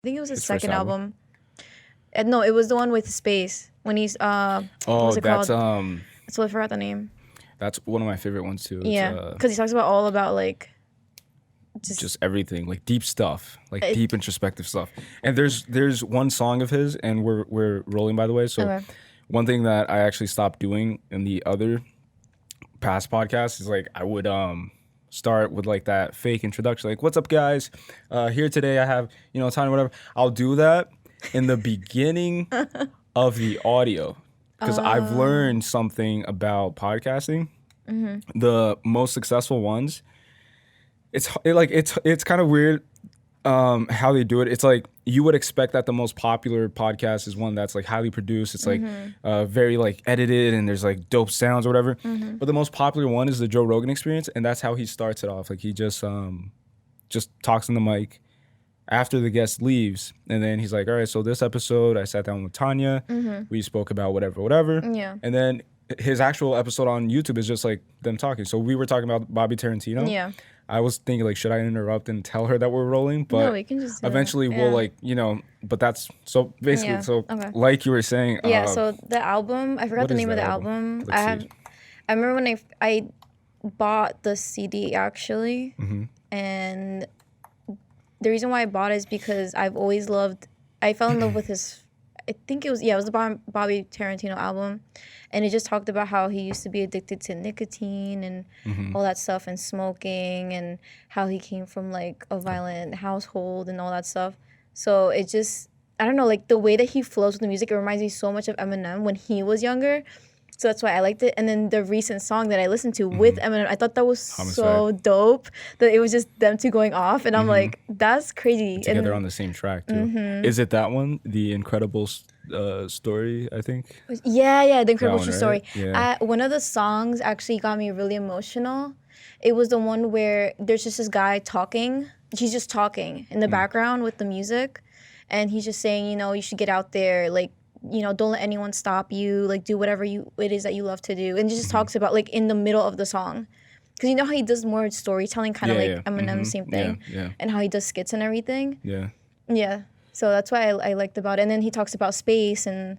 think it was his His first second album. No, it was the one with space when he's what was it that's called? So I forgot the name. that's one of my favorite ones too. Yeah, because he talks about all about like just everything, like deep stuff, like deep introspective stuff. And there's one song of his, and we're rolling, by the way. So Okay. one thing that I actually stopped doing in the other past podcasts is like I would start with like that fake introduction, like, what's up guys, here today I have, Tanya, whatever. I'll do that in the beginning of the audio, because I've learned something about podcasting. The most successful ones, it's kind of weird how they do it. It's like you would expect that the most popular podcast is one that's like highly produced. It's like very like edited and there's like dope sounds or whatever. But the most popular one is the Joe Rogan Experience, and that's how he starts it off. Like he just talks in the mic after the guest leaves, and then he's like, all right, so this episode I sat down with Tanya, we spoke about whatever, Yeah. and then his actual episode on YouTube is just like them talking. So we were talking about Bobby Tarantino. Yeah. I was thinking, like, should I interrupt and tell her that we're rolling? But No, we can just do eventually that. we'll, Yeah. like, but that's, so basically, Yeah, okay. like you were saying. Yeah, so the album, I forgot what the is name of that the album? album. Let's see. I remember when I bought the CD actually, Mm-hmm. and the reason why I bought it is because I fell in love with his, I think it was the Bobby Tarantino album, and it just talked about how he used to be addicted to nicotine and all that stuff, and smoking, and how he came from like a violent household and all that stuff. So it just, I don't know, like the way that he flows with the music, it reminds me so much of Eminem when he was younger. So that's why I liked it. And then the recent song that I listened to with Eminem, I thought that was so dope that it was just them two going off. And I'm like, that's crazy. Together on the same track, too. Is it that one? The Incredible Story, I think? Yeah, The Incredible That True one, Story. right? Yeah. One of the songs actually got me really emotional. It was the one where there's just this guy talking. He's just talking in the background with the music. And he's just saying, you should get out there, like, don't let anyone stop you, like do whatever it is that you love to do. And it just talks about like in the middle of the song, because you know how he does more storytelling, kind of like Eminem, same thing. Yeah. And how he does skits and everything. Yeah. So that's why I liked about it. And then he talks about space and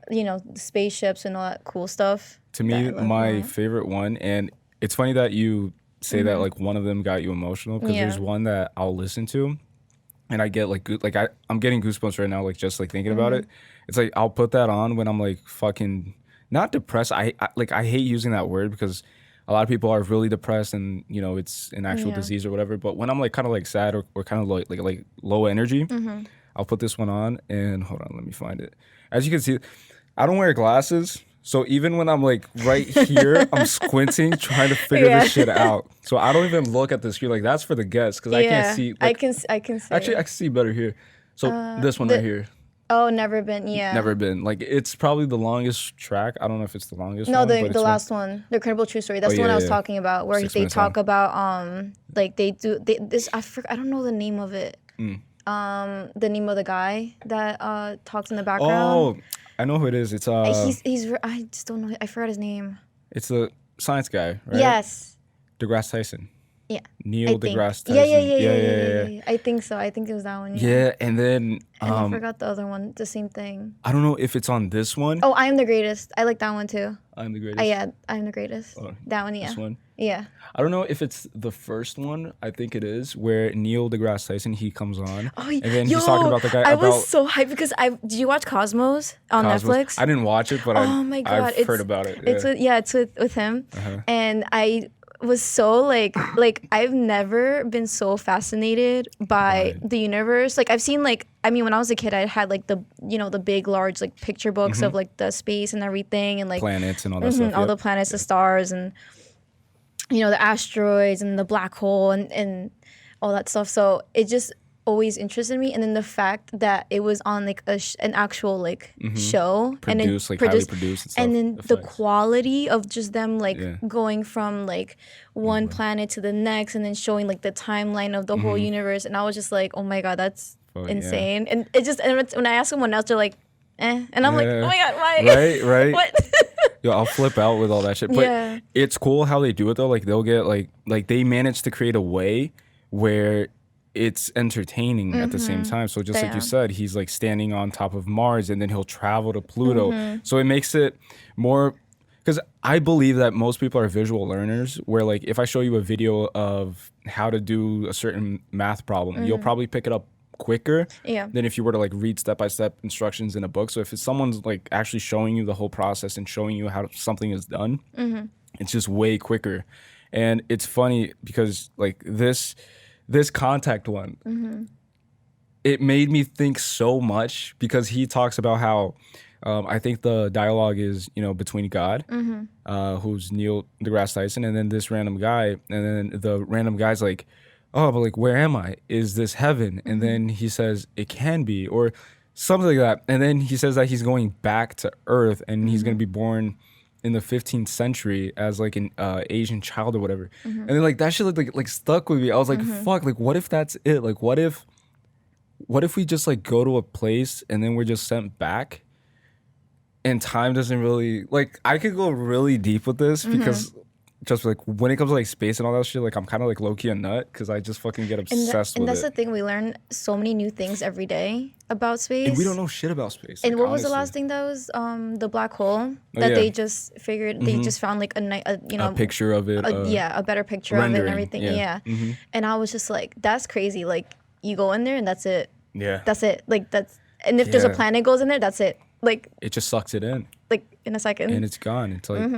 the spaceships and all that cool stuff. To me, my favorite one, and it's funny that you say that like one of them got you emotional, because there's one that I'll listen to and I get like I'm getting goosebumps right now, like just like thinking about it. It's like I'll put that on when I'm like fucking not depressed. I hate using that word, because a lot of people are really depressed and it's an actual disease or whatever. But when I'm like kind of like sad or kind of like low energy, I'll put this one on, and hold on, let me find it. As you can see, I don't wear glasses. So even when I'm like right here, I'm squinting, trying to figure this shit out. So I don't even look at the screen. Like that's for the guests, because I can't see. Like, I can see. Actually, I can see better here. So this one right here. Oh, Never Been. Yeah. Never Been. Like it's probably the longest track. I don't know if it's the longest. No, one, the last one, The Incredible True Story. That's the one I was talking about, where they talk about like they this. I don't know the name of it. The name of the guy that talks in the background. Oh, I know who it is. It's he's I just don't know. I forgot his name. It's the science guy, right? Yes. deGrasse Tyson. Yeah. Neil deGrasse Tyson. Yeah. I think so. I think it was that one. Yeah, and then and I forgot the other one. The same thing. I don't know if it's on this one. Oh, I Am the Greatest. I like that one too. I'm the Greatest. Yeah, I Am the Greatest. Oh, that one, yeah. This one. Yeah. I don't know if it's the first one. I think it is, where Neil deGrasse Tyson, he comes on, and then he's talking about the guy. I was so hyped because did you watch Cosmos on Netflix? I didn't watch it, but my God, I've heard about it. It's with him, and I was so like I've never been so fascinated by the universe. Like I've seen when I was a kid, I had like the the big large like picture books of like the space and everything, and like planets and all that stuff. All the planets, the stars, and the asteroids and the black hole and all that stuff. So it just always interested me, and then the fact that it was on like an actual like show produced, and like highly produced and stuff. And then the quality of just them like going from like one planet to the next, and then showing like the timeline of the whole universe, and I was just like, oh my God, that's insane. And it just, and when I ask someone else, they're like, and I'm like, oh my God, why? Right. What? Yo, I'll flip out with all that shit. But it's cool how they do it though. Like they'll get like they manage to create a way where it's entertaining at the same time. So just like you said, he's like standing on top of Mars and then he'll travel to Pluto. So it makes it more, because I believe that most people are visual learners, where like if I show you a video of how to do a certain math problem, you'll probably pick it up quicker than if you were to like read step-by-step instructions in a book. So if it's someone's like actually showing you the whole process and showing you how something is done, it's just way quicker. And it's funny because like this contact one, it made me think so much, because he talks about how I think the dialogue is, you know, between God, who's Neil deGrasse Tyson, and then this random guy, and then the random guy's like, oh, but like, where am I? Is this heaven? And then he says, it can be, or something like that. And then he says that he's going back to Earth, and he's going to be born in the 15th century as like an Asian child or whatever. And then like that shit like stuck with me. I was like, fuck, like what if that's it? Like what if we just like go to a place and then we're just sent back, and time doesn't really, like, I could go really deep with this because just like when it comes to like space and all that shit, like I'm kind of like low-key a nut because I just fucking get obsessed with it. And that's the thing, we learn so many new things every day about space. And we don't know shit about space. And like, what was the honestly. last thing that was the black hole that they just figured, they just found like a picture of it. A better picture of it and everything. Yeah. And I was just like, that's crazy. Like you go in there and that's it. Yeah. That's it. Like that's, and if there's a planet goes in there, that's it. Like it just sucks it in. Like in a second. And it's gone. It's like,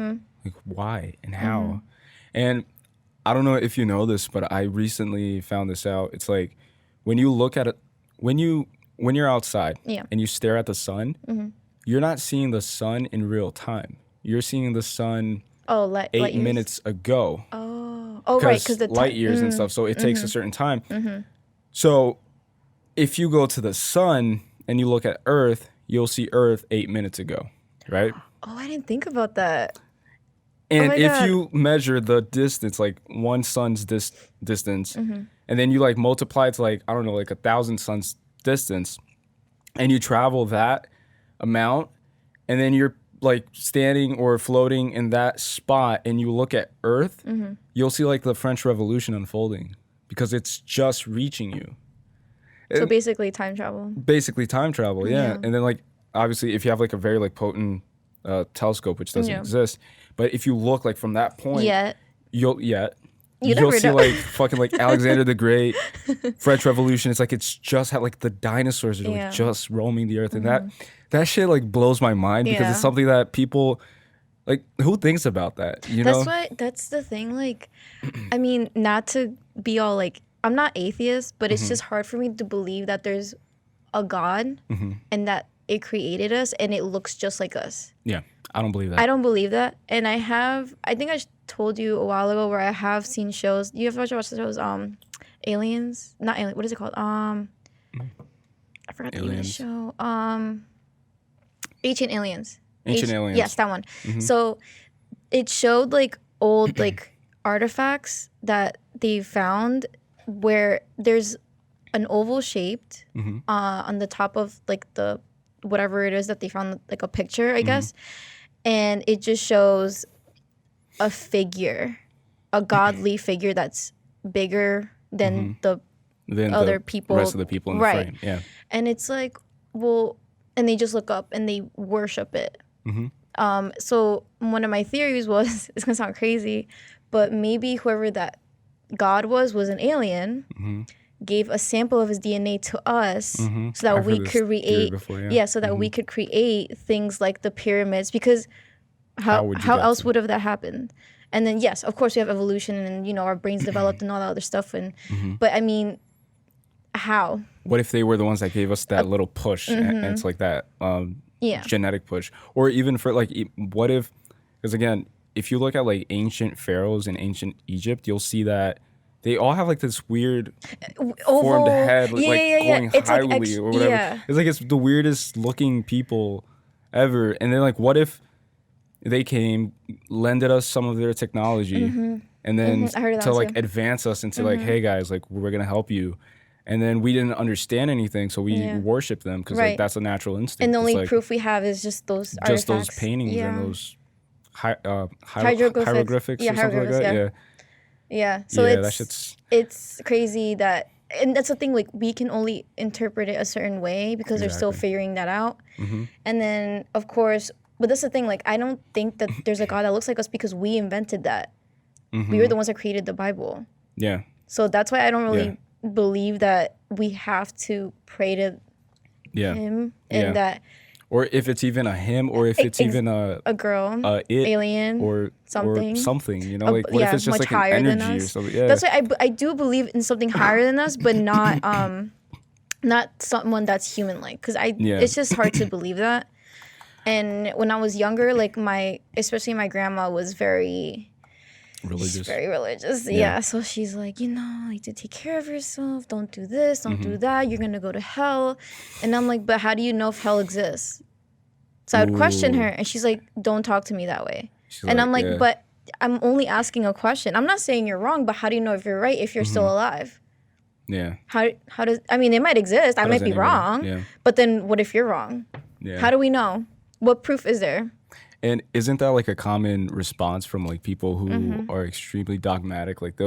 like why and how? And I don't know if you know this, but I recently found this out. It's like when you look at it, when you're outside and you stare at the sun, you're not seeing the sun in real time. You're seeing the sun 8 minutes ago. Oh, right, because the light years and stuff. So it takes a certain time. So if you go to the sun and you look at Earth, you'll see Earth 8 minutes ago, right? Oh, I didn't think about that. And if you measure the distance, like one sun's distance, and then you like multiply it to like, I don't know, like 1,000 suns distance, and you travel that amount, and then you're like standing or floating in that spot and you look at Earth, you'll see like the French Revolution unfolding because it's just reaching you. So basically time travel. Basically time travel, yeah. And then like, obviously if you have like a very like potent telescope, which doesn't exist, but if you look like from that point, you'll see know. Like fucking like Alexander the Great, French Revolution. It's like it's just had like the dinosaurs are like just roaming the earth, and that shit like blows my mind because it's something that people like, who thinks about that? You know, that's the thing. Like, I mean, not to be all like, I'm not atheist, but it's just hard for me to believe that there's a God and that it created us and it looks just like us. Yeah, I don't believe that. I don't believe that. And I think I told you a while ago where I have seen shows. You ever watch the shows, Aliens? Not Alien. What is it called? I forgot the name of the show. Ancient Aliens. Ancient Aliens. Yes, that one. So it showed like old like artifacts that they found where there's an oval shaped on the top of like the whatever it is that they found, like a picture, I guess. And it just shows a figure, a godly figure that's bigger than the other people. The rest of the people in the frame. Yeah. And it's like, well, and they just look up and they worship it. So one of my theories was, it's gonna sound crazy, but maybe whoever that God was an alien, gave a sample of his DNA to us so that we could create so that we could create things like the pyramids, because how else would have that happened? And then yes, of course we have evolution and you know our brains developed and all that other stuff, and but I mean, how? What if they were the ones that gave us that little push and it's like that genetic push? Or even for like, what if, because again, if you look at like ancient pharaohs in ancient Egypt, you'll see that they all have like this weird formed head, like going highly or whatever. Yeah. It's like it's the weirdest looking people ever. And then like, what if they came, lended us some of their technology, and then to like advance us into like, hey guys, like we're gonna help you. And then we didn't understand anything, so we worship them because like that's a natural instinct. And the only like, proof we have is just those artifacts. Just those paintings and those hieroglyphics or something like that. Yeah. So it's crazy that and that's the thing, like we can only interpret it a certain way because they're still figuring that out. And then of course, but that's the thing, like I don't think that there's a God that looks like us because we invented that. We were the ones that created the Bible. Yeah. So that's why I don't really believe that we have to pray to him, and that, or if it's even a him, or if it's even a girl, alien, or something, you know, like what if it's just like higher an than energy or us. something? Yeah. That's why I do believe in something higher than us, but not not someone that's human like, because it's just hard to believe that. And when I was younger, like especially my grandma was very religious. Yeah. So she's like, like to take care of yourself. Don't do this. Don't do that. You're going to go to hell. And I'm like, but how do you know if hell exists? So I would question her. And she's like, don't talk to me that way. And I'm like, but I'm only asking a question. I'm not saying you're wrong, but how do you know if you're right if you're still alive? Yeah. How does, I mean, it might exist. I might be wrong. Yeah. But then what if you're wrong? Yeah. How do we know? What proof is there? And isn't that like a common response from like people who are extremely dogmatic? Like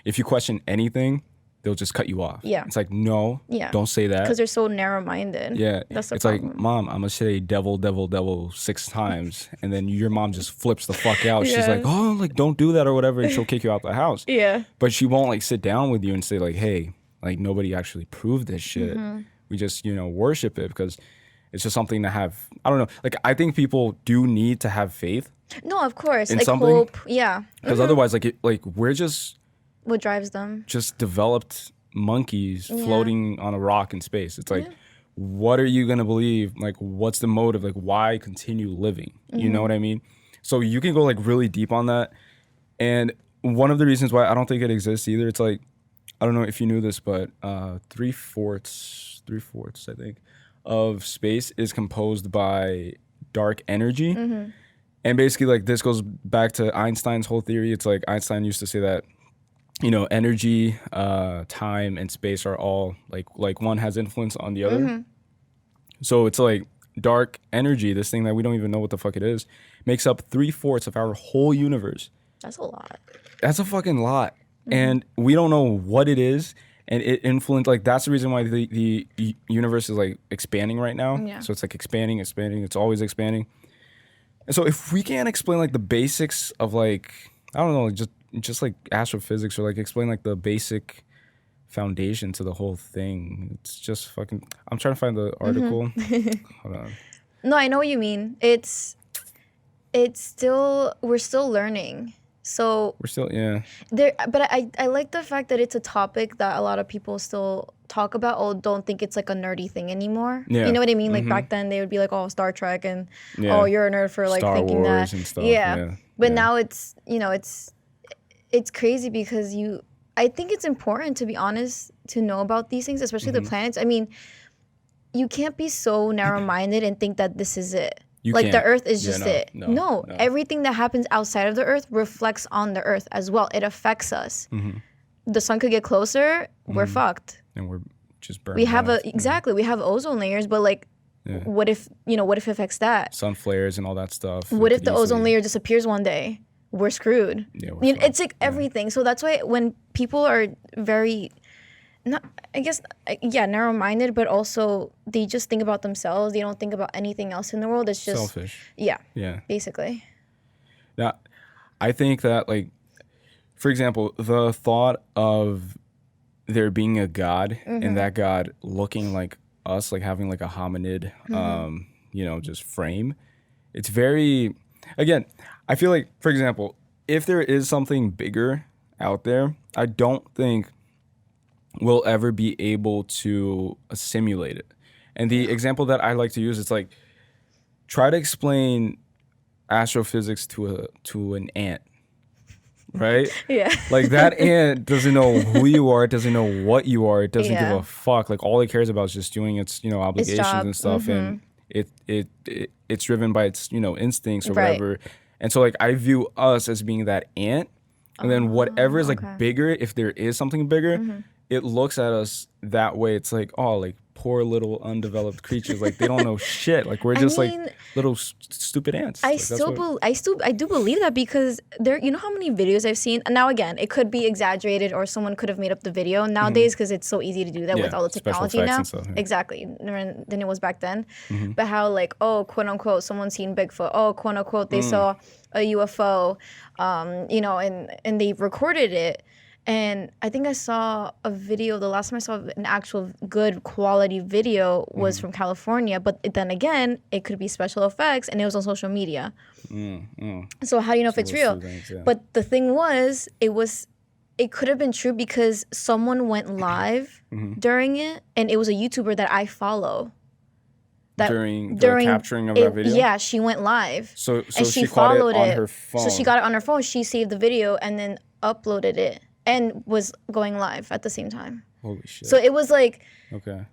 if you question anything, they'll just cut you off. Yeah. It's like, no, don't say that. Because they're so narrow-minded. Yeah. That's the it's problem. Like, Mom, I'm going to say devil, devil, devil 6 times. And then your mom just flips the fuck out. She's like, oh, like, don't do that or whatever. And she'll kick you out the house. Yeah. But she won't like sit down with you and say like, hey, like nobody actually proved this shit. We just, worship it because it's just something to have. I don't know. Like, I think people do need to have faith. No, of course. In like something. Hope. Yeah. Because otherwise, like we're just. What drives them? Just developed monkeys floating on a rock in space. It's like, what are you gonna believe? Like, what's the motive? Like, why continue living? You know what I mean? So you can go like really deep on that. And one of the reasons why I don't think it exists either, it's like, I don't know if you knew this, but 3/4, I think, of space is composed by dark energy. And basically, like, this goes back to Einstein's whole theory. It's like Einstein used to say that, energy, time, and space are all like one has influence on the other. So it's like dark energy, this thing that we don't even know what the fuck it is, makes up 3/4 of our whole universe. That's a lot. That's a fucking lot. And we don't know what it is. And it influenced, like, that's the reason why the universe is, like, expanding right now. Yeah. So it's, like, expanding. It's always expanding. And so if we can't explain, like, the basics of, like, I don't know, just like, astrophysics or, like, explain, like, the basic foundation to the whole thing, it's just fucking... I'm trying to find the article. Hold on. No, I know what you mean. It's still... We're still learning. So we're still but I like the fact that it's a topic that a lot of people still talk about. Don't think it's like a nerdy thing anymore. You know what I mean? Like back then they would be like, oh, Star Trek, and oh, you're a nerd for like Star thinking Wars that. And stuff. But now it's it's crazy because I think it's important, to be honest, to know about these things, especially the planets. I mean, you can't be so narrow-minded and think that this is it. The Earth is just it. No, everything that happens outside of the Earth reflects on the Earth as well. It affects us. The sun could get closer, we're fucked. And we're just burned. We have we have ozone layers, but like, what if it affects that? Sun flares and all that stuff. What if the ozone layer disappears one day? We're screwed. Yeah, it's like everything. So that's why when people are very... narrow-minded, but also they just think about themselves. They don't think about anything else in the world. It's just selfish. Yeah. Basically. Now, I think that, like, for example, the thought of there being a God and that God looking like us, like having like a hominid, just frame. It's very, again, I feel like, for example, if there is something bigger out there, I don't think we'll ever be able to simulate it. And the example that I like to use is like, try to explain astrophysics to an ant, right? Yeah. Like, that ant doesn't know who you are, it doesn't know what you are, it doesn't give a fuck. Like, all it cares about is just doing its obligations and stuff, and it's driven by its instincts or whatever. And so, like, I view us as being that ant, and then whatever is like bigger, if there is something bigger, it looks at us that way. It's like, oh, like, poor little undeveloped creatures. Like they don't know shit. Like we're just like little stupid ants. I do believe that because you know how many videos I've seen. Now again, it could be exaggerated or someone could have made up the video nowadays because it's so easy to do that with all the technology now. Stuff, yeah. Exactly, than it was back then. But how like, oh, quote unquote, someone's seen Bigfoot. Oh, quote unquote, they saw a UFO. You know, and they recorded it. And I think I saw a video, the last time I saw an actual good quality video was from California. But then again, it could be special effects and it was on social media. So how do you know if it's real? Things, yeah. But the thing was, it could have been true because someone went live during it. And it was a YouTuber that I follow. During the capturing of that video? Yeah, she went live. So she followed it on her phone. So she got it on her phone. She saved the video and then uploaded it. And was going live at the same time. Holy shit! So it was like, okay,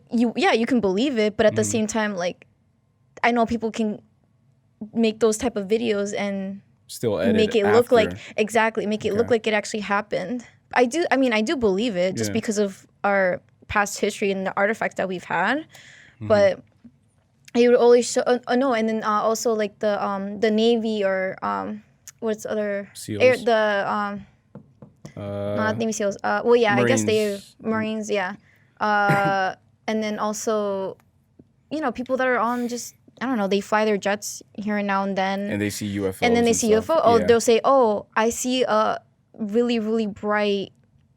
you can believe it, but at the same time, like, I know people can make those type of videos and still edit make it look like look like it actually happened. I do believe it just because of our past history and the artifacts that we've had, but it would always show. No, and then also like the Navy or what's other SEALs? Not Navy SEAls. Well, yeah, Marines. I guess they Marines. Yeah, and then also, you know, people that are on just I don't know. They fly their jets here and now and then, and they see UFOs. And then they see stuff. UFO. Oh, they'll say, "Oh, I see a really really bright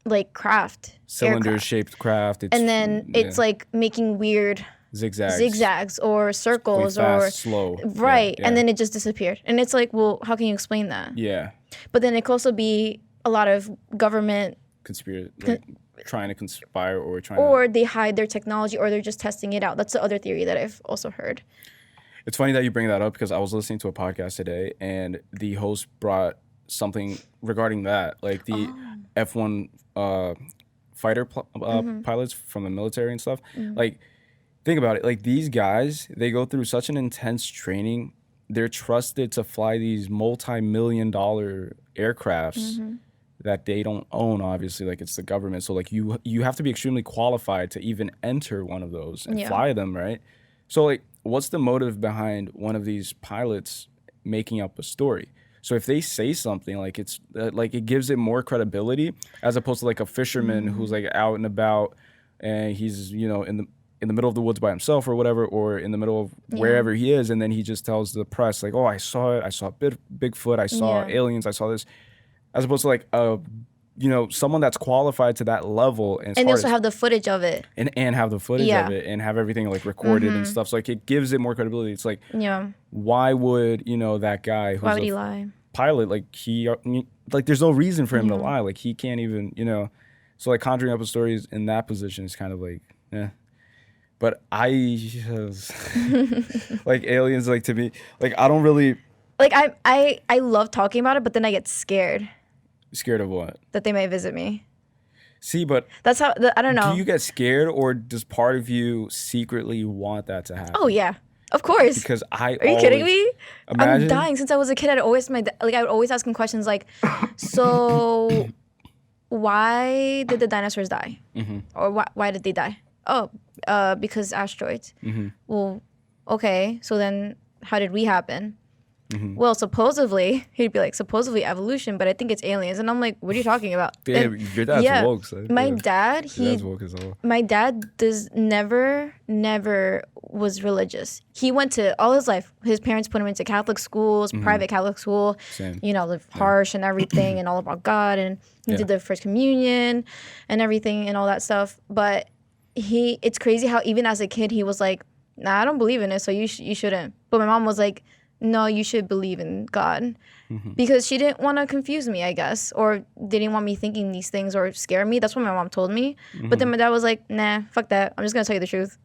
like craft, cylinder-shaped craft." And then it's like making weird. Zigzags or circles fast, or slow. Right. Yeah. And then it just disappeared. And it's like, well, how can you explain that? Yeah. But then it could also be a lot of government conspiracy, like trying to conspire or they hide their technology or they're just testing it out. That's the other theory that I've also heard. It's funny that you bring that up because I was listening to a podcast today and the host brought something regarding that, like the F1 fighter pilots from the military and stuff. Like, think about it. Like, these guys, they go through such an intense training. They're trusted to fly these multi-million-dollar aircrafts that they don't own, obviously. Like, it's the government. So, like, you have to be extremely qualified to even enter one of those and fly them, right? So, like, what's the motive behind one of these pilots making up a story? So if they say something, like, it's like it gives it more credibility as opposed to, like, a fisherman who's, like, out and about and he's, you know, in the middle of the woods by himself or whatever, or in the middle of wherever he is, and then he just tells the press, like, oh, I saw it, I saw Bigfoot, I saw aliens, I saw this, as opposed to, like, you know, someone that's qualified to that level. And they also have the footage of it. And have the footage of it and have everything, like, recorded and stuff. So, like, it gives it more credibility. It's like, why would, you know, that guy who's he lie? Pilot, like, there's no reason for him to lie. Like, he can't even, you know. So, like, conjuring up a story in that position is kind of like, But like, aliens, like, to me, like, I don't really... Like, I love talking about it, but then I get scared. Scared of what? That they might visit me. See, but... That's how... I don't know. Do you get scared, or does part of you secretly want that to happen? Oh, yeah. Of course. Because Are you kidding me? Imagine? I'm dying. Since I was a kid, I would always ask him questions like, so why did the dinosaurs die? Or why did they die? Oh, because asteroids. Well, okay. So then how did we happen? Well, supposedly, he'd be like, supposedly evolution, but I think it's aliens. And I'm like, what are you talking about? Damn, your dad's woke. So, my dad, dad's woke as well. My dad never was religious. He went to, all his life, his parents put him into Catholic schools, private Catholic school. Same. You know, harsh and everything and all about God. And he did the first communion and everything and all that stuff. But it's crazy how even as a kid, he was like, nah, I don't believe in it, so you shouldn't. But my mom was like, no, you should believe in God. Because she didn't want to confuse me, I guess, or didn't want me thinking these things or scare me. That's what my mom told me. But then my dad was like, nah, fuck that. I'm just going to tell you the truth,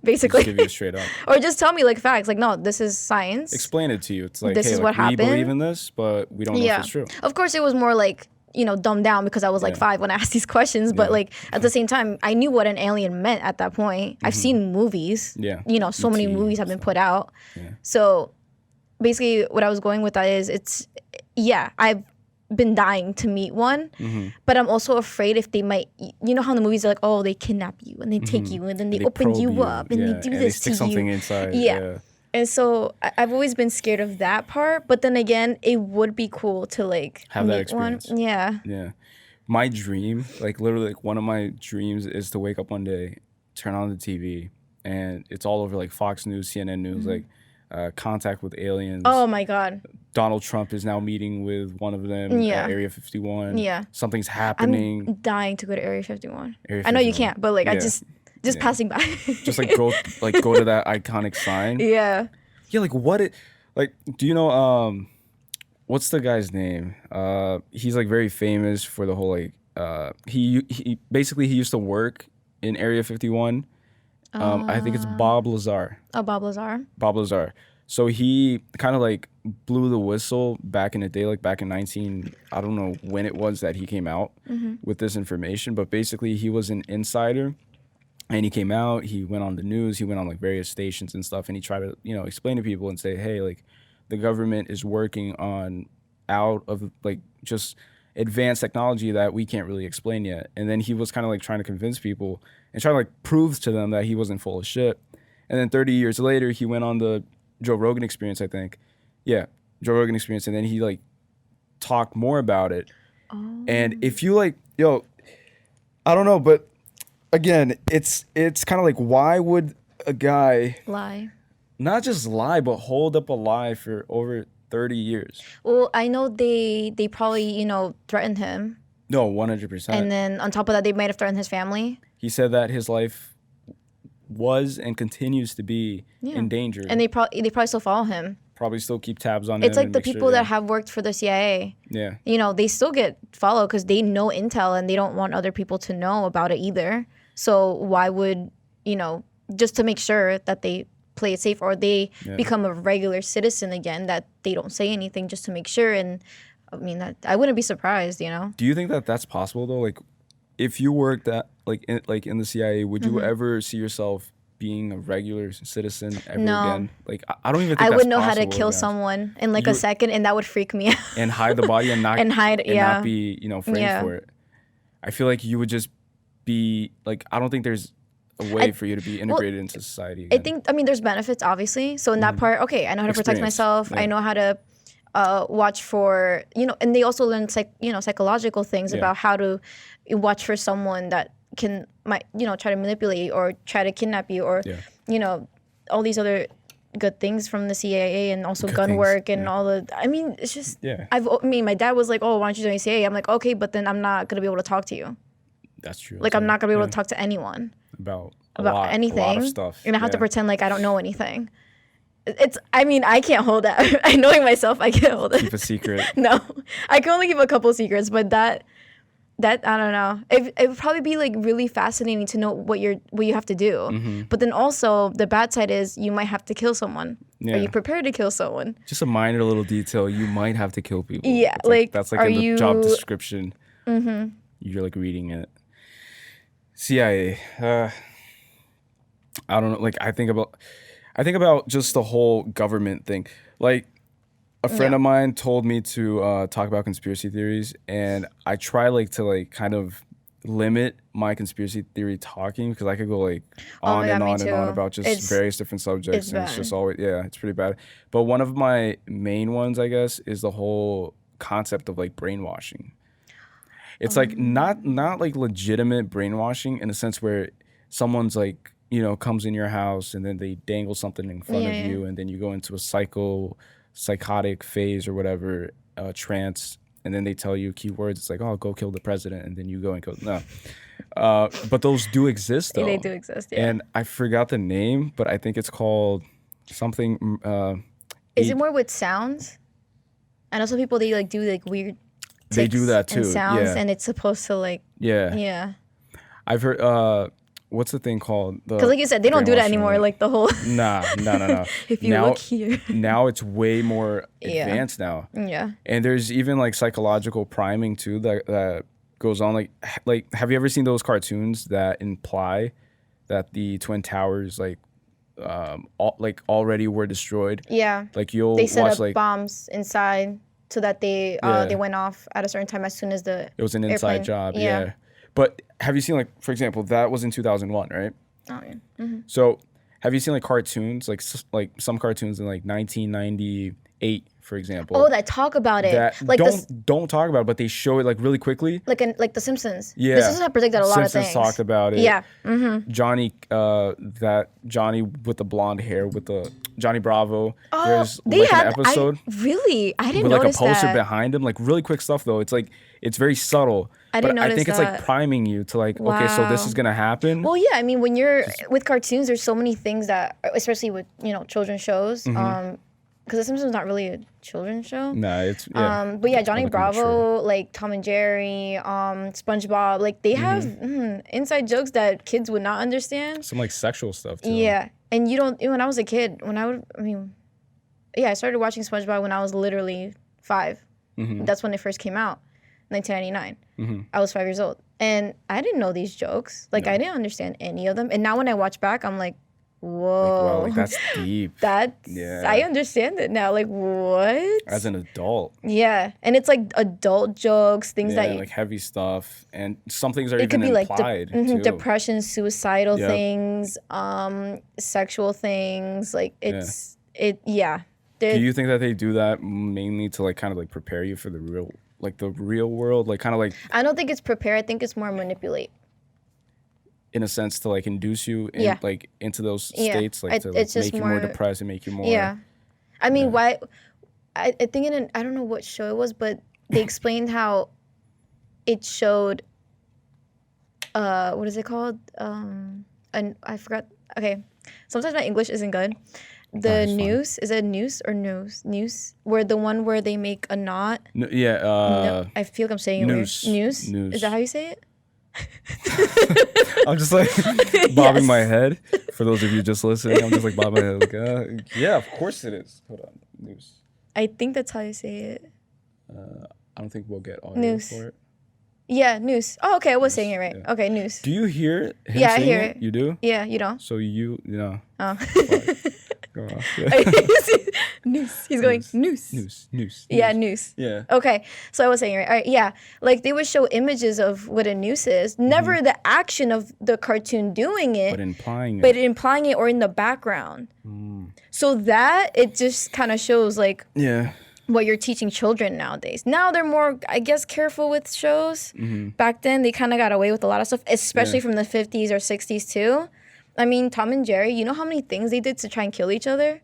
basically. Just give you it straight up. Or just tell me, like, facts. Like, no, this is science. Explain it to you. It's like, this is like, what happened. We believe in this, but we don't know if it's true. Of course, it was more like, you know, dumbed down because I was like 5 when I asked these questions. But like at the same time, I knew what an alien meant at that point. I've seen movies. Yeah. You know, so many movies have been put out. Yeah. So basically what I was going with that is been dying to meet one, but I'm also afraid if they might, you know how in the movies are like, oh, they kidnap you and they take you and then they open probe you up and they do and this they stick to something you. inside. Yeah. And so I've always been scared of that part, but then again, it would be cool to like Have that meet experience. one. Yeah. Yeah. My dream, like literally, like one of my dreams is to wake up one day, turn on the TV, and it's all over like Fox News, CNN News, like contact with aliens. Oh my God. Donald Trump is now meeting with one of them at Area 51. Yeah. Something's happening. I'm dying to go to Area 51. Area I know you 51. can't, but like I Yeah. just passing by. Just like go to that iconic sign. Yeah. Yeah, like what it like do you know what's the guy's name? He's like very famous for the whole like he basically he used to work in Area 51. I think it's Bob Lazar. Oh, Bob Lazar. Bob Lazar. So he kind of like blew the whistle back in the day, like back in I don't know when it was that he came out with this information, but basically he was an insider and he came out, he went on the news, he went on like various stations and stuff, and he tried to, explain to people and say, hey, like the government is working on out of like just advanced technology that we can't really explain yet. And then he was kind of like trying to convince people and try to like prove to them that he wasn't full of shit. And then 30 years later, he went on the Joe Rogan Experience, I think. Yeah, Joe Rogan Experience. And then he like talked more about it. Oh. And if you like, I don't know, but again, it's kind of like, why would a guy lie? Not just lie, but hold up a lie for over 30 years. Well, I know they probably, threatened him. No, 100%. And then on top of that, they might have threatened his family. He said that his life was and continues to be in danger. And they probably still follow him. Probably still keep tabs on him. It's like the people that have worked for the CIA. Yeah. They still get followed because they know intel and they don't want other people to know about it either. So why would, just to make sure that they play it safe or they become a regular citizen again, that they don't say anything just to make sure. And I mean, that I wouldn't be surprised, Do you think that that's possible though? Like if you worked at in the CIA, would you ever see yourself being a regular citizen ever again? Like I don't even think I would know how to again. Kill someone in like a second, and that would freak me out. And hide the body and not not be framed for it. I feel like you would just be like, I don't think there's a way for you to be integrated into society again. I mean there's benefits obviously. So in that part, okay, I know how to protect myself. Yeah. I know how to watch for and they also learn psychological things about how to watch for someone that might try to manipulate you or try to kidnap you or all these other good things from the CIA and also gun work and all the. I mean, it's just. Yeah. My dad was like, "Oh, why don't you join CIA?" I'm like, "Okay, but then I'm not gonna be able to talk to you." That's true. Like, I'm not gonna be able to talk to anyone about anything. A lot of stuff. And I have to pretend like I don't know anything. I mean, I can't hold that. I knowing myself, I can't hold it. Keep a secret. No, I can only keep a couple secrets, but that I don't know. It would probably be like really fascinating to know what you have to do. Mm-hmm. But then also the bad side is you might have to kill someone. Yeah. Are you prepared to kill someone? Just a minor little detail. You might have to kill people. Yeah, that's like in the job description. Mm-hmm. You're like reading it. CIA. I don't know. Like I think about just the whole government thing. Like a friend of mine told me to talk about conspiracy theories, and I try to kind of limit my conspiracy theory talking because I could go on and on about just various different subjects, and it's just always it's pretty bad. But one of my main ones, I guess, is the whole concept of brainwashing. It's not like legitimate brainwashing in a sense where someone's comes in your house and then they dangle something in front of you, and then you go into a psychotic phase or whatever, trance, and then they tell you keywords. It's like, oh, go kill the president, and then you go and kill. No, but those do exist though. They do exist, yeah. And I forgot the name, but I think it's called something. Is it more with sounds? And also people they do weird. They do that too. And sounds, and it's supposed to Yeah. I've heard. What's the thing called? Because like you said, they don't do that anymore. Like the whole. No. If you look here. Now it's way more advanced now. Yeah. And there's even psychological priming too that goes on. Like have you ever seen those cartoons that imply that the Twin Towers already were destroyed? Yeah. Like you'll they set watch up bombs inside. so that they went off at a certain time as soon as the it was an inside airplane. job. Yeah. But have you seen, like, for example, that was in 2001, right? Oh yeah. Mm-hmm. So have you seen, like, cartoons, like some cartoons in, like, 1998, for example? Oh, that talk about it. That Like don't talk about it, but they show it, like, really quickly. like The Simpsons. Yeah. The Simpsons have predicted a lot of things. Simpsons talked about it. Yeah. Mm-hmm. Johnny, that Johnny with the blonde hair, with the Johnny Bravo. Oh, There's they like had an episode I didn't with like a notice poster that. behind him, like really quick stuff though. It's like it's very subtle. I didn't but I notice think it's that. like priming you to like, okay, so this Wow. is gonna happen. Well, yeah, I mean, when you're with cartoons, there's so many things that, especially with children's shows, because The Simpsons is not really a children's show. Nah, it's yeah. But yeah, Johnny Publicly mature. Bravo, like Tom and Jerry, SpongeBob, like they have inside jokes that kids would not understand. Some like sexual stuff too. Yeah, and you don't. When I was a kid, I started watching SpongeBob when I was literally 5. That's when it first came out, 1999. I was 5 years old, and I didn't know these jokes. Like I didn't understand any of them. And now when I watch back, I'm like, whoa, Wow, like that's deep. I understand it now. Like what? As an adult. Yeah, and it's like adult jokes, things Yeah, that like heavy stuff, and some things are it even could be like implied too. depression, suicidal Yep. things, sexual things. Like yeah. Do you think that they do that mainly to like kind of like prepare you for the real world, like kind of like I don't think it's prepare. I think it's more manipulate. in a sense to like induce you in, like into those states, like to like, it's just make you more more depressed and make you more. Yeah, I mean, why? I think I don't know what show it was, but they explained how it showed. What is it called? And I forgot. Okay, sometimes my English isn't good. The noose, is it noose or noose? Noose, where the one where they make a knot. No, yeah. No, I feel like I'm saying noose. it weird. Noose. Noose. Is that how you say it? I'm just like bobbing my head. For those of you just listening, I'm just like bobbing my head. Like, yeah, of course it is. Hold on, noose. I think that's how you say it. I don't think we'll get audio Noose. for it. Yeah, noose. Oh, okay, I was saying it right. Yeah. Okay, noose. Do you hear him Yeah, I saying hear it? it. You do? Yeah, you don't. So you know. Oh. Go on. Noose. He's going noose. Noose. Yeah, noose. Yeah. Okay, so I was saying it right. All right, yeah, like they would show images of what a noose is, never the action of the cartoon doing it, But implying it or in the background. So that it just kind of shows like yeah. what you're teaching children nowadays. Now they're more, I guess, careful with shows. Back then, they kind of got away with a lot of stuff, especially from the 50s or 60s too. I mean, Tom and Jerry, you know how many things they did to try and kill each other?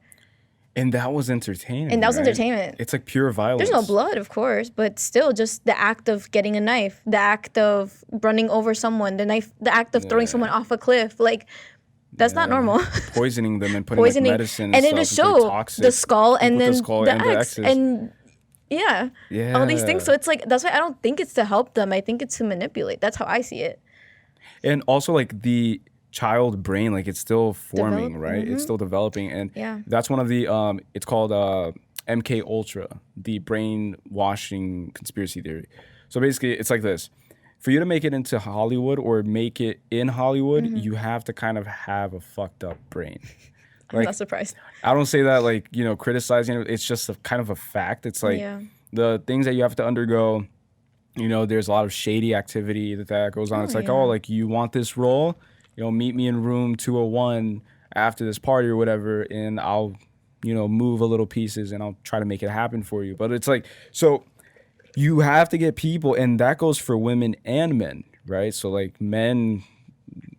And that was entertaining. And that was right? entertainment. It's like pure violence. There's no blood, of course, but still just the act of getting a knife, the act of running over someone, the act of throwing someone off a cliff. Like, that's not normal. Poisoning them and putting like medicine and then to stuff, show toxic, the skull and then the skull the and axe. the X's. And all these things. So it's like, that's why I don't think it's to help them. I think it's to manipulate. That's how I see it. And also like the child brain, like it's still forming, right? It's still developing. And that's one of the, it's called MK Ultra, the brainwashing conspiracy theory. So basically it's like this. For you to make it into Hollywood or make it in Hollywood, you have to kind of have a fucked up brain. I'm not surprised. I don't say that like, criticizing it. It's just kind of a fact. It's like the things that you have to undergo, there's a lot of shady activity that goes on. It's like, oh, like you want this role, meet me in room 201 after this party or whatever, and I'll, move a little pieces and I'll try to make it happen for you. But it's like, so you have to get people, and that goes for women and men, right? So like men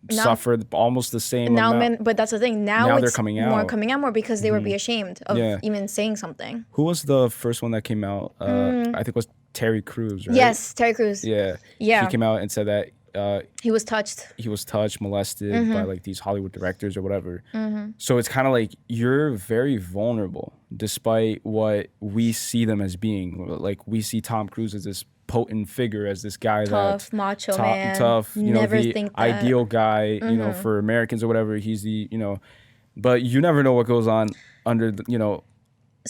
suffer almost the same amount. Men, but that's the thing. Now they're it's coming out more because they would be ashamed of even saying something. Who was the first one that came out? I think it was Terry Crews, right? Yes, Terry Crews. Yeah. He came out and said that he was touched, molested by like these Hollywood directors or whatever. So it's kind of like you're very vulnerable despite what we see them as being. Like we see Tom Cruise as this potent figure, as this guy tough, macho man, tough, never the think that. ideal guy, for Americans or whatever. He's the, but you never know what goes on under the,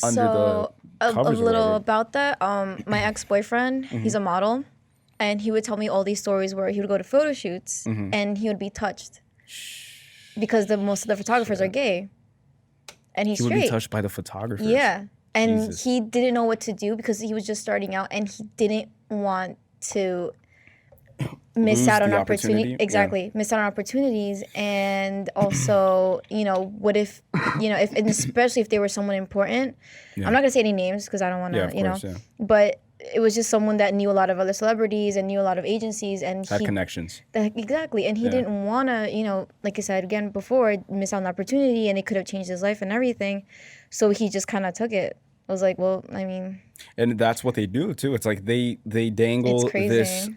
under the covers. A little about that. My ex-boyfriend, he's a model. And he would tell me all these stories where he would go to photo shoots and he would be touched because most of the photographers are gay, and he's straight. He would be touched by the photographers. Yeah, And Jesus. he didn't know what to do because he was just starting out, and he didn't want to miss Lose out on the opportunity. opportunity? Exactly. Miss out on opportunities. And also, what if, if, and especially if they were someone important. Yeah. I'm not going to say any names because I don't want to, Yeah, of course, yeah. But it was just someone that knew a lot of other celebrities and knew a lot of agencies. And Had connections. Exactly. And he didn't want to, like I said again before, miss out on opportunity, and it could have changed his life and everything. So he just kind of took it. I was like, well, I mean, and that's what they do too. It's like they dangle this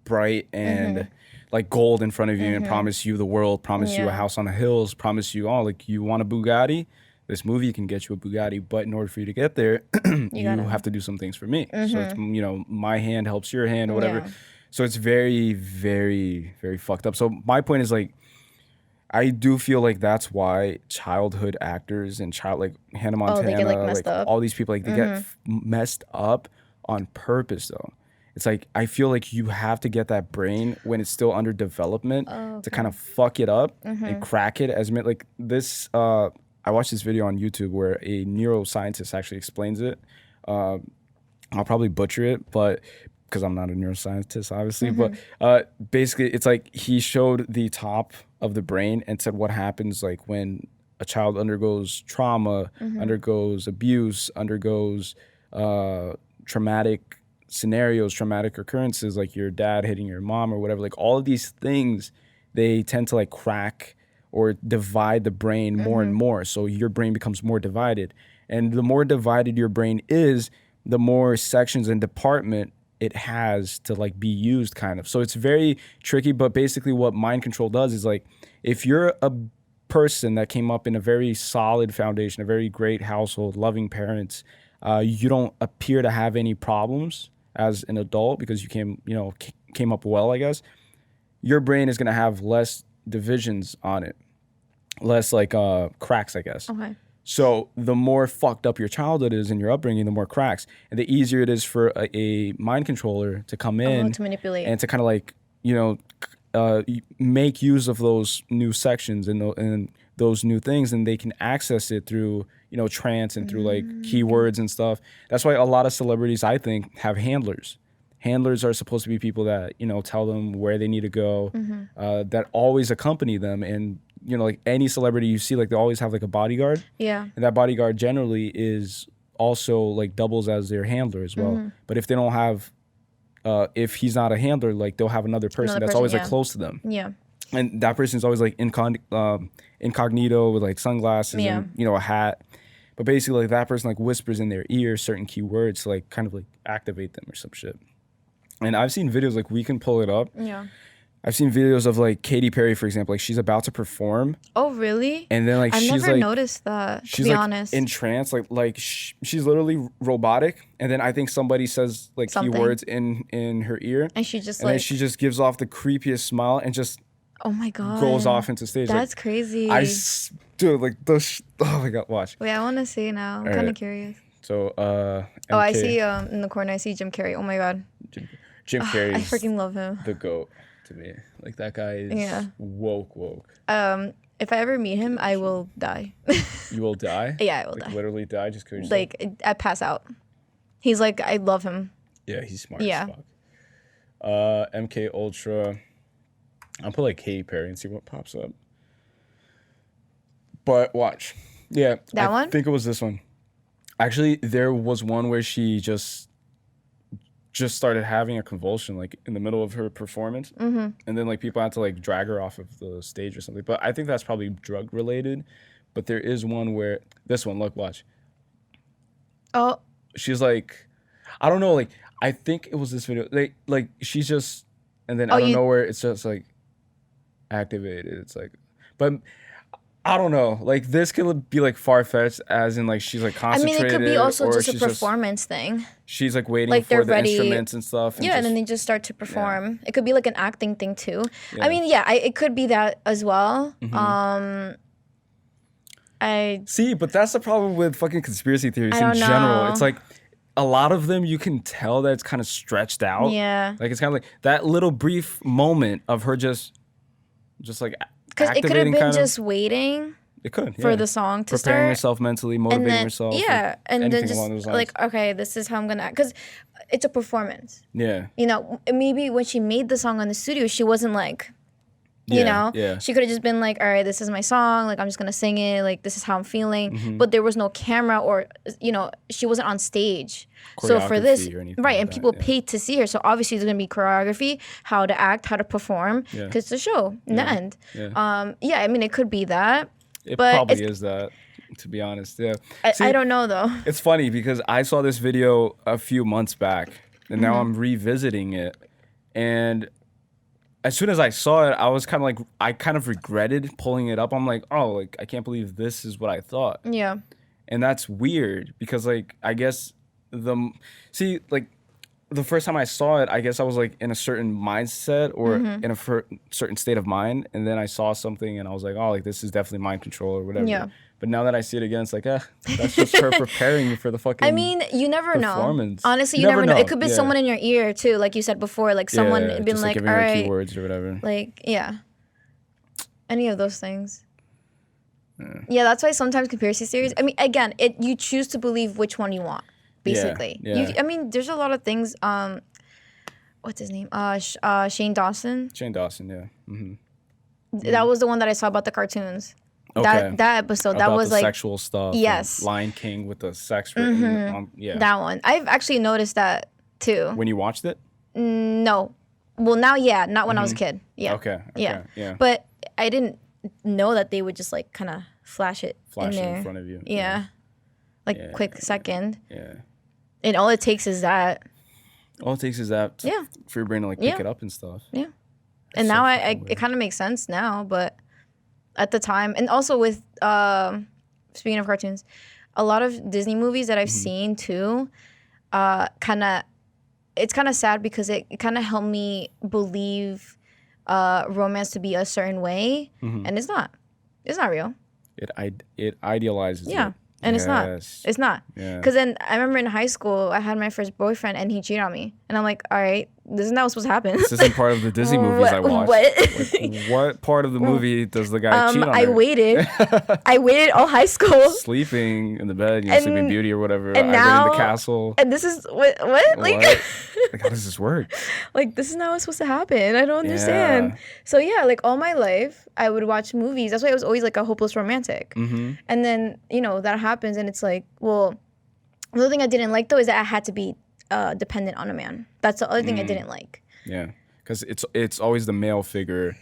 bright and like gold in front of you and promise you the world, promise you a house on the hills, promise you all, like, you want a Bugatti, this movie can get you a Bugatti, but in order for you to get there, you have to do some things for me. So it's, my hand helps your hand or whatever. So it's very, very, very fucked up. So my point is, like, I do feel like that's why childhood actors and like Hannah Montana, they get, like, messed up. all these people, like, they get messed up on purpose, though. It's like, I feel like you have to get that brain when it's still under development to kind of fuck it up and crack it as like this. I watched this video on YouTube where a neuroscientist actually explains it. I'll probably butcher it, but because I'm not a neuroscientist, obviously. But basically, it's like he showed the top of the brain and said what happens, like, when a child undergoes trauma, undergoes abuse, undergoes traumatic scenarios, traumatic occurrences, like your dad hitting your mom or whatever. Like, all of these things, they tend to, like, crack or divide the brain more and more. So your brain becomes more divided. And the more divided your brain is, the more sections and department it has to, like, be used, kind of. So it's very tricky, but basically what mind control does is, like, if you're a person that came up in a very solid foundation, a very great household, loving parents, you don't appear to have any problems as an adult because you came up well, I guess. Your brain is going to have less divisions on it, less, like, cracks, I guess. Okay. So the more fucked up your childhood is in your upbringing, the more cracks, and the easier it is for a mind controller to come in to manipulate and to kind of, like, make use of those new sections and those new things, and they can access it through trance and through, like, keywords and stuff. That's why a lot of celebrities, I think, have handlers. Handlers are supposed to be people that tell them where they need to go, that always accompany them, and like any celebrity you see, like, they always have, like, a bodyguard. Yeah. And that bodyguard generally is also, like, doubles as their handler as well. But if they don't have, if he's not a handler, like, they'll have another person that's always like close to them. Yeah. And that person's always, like, incognito with, like, sunglasses and a hat. But basically, like, that person, like, whispers in their ear certain keywords to, like, kind of, like, activate them or some shit. And I've seen videos, like, we can pull it up. Yeah. I've seen videos of, like, Katy Perry, for example. Like, she's about to perform. Oh, really? And then, like, I've she's never like, noticed that, to she's, be like, honest. in trance. Like she's literally robotic. And then I think somebody says, like, Something. keywords in her ear. And she just, and then she just gives off the creepiest smile and just oh my God, goes off into stage. That's like, crazy. Dude, like, oh my God, watch. Wait, I want to see now. I'm kind of curious. So, oh, I see in the corner, I see Jim Carrey. Oh my God. Jim Carrey. I freaking love him. The GOAT to me. Like, that guy is woke. If I ever meet him, I will die. You will die? Yeah, I will like, die. Literally die just because. Like, I pass out. He's like, I love him. Yeah, he's smart as fuck. MK Ultra. I'll put, like, Katy Perry and see what pops up. But watch. Yeah. That one? I think it was this one. Actually, there was one where she just started having a convulsion, like, in the middle of her performance. And then, like, people had to, like, drag her off of the stage or something. But I think that's probably drug related. But there is one where, this one, look, watch. Oh. She's like, I don't know, like, I think it was this video. Like she's just, and then out of nowhere, it's just, like, activated. It's like, but I don't know. Like, this could be, like, far-fetched, as in, like, she's, like, concentrated. I mean, it could be also just a performance thing. She's, like, waiting like, for the ready. Instruments and stuff. And then they just start to perform. Yeah. It could be, like, an acting thing, too. Yeah. I mean, it could be that as well. I see, but that's the problem with fucking conspiracy theories in general. It's, like, a lot of them, you can tell that it's kind of stretched out. Yeah. Like, it's kind of like that little brief moment of her just like, because it could have been just waiting It could, for yeah. the song to Preparing start. yourself mentally, And motivating then, yourself. yeah, and then anything just along those lines. like, okay, this is how I'm gonna act. Because it's a performance. Yeah. You know, maybe when she made the song in the studio, she wasn't like, you know, she could have just been like, all right, this is my song. Like, I'm just going to sing it. Like, this is how I'm feeling. Mm-hmm. But there was no camera or, you know, she wasn't on stage. So for this, right, like and people paid to see her. So obviously there's going to be choreography, how to act, how to perform. Because it's a show in the end. Yeah, I mean, it could be that. It but probably is that, to be honest. Yeah. See, I don't know, though. It's funny because I saw this video a few months back, and now I'm revisiting it. And as soon as I saw it, I was kind of like, I kind of regretted pulling it up. I'm like, oh, like, I can't believe this is what I thought. Yeah. And that's weird because, like, I guess like, the first time I saw it, I guess I was, like, in a certain mindset or in a certain state of mind. And then I saw something and I was like, oh, like, this is definitely mind control or whatever. Yeah. But now that I see it again, it's like, that's just her preparing me for the fucking I mean, you never know. Honestly, you never know. It could be Yeah. someone in your ear, too, like you said before. Like, someone being just, like, giving all her right. keywords or whatever. Like, yeah. Any of those things. Yeah, that's why sometimes conspiracy theories, I mean, again, you choose to believe which one you want, basically. Yeah. I mean, there's a lot of things, what's his name? Shane Dawson. Shane Dawson, yeah. Mm-hmm. That was the one that I saw about the cartoons. Okay. That episode, About that was the like sexual stuff. Yes. Lion King with the sex written. Yeah. that one. I've actually noticed that too. When you watched it? No. Well, now, yeah, not when I was a kid. Yeah. Okay. Yeah. Yeah. But I didn't know that they would just like kind of flash it Flash in it there. in front of you. Yeah. Like quick second. Yeah. And all it takes is that. All it takes is that for your brain to like pick it up and stuff. Yeah. And now it kind of makes sense now, but at the time, and also with speaking of cartoons, a lot of Disney movies that I've seen too, it's kind of sad because it kind of helped me believe romance to be a certain way, and it's not real. It idealizes it. And it's not. Yeah. Because then I remember in high school, I had my first boyfriend and he cheated on me. And I'm like, all right, this is not what's supposed to happen. This isn't part of the Disney movies I watched. What? Like, what part of the movie does the guy cheat on I her? waited. I waited all high school. Sleeping in the bed, And- Sleeping Beauty or whatever. and I now- went in the castle. And this is, what? Like, Like, how does this work? like, this is not what's supposed to happen. I don't understand. So, yeah, like, all my life, I would watch movies. That's why I was always, like, a hopeless romantic. Mm-hmm. And then, that happens, and it's like, well, the other thing I didn't like, though, is that I had to be dependent on a man. That's the other thing I didn't like. Yeah, because it's always the male figure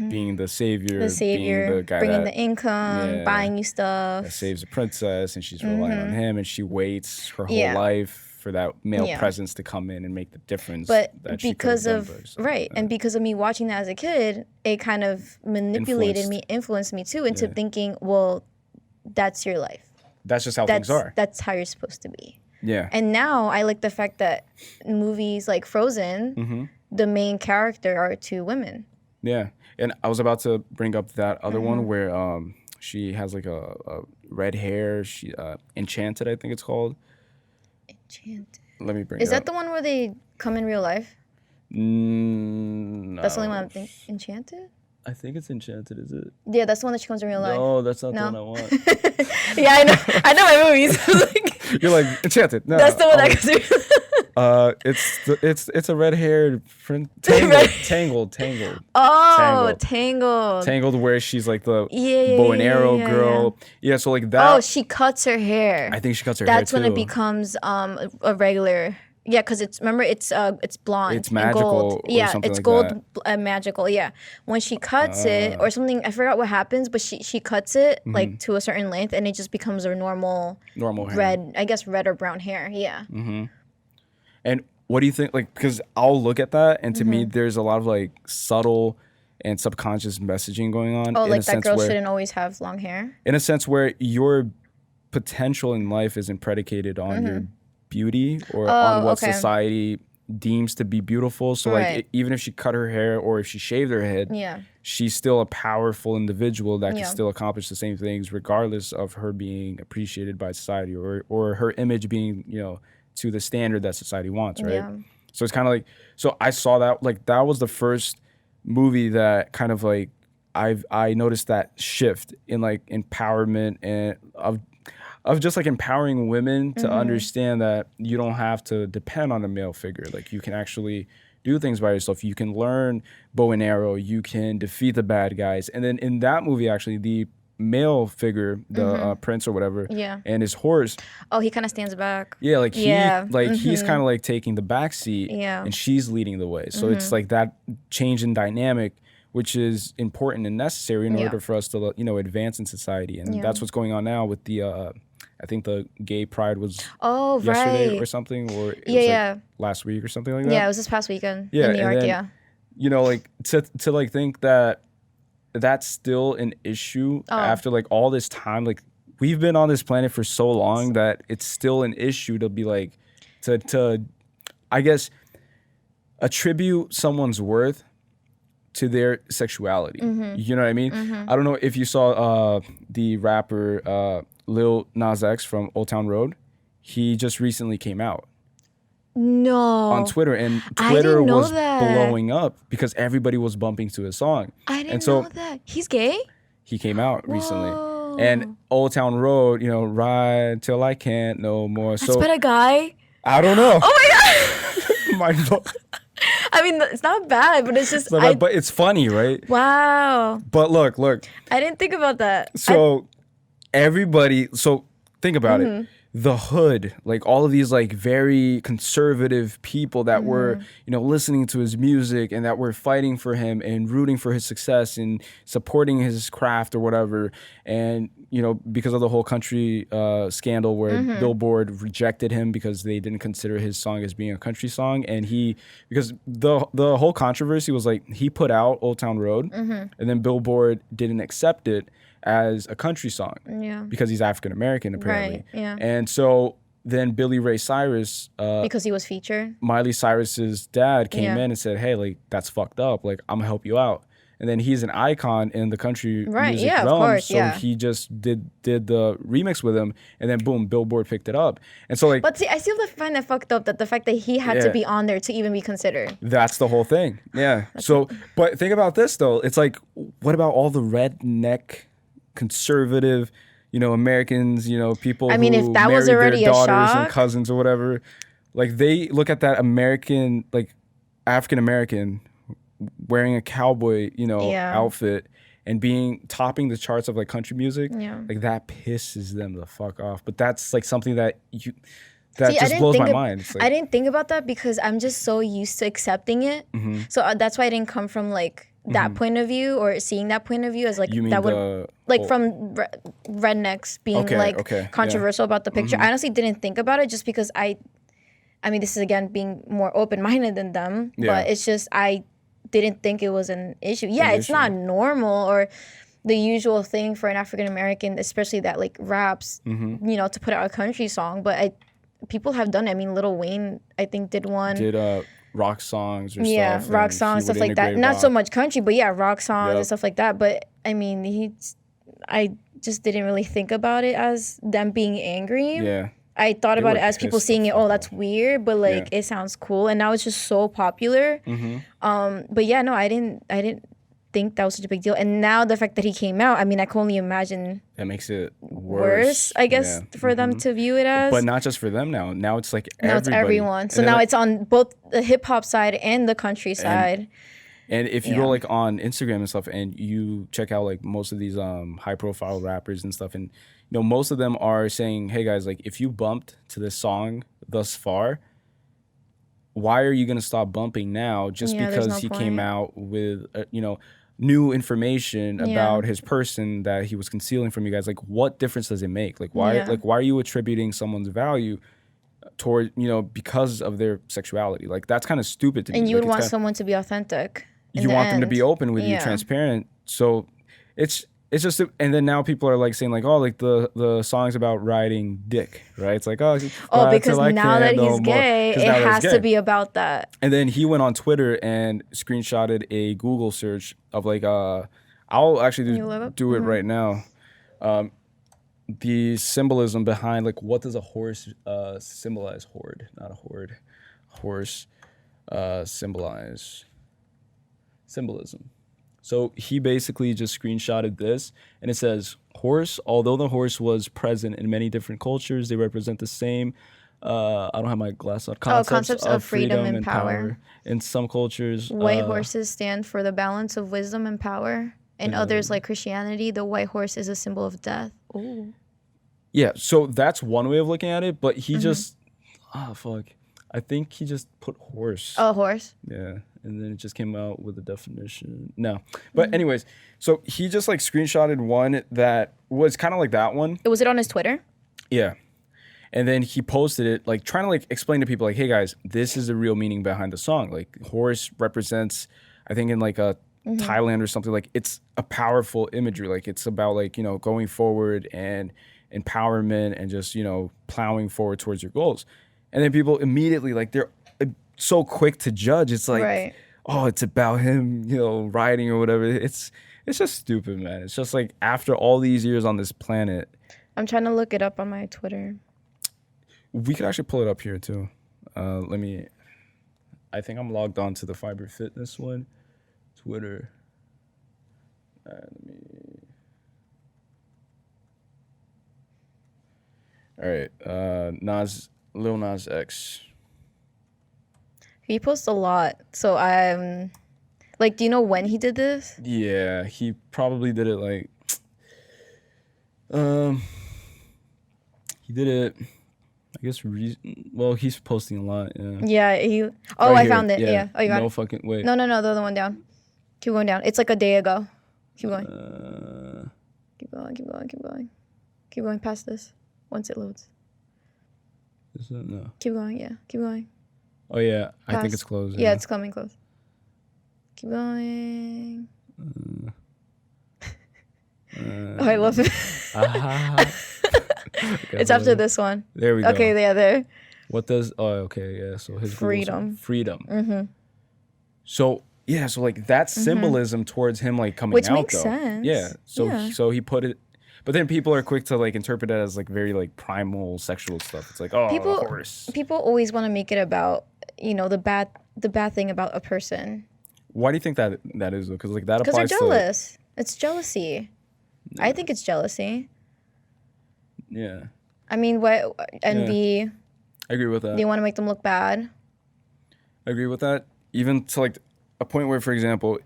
being the savior, being the guy bringing that, the income, buying you stuff. that saves the princess, and she's relying on him, and she waits her whole life for that male presence to come in and make the difference. But that she because could've of done first. and because of me watching that as a kid, it kind of influenced me too into thinking, well, that's your life. That's just how things are. That's how you're supposed to be. Yeah. And now I like the fact that movies like Frozen, the main character are two women. Yeah, and I was about to bring up that other one where she has like a red hair. She Enchanted, I think it's called. Enchanted. Let me bring. Is it that up. the one where they come in real life? No. That's the only one I'm thinking. Enchanted? I think it's Enchanted. Is it? Yeah, that's the one that she comes in real life. No, that's not the one I want. Yeah, I know. I know my movies. You're like Enchanted. No, That's the one that comes in real life. It's a red-haired Tangled. Oh, Tangled. Tangled, where she's like the bow and arrow girl. Yeah, so like that. Oh, she cuts her hair. I think she cuts her hair That's when too. it becomes a regular. Yeah, because it's blonde. It's and magical gold. or Yeah, something it's like gold and magical. Yeah, when she cuts it or something, I forgot what happens, but she cuts it like to a certain length, and it just becomes a normal hair. red, I guess red or brown hair. Yeah. And what do you think? Like, because I'll look at that, and to me, there's a lot of like subtle and subconscious messaging going on. Oh, in like a that sense girl where, shouldn't always have long hair. in a sense where your potential in life isn't predicated on your beauty or on what society deems to be beautiful. So like even if she cut her hair or if she shaved her head, she's still a powerful individual that can still accomplish the same things regardless of her being appreciated by society or her image being, to the standard that society wants, right? Yeah. So it's kind of like, so I saw that, like that was the first movie that kind of like I noticed that shift in like empowerment and of just like empowering women to understand that you don't have to depend on a male figure. Like you can actually do things by yourself. You can learn bow and arrow. You can defeat the bad guys. And then in that movie, actually, the male figure, the prince or whatever, and his horse. Oh, he kind of stands back. Yeah, like he's kind of like taking the back seat, Yeah. and she's leading the way. So it's like that change in dynamic, which is important and necessary in order for us to advance in society. And that's what's going on now with the. I think the gay pride was yesterday or something, or it was like last week or something like that. Yeah, it was this past weekend in New York. Then, like to like think that that's still an issue after like all this time. Like we've been on this planet for so long that it's still an issue to be like to I guess attribute someone's worth to their sexuality. You know what I mean? I don't know if you saw the rapper Lil Nas X from Old Town Road. He just recently came out. No. On Twitter, and Twitter was blowing up because everybody was bumping to his song. I didn't know that. He's gay? He came out recently. And Old Town Road, ride till I can't no more. That's about a guy? I don't know. Oh my God. Mind blown. I mean, it's not bad, but it's just... but it's funny, right? Wow. But look. I didn't think about that. So think about it. The hood, like all of these like very conservative people that were, listening to his music and that were fighting for him and rooting for his success and supporting his craft or whatever. And, because of the whole country scandal where Billboard rejected him because they didn't consider his song as being a country song. And because the whole controversy was like, he put out Old Town Road and then Billboard didn't accept it as a country song because he's African American apparently. Right, yeah. And so then Billy Ray Cyrus, because he was featured, Miley Cyrus's dad came in and said, "Hey, like that's fucked up. Like I'm gonna help you out." And then he's an icon in the country music realm, of course, so he just did the remix with him, and then boom, Billboard picked it up. And so like, but see, I still find that fucked up that the fact that he had to be on there to even be considered. That's the whole thing. Yeah. But think about this though. It's like, what about all the redneck, conservative, Americans, people I mean, who if that was married already their a daughters shock and cousins or whatever, like they look at that American, like African American wearing a cowboy, outfit and topping the charts of like country music, like that pisses them the fuck off. But that's like something that just blows my mind. It's like, I didn't think about that because I'm just so used to accepting it. So that's why I didn't come from like that point of view or seeing that point of view as like you mean that would from rednecks being controversial about the picture. I honestly didn't think about it just because I mean this is again being more open-minded than them, but it's just I didn't think it was an issue. It's not normal or the usual thing for an African American, especially that like raps, to put out a country song, but people have done it. I mean, Lil Wayne I think did one. Rock songs or stuff. Rock songs, stuff like that. Not so much country, but rock songs and stuff like that. But I mean, I just didn't really think about it as them being angry. Yeah. I thought about it as people seeing it, that's weird, but like it sounds cool. And now it's just so popular. But no, I didn't think that was such a big deal. And now the fact that he came out, I mean, I can only imagine that makes it worse, I guess, for them to view it as. But not just for them now. Now it's like everybody. Now it's everyone. So now it's on both the hip hop side and the country side. And if you go like on Instagram and stuff and you check out like most of these high profile rappers and stuff, and most of them are saying, hey guys, like if you bumped to this song thus far, why are you gonna stop bumping now just because he came out with new information about his person that he was concealing from you guys? Like what difference does it make? Like why are you attributing someone's value toward because of their sexuality? Like that's kind of stupid to me. And you would want someone to be authentic. You want them to be open with you, transparent. So it's just, and then now people are like saying like, oh, like the song's about riding dick, right? It's like, because now that he's gay, it has to be about that. And then he went on Twitter and screenshotted a Google search of like, I'll actually do it right now. The symbolism behind like, what does a horse symbolize? Horde, not a horde. Horse symbolize symbolism. So he basically just screenshotted this, and it says, horse, although the horse was present in many different cultures, they represent the same, I don't have my glass on, concepts of freedom and power. In some cultures, White horses stand for the balance of wisdom and power. In others, like Christianity, the white horse is a symbol of death. Ooh. Yeah, so that's one way of looking at it, but he just, I think he just put horse. Oh, horse. Yeah, and then it just came out with a definition. No, but anyways, so he just like screenshotted one that was kind of like that one. Was it on his Twitter? Yeah. And then he posted it, like trying to like explain to people like, hey guys, this is the real meaning behind the song. Like horse represents, I think in like a Thailand or something, like it's a powerful imagery. Like it's about like, you know, going forward and empowerment and just, you know, plowing forward towards your goals. And then people immediately like they're so quick to judge. It's like, oh, it's about him, you know, riding or whatever. It's just stupid, man. It's just like after all these years on this planet. I'm trying to look it up on my Twitter. We could actually pull it up here too. I think I'm logged on to the Fiber Fitness one. Twitter. All right. Lil Nas X. He posts a lot. So I'm like, do you know when he did this? Yeah, he probably did it like he did it I guess he's posting a lot, yeah. Yeah, I found it. Yeah. Oh, you got it. No fucking wait. No, the other one down. Keep going down. It's like a day ago. Keep going. Keep going. Keep going past this once it loads. Is it? No. Keep going, yeah. Keep going. Oh, yeah. Past. I think it's closed. Yeah, it's coming close. Keep going. I love it. It's after this one. There we go. Okay, yeah, there. What does... Oh, okay, yeah. So his freedom. Mm-hmm. So, yeah, so like that symbolism towards him like coming Which out, makes though. sense. Yeah. So he put it... But then people are quick to like interpret it as like very like primal sexual stuff. It's like, oh, horse. People always want to make it about, you know, the bad thing about a person. Why do you think that is? Because like that applies to... Because they're jealous. It's jealousy. Yeah. I think it's jealousy. Yeah. I mean, what envy? Yeah. I agree with that. They want to make them look bad. I agree with that. Even to like a point where, for example,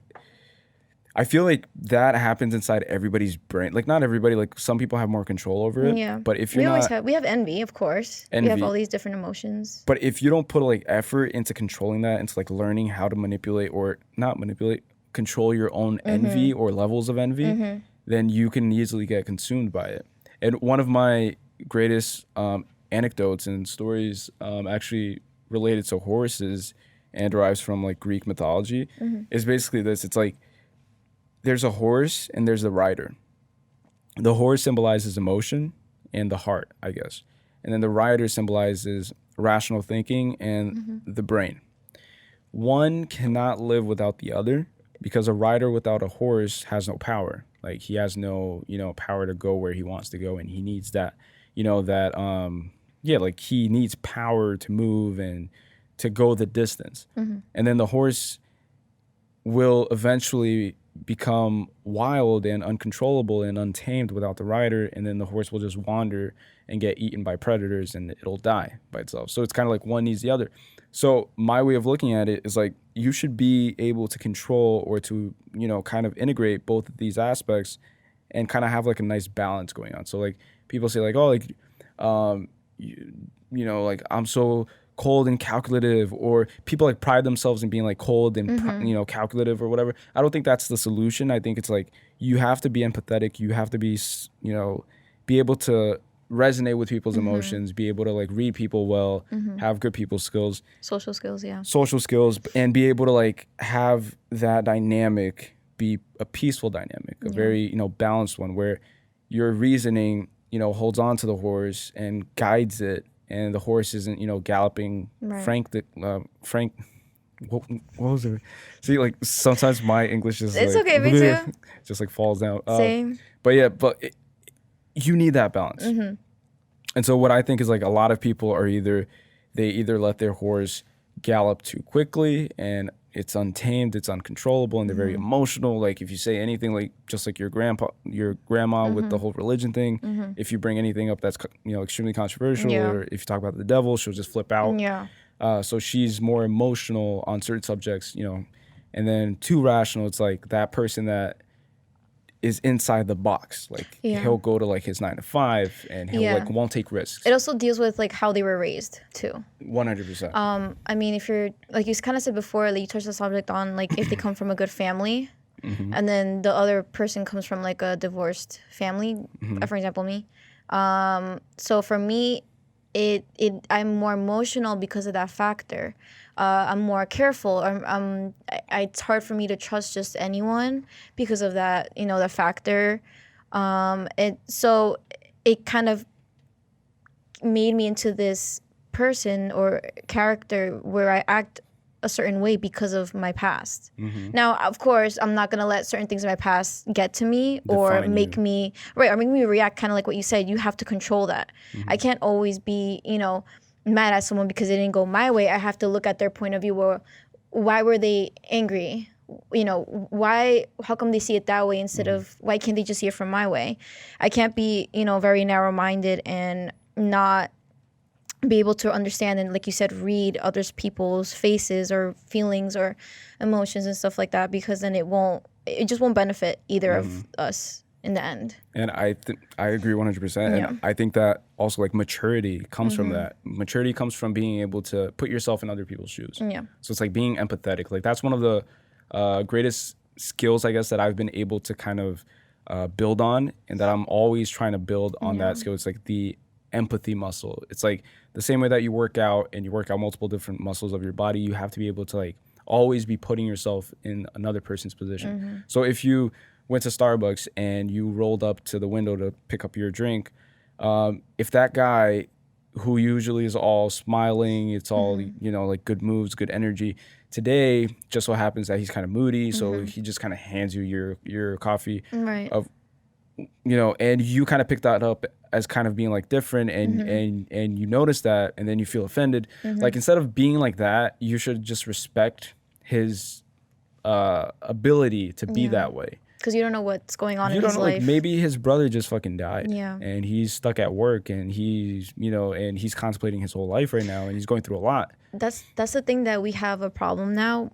I feel like that happens inside everybody's brain. Like not everybody, like some people have more control over it. Yeah. But if you're we have envy, of course. We have all these different emotions. But if you don't put like effort into controlling that, into like learning how to control your own envy or levels of envy, then you can easily get consumed by it. And one of my greatest anecdotes and stories actually related to horses and derives from like Greek mythology is basically this. It's like there's a horse and there's a rider. The horse symbolizes emotion and the heart, I guess. And then the rider symbolizes rational thinking and the brain. One cannot live without the other because a rider without a horse has no power. Like he has no, power to go where he wants to go, and he needs that, like he needs power to move and to go the distance. And then the horse will eventually become wild and uncontrollable and untamed without the rider, and then the horse will just wander and get eaten by predators and it'll die by itself. So it's kind of like one needs the other. So my way of looking at it is like you should be able to control or to, kind of integrate both of these aspects and kind of have like a nice balance going on. So like people say like, oh, like, like I'm so cold and calculative, or people like pride themselves in being like cold and, calculative or whatever. I don't think that's the solution. I think it's like you have to be empathetic. You have to be, be able to resonate with people's emotions, be able to like read people well, have good people skills. Social skills, yeah. Social skills, and be able to like have that dynamic be a peaceful dynamic, a very, balanced one where your reasoning, holds on to the horse and guides it, and the horse isn't, galloping Frank. What was it? See, like sometimes my English is it's like, okay, me too. Just like falls down. Same. But yeah, you need that balance. And so what I think is like a lot of people are either let their horse gallop too quickly and it's untamed, it's uncontrollable, and they're very emotional. Like if you say anything, like just like your grandma with the whole religion thing, if you bring anything up that's extremely controversial, or if you talk about the devil, she'll just flip out. Yeah. So she's more emotional on certain subjects, and then too rational. It's like that person that is inside the box. Like he'll go to like his 9 to 5 and he'll like won't take risks. It also deals with like how they were raised too. 100%. I mean, if you're like you kind of said before, like you touched the subject on like if they come from a good family, and then the other person comes from like a divorced family, for example, me. So for me, I'm more emotional because of that factor. I'm more careful. It's hard for me to trust just anyone because of that, the factor. So it kind of made me into this person or character where I act a certain way because of my past. Now, of course, I'm not gonna let certain things in my past get to me or make me react kind of like what you said. You have to control that. I can't always be, mad at someone because it didn't go my way. I have to look at their point of view. Or why were they angry? How come they see it that way instead of why can't they just see it from my way? I can't be, very narrow-minded and not be able to understand and, like you said, read other people's faces or feelings or emotions and stuff like that, because then it just won't benefit either of us in the end. And I agree 100%. And I think that also like maturity comes from that. Maturity comes from being able to put yourself in other people's shoes. Yeah. So it's like being empathetic. Like that's one of the greatest skills, I guess, that I've been able to kind of build on, and that I'm always trying to build on that skill. It's like the empathy muscle. It's like the same way that you work out and you work out multiple different muscles of your body, you have to be able to like always be putting yourself in another person's position. So if you went to Starbucks and you rolled up to the window to pick up your drink, if that guy who usually is all smiling, it's all, like good moves, good energy, today just so happens that he's kind of moody, so he just kind of hands you your coffee. Right. And you kind of pick that up as kind of being like different, and you notice that, and then you feel offended. Like instead of being like that, you should just respect his ability to be that way. Because you don't know what's going on in his life. You don't know, like maybe his brother just fucking died. Yeah. And he's stuck at work, and he's, and he's contemplating his whole life right now, and he's going through a lot. That's the thing that we have a problem now.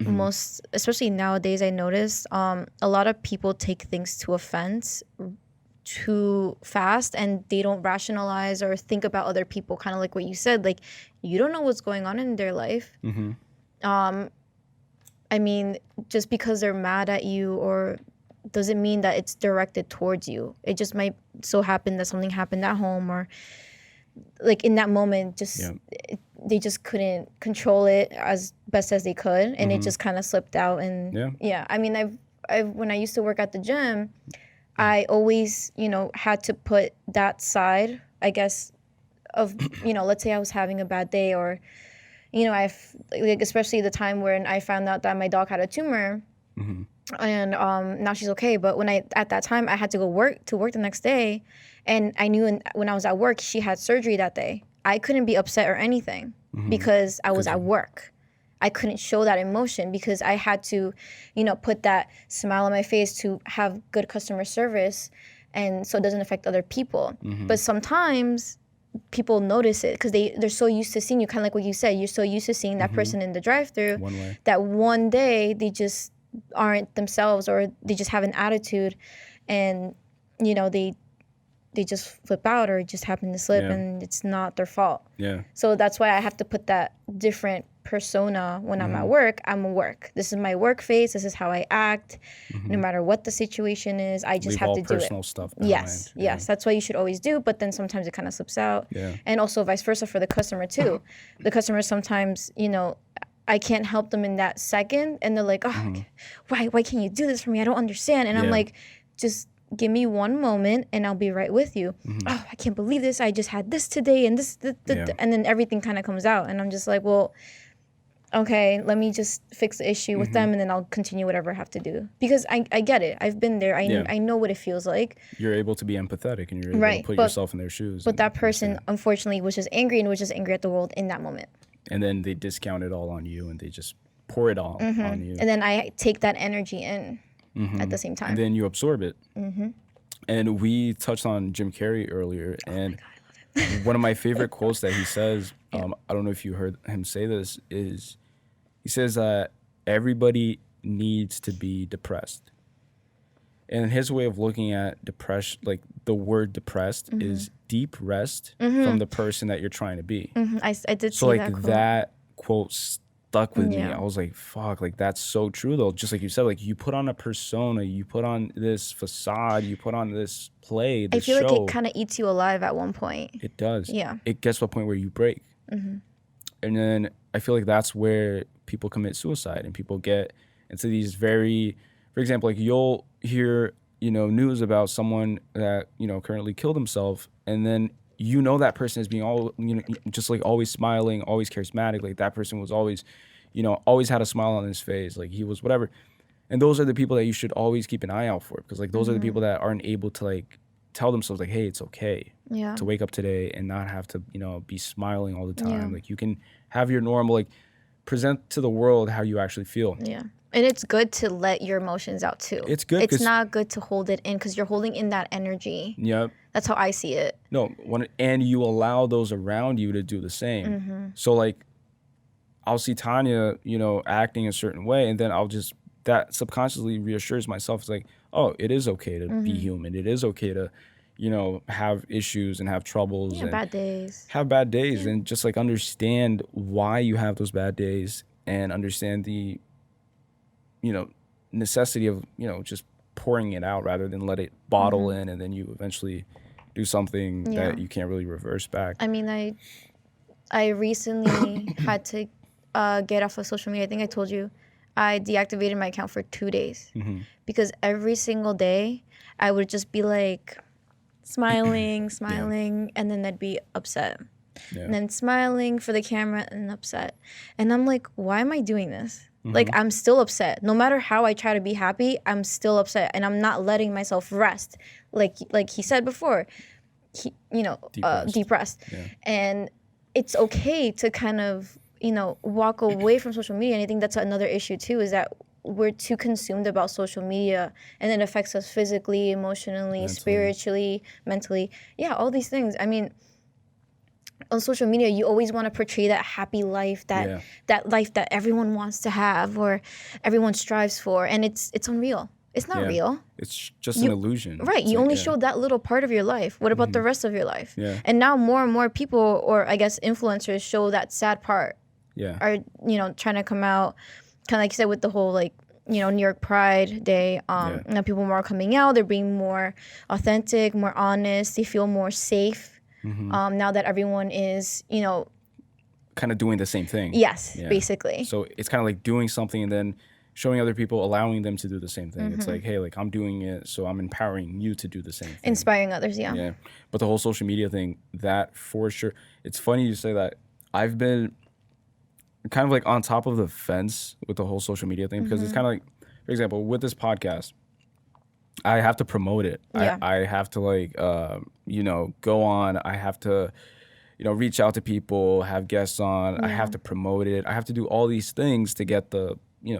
Especially nowadays, I noticed a lot of people take things to offense too fast, and they don't rationalize or think about other people, kind of like what you said. Like, you don't know what's going on in their life. I mean, just because they're mad at you or doesn't mean that it's directed towards you. It just might so happen that something happened at home, or like in that moment, they just couldn't control it as best as they could, and it just kind of slipped out. And I mean, I've when I used to work at the gym, I always, had to put that side, I guess, of, let's say I was having a bad day, or, especially the time when I found out that my dog had a tumor, and now she's okay. But at that time, I had to go work the next day, and I knew when I was at work, she had surgery that day. I couldn't be upset or anything because I was at work. I couldn't show that emotion because I had to, put that smile on my face to have good customer service, and so it doesn't affect other people. But sometimes people notice it because they're so used to seeing you, kind of like what you said. You're so used to seeing that person in the drive-thru that one day they just aren't themselves, or they just have an attitude, and they just flip out or just happen to slip, and it's not their fault. So that's why I have to put that different persona when I'm at work. I'm at work. This is my work face. This is how I act. No matter what the situation is, I just have to do it. Personal stuff behind. Yes. That's what you should always do. But then sometimes it kind of slips out. And also vice versa for the customer too. The customer sometimes, I can't help them in that second, and they're like, oh, why can't you do this for me? I don't understand. And I'm like, just give me one moment and I'll be right with you. Oh, I can't believe this. I just had this today, and this, and then everything kind of comes out. And I'm just like, well, okay, let me just fix the issue with them, and then I'll continue whatever I have to do. Because I get it. I've been there. I know what it feels like. You're able to be empathetic, and you're able to put yourself in their shoes. But that person, unfortunately, was just angry, and was just angry at the world in that moment. And then they discount it all on you, and they just pour it all on you. And then I take that energy in at the same time. And then you absorb it. And we touched on Jim Carrey earlier. And one of my favorite quotes that he says, I don't know if you heard him say this, is he says that everybody needs to be depressed. And his way of looking at depression, like the word depressed, is deep rest from the person that you're trying to be. I did So see like that quote. that quote stuck with me. Yeah. I was like, fuck, like that's so true though. Just like you said, like you put on a persona, you put on this facade, you put on this play, I this feel show. like it kind of eats you alive at one point. It does. Yeah. It gets to a point where you break. And then I feel like that's where people commit suicide and people get into these very, for example, like you'll hear, news about someone that, currently killed himself. And then, that person is being all, just like always smiling, always charismatic. Like that person was always, always had a smile on his face. Like he was whatever. And those are the people that you should always keep an eye out for. Because like those are the people that aren't able to like tell themselves like, hey, it's okay to wake up today and not have to, be smiling all the time. Yeah. Like you can have your normal, like present to the world how you actually feel. Yeah. And it's good to let your emotions out too. It's good. It's not good to hold it in because you're holding in that energy. Yep. That's how I see it. No, and you allow those around you to do the same. So like, I'll see Tanya, acting a certain way, and then that subconsciously reassures myself. It's like, oh, it is okay to be human. It is okay to, have issues and have troubles and bad days. have bad days, and just like understand why you have those bad days and understand the, necessity of, just pouring it out rather than let it bottle in and then you eventually do something that you can't really reverse back. I mean, I recently had to get off of social media. I think I told you I deactivated my account for 2 days because every single day I would just be like smiling, and then I'd be upset. And then smiling for the camera and upset. And I'm like, why am I doing this? Like, I'm still upset. No matter how I try to be happy, I'm still upset. And I'm not letting myself rest. Like he said before, depressed. Yeah. And it's okay to kind of, walk away from social media. And I think that's another issue, too, is that we're too consumed about social media. And it affects us physically, emotionally, spiritually, mentally. Yeah, all these things. I mean, on social media, you always want to portray that happy life, that life that everyone wants to have or everyone strives for, and it's unreal. It's not real. It's just an illusion. Right. You only show that little part of your life. What about the rest of your life? Yeah. And now more and more people, or I guess influencers, show that sad part. Yeah. Are, trying to come out, kind of like you said with the whole New York Pride Day. Now people are more coming out. They're being more authentic, more honest. They feel more safe. Now that everyone is, kind of doing the same thing. Yes, basically. So it's kind of like doing something and then showing other people, allowing them to do the same thing. It's like, hey, like I'm doing it, so I'm empowering you to do the same thing. Inspiring others, Yeah. But the whole social media thing, that for sure, it's funny you say that. I've been kind of like on top of the fence with the whole social media thing because it's kind of like, for example, with this podcast, I have to promote it. Yeah. I have to go on. I have to, reach out to people, have guests on. I have to promote it. I have to do all these things to get the,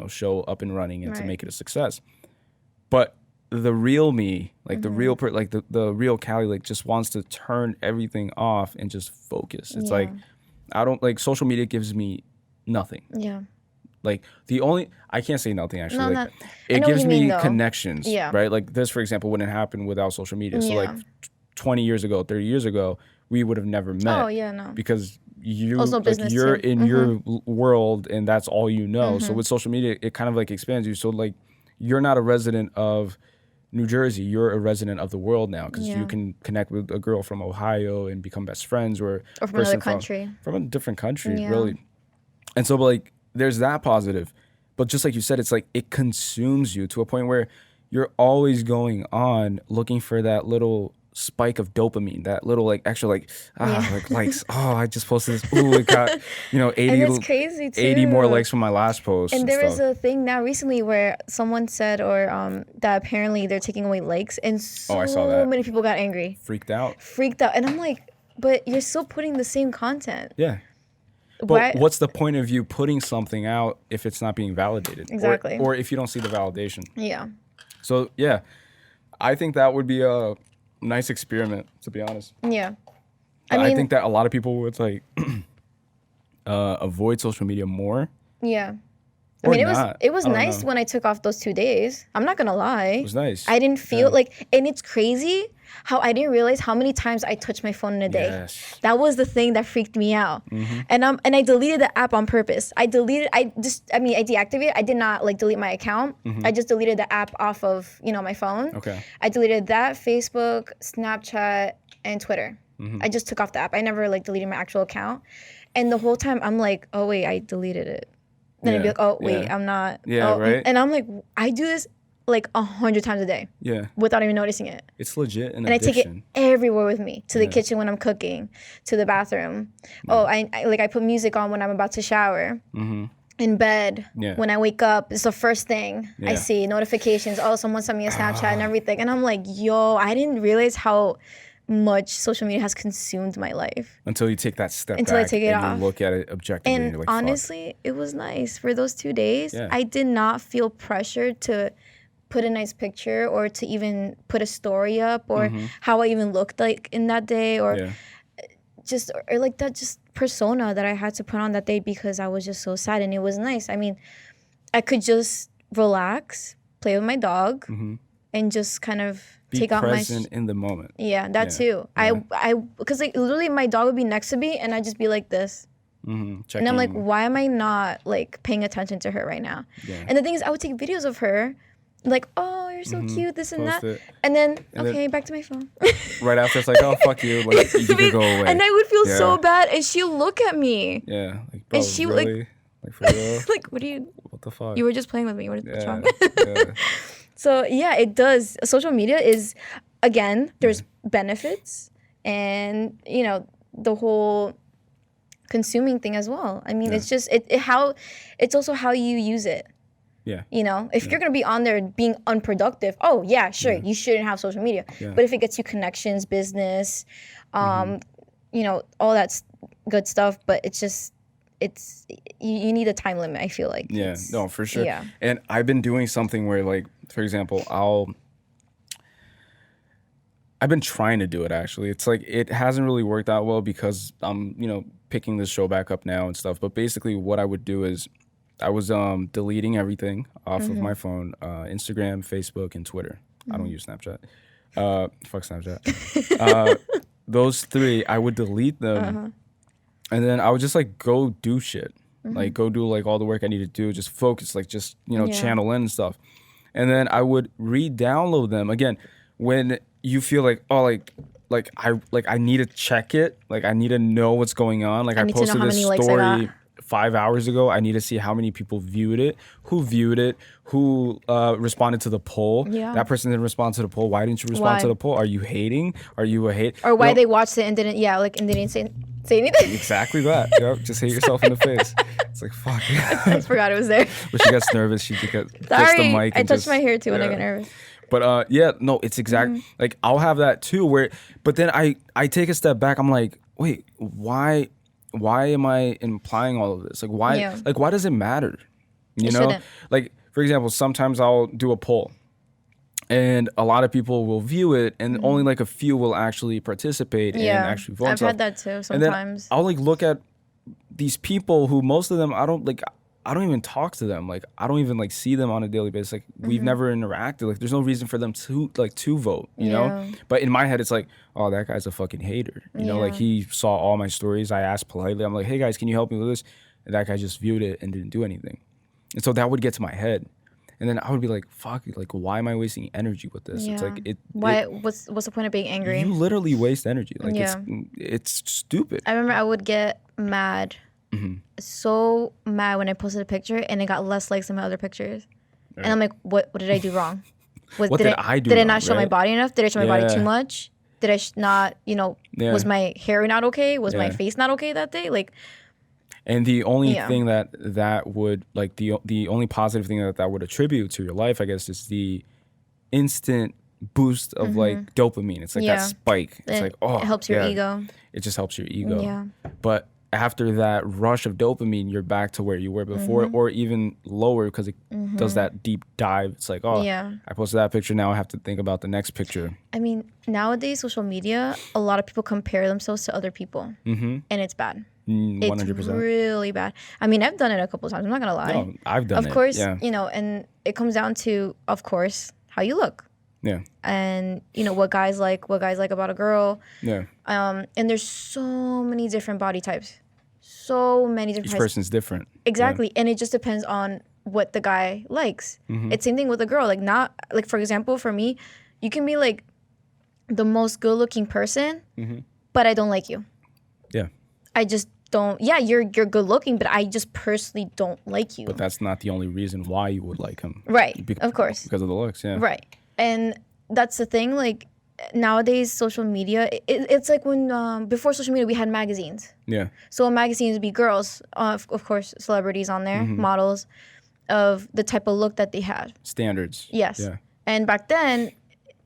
show up and running and to make it a success. But the real me, like the real, the real Callie, like just wants to turn everything off and just focus. It's like, I don't like social media gives me nothing. Yeah. Like I can't say nothing actually. No, like, I it know gives what you me mean, though. connections, right? Like this, for example, wouldn't happen without social media. So like 20 years ago, 30 years ago, we would have never met. Oh yeah, no. Because you're too. in your world and that's all you know. So with social media, it kind of like expands you. So like you're not a resident of New Jersey, you're a resident of the world now because you can connect with a girl from Ohio and become best friends or from another country. From a different country, really. And so like there's that positive. But just like you said, it's like it consumes you to a point where you're always going on looking for that little spike of dopamine, that little like extra likes. Oh, I just posted this. Ooh, it got 80. And it's crazy too. 80 more likes from my last post. And there is a thing now recently where someone said that apparently they're taking away likes, and I saw that. many people got angry, freaked out, and I'm like, but you're still putting the same content. Yeah. But what's the point of you putting something out if it's not being validated? Exactly. Or if you don't see the validation. Yeah. So, yeah, I think that would be a nice experiment, to be honest. Yeah. I think that a lot of people would like avoid social media more. Yeah. Or I mean, not. it was I don't nice know. when I took off those 2 days. I'm not gonna lie. It was nice. I didn't feel like, and it's crazy how I didn't realize how many times I touched my phone in a day. Yes. That was the thing that freaked me out. And I deleted the app on purpose. I deactivated. I did not like delete my account. I just deleted the app off of, my phone. Okay. I deleted that, Facebook, Snapchat, and Twitter. I just took off the app. I never like deleted my actual account. And the whole time I'm like, oh wait, I deleted it. Then I'd be like, oh wait, I'm not. Yeah, right. And I'm like, I do this like 100 times a day. Yeah. Without even noticing it. It's legit an And I take it everywhere with me, to the kitchen when I'm cooking, to the bathroom. Oh, I put music on when I'm about to shower. In bed, when I wake up, it's the first thing I see. Notifications. Oh, someone sent me a Snapchat and everything. And I'm like, yo, I didn't realize how much social media has consumed my life. Until you take that step Until back I take it and off. you look at it objectively and you're like, honestly, it was nice. For those 2 days, Yeah. I did not feel pressured to put a nice picture or to even put a story up or how I even looked like in that day or just or like that just persona that I had to put on that day because I was just so sad. And it was nice. I mean, I could just relax, play with my dog, and just kind of take out my present in the moment. Yeah, that too. Yeah. I because like literally my dog would be next to me and I'd just be like this. And I'm like, why am I not like paying attention to her right now? Yeah. And the thing is, I would take videos of her, like, oh, you're so cute, this and Post that, it. and then back to my phone. Right after, it's like, oh, fuck you. Like, you can go away. And I would feel so bad, and she'll look at me. Yeah. Like, bro, And she would, really? Like, for real? like, what do you? What the fuck? You were just playing with me. What's wrong? Yeah. So yeah, it does. Social media is, again, there's benefits, and the whole consuming thing as well. I mean, it's just it's also how you use it. Yeah. If you're gonna be on there being unproductive, oh yeah, sure, you shouldn't have social media. Yeah. But if it gets you connections, business, all that good stuff, but it's just you need a time limit. I feel like. Yeah. No, for sure. Yeah. And I've been doing something where, like, for example, I've been trying to do it actually. It's like it hasn't really worked out well because I'm, picking this show back up now and stuff. But basically what I would do is I was deleting everything off of my phone, Instagram, Facebook, and Twitter. I don't use Snapchat. Fuck Snapchat. Those three, I would delete them. And then I would just like go do shit. Like go do like all the work I need to do, just focus, like just, channel in and stuff. And then I would re-download them again when you feel like, oh, I need to check it. Like I need to know what's going on. Like I posted this story 5 hours ago. I need to see how many people viewed it, who responded to the poll. Yeah. That person didn't respond to the poll. Why didn't you respond to the poll? Are you hating? Are you a hate? Or why they watched it and didn't say anything. Exactly that. Yep. Just hit yourself in the face. It's like, fuck. I forgot it was there. When she gets nervous, she just gets the mic. I touch my hair too when I get nervous. But no, it's exact. Like I'll have that too. But then I take a step back. I'm like, wait, why am I implying all of this? Like why? Yeah. Like why does it matter? You know, shouldn't. like for example, sometimes I'll do a poll, and a lot of people will view it, and only like a few will actually participate and actually vote. I've had that too sometimes. And then I'll like look at these people who most of them I don't even talk to them. Like I don't even like see them on a daily basis. Like we've never interacted. Like there's no reason for them to vote, you know? But in my head it's like, oh, that guy's a fucking hater. You know, like he saw all my stories. I asked politely. I'm like, hey guys, can you help me with this? And that guy just viewed it and didn't do anything. And so that would get to my head. And then I would be like, fuck, like why am I wasting energy with this? It's like what's the point of being angry? You literally waste energy. Like it's stupid. I remember I would get mad. So mad when I posted a picture and it got less likes than my other pictures. Right. And I'm like, what did I do wrong? What did I do Did I wrong, not show my body enough? Did I show my body too much? Did I not, was my hair not okay? Was my face not okay that day? Like, and the only thing that would, like, the only positive thing that would attribute to your life, I guess, is the instant boost of like dopamine. It's like that spike. It's like, oh, it helps your ego. It just helps your ego. Yeah. But after that rush of dopamine, you're back to where you were before, or even lower because it does that deep dive. It's like, oh, I posted that picture. Now I have to think about the next picture. I mean, nowadays, social media, a lot of people compare themselves to other people, and it's bad. 100%. It's really bad. I mean, I've done it a couple of times. I'm not going to lie. No, I've done it. Of course, yeah. you know, and it comes down to, of course, how you look. Yeah. And, you know, what guys like about a girl. Yeah. And there's so many different body types. So many different Each person's different. Exactly. Yeah. And it just depends on what the guy likes. It's same thing with a girl. Like, not, like, for example, for me, you can be, like, the most good-looking person, but I don't like you. Yeah. I just don't. Yeah, you're good-looking, but I just personally don't like you. But that's not the only reason why you would like him. Right. Of course. Because of the looks, yeah. Right. And that's the thing, like, nowadays, social media, it's like when, before social media, we had magazines. Yeah. So magazines would be girls, of course, celebrities on there, models, of the type of look that they had. Standards. Yes. Yeah. And back then,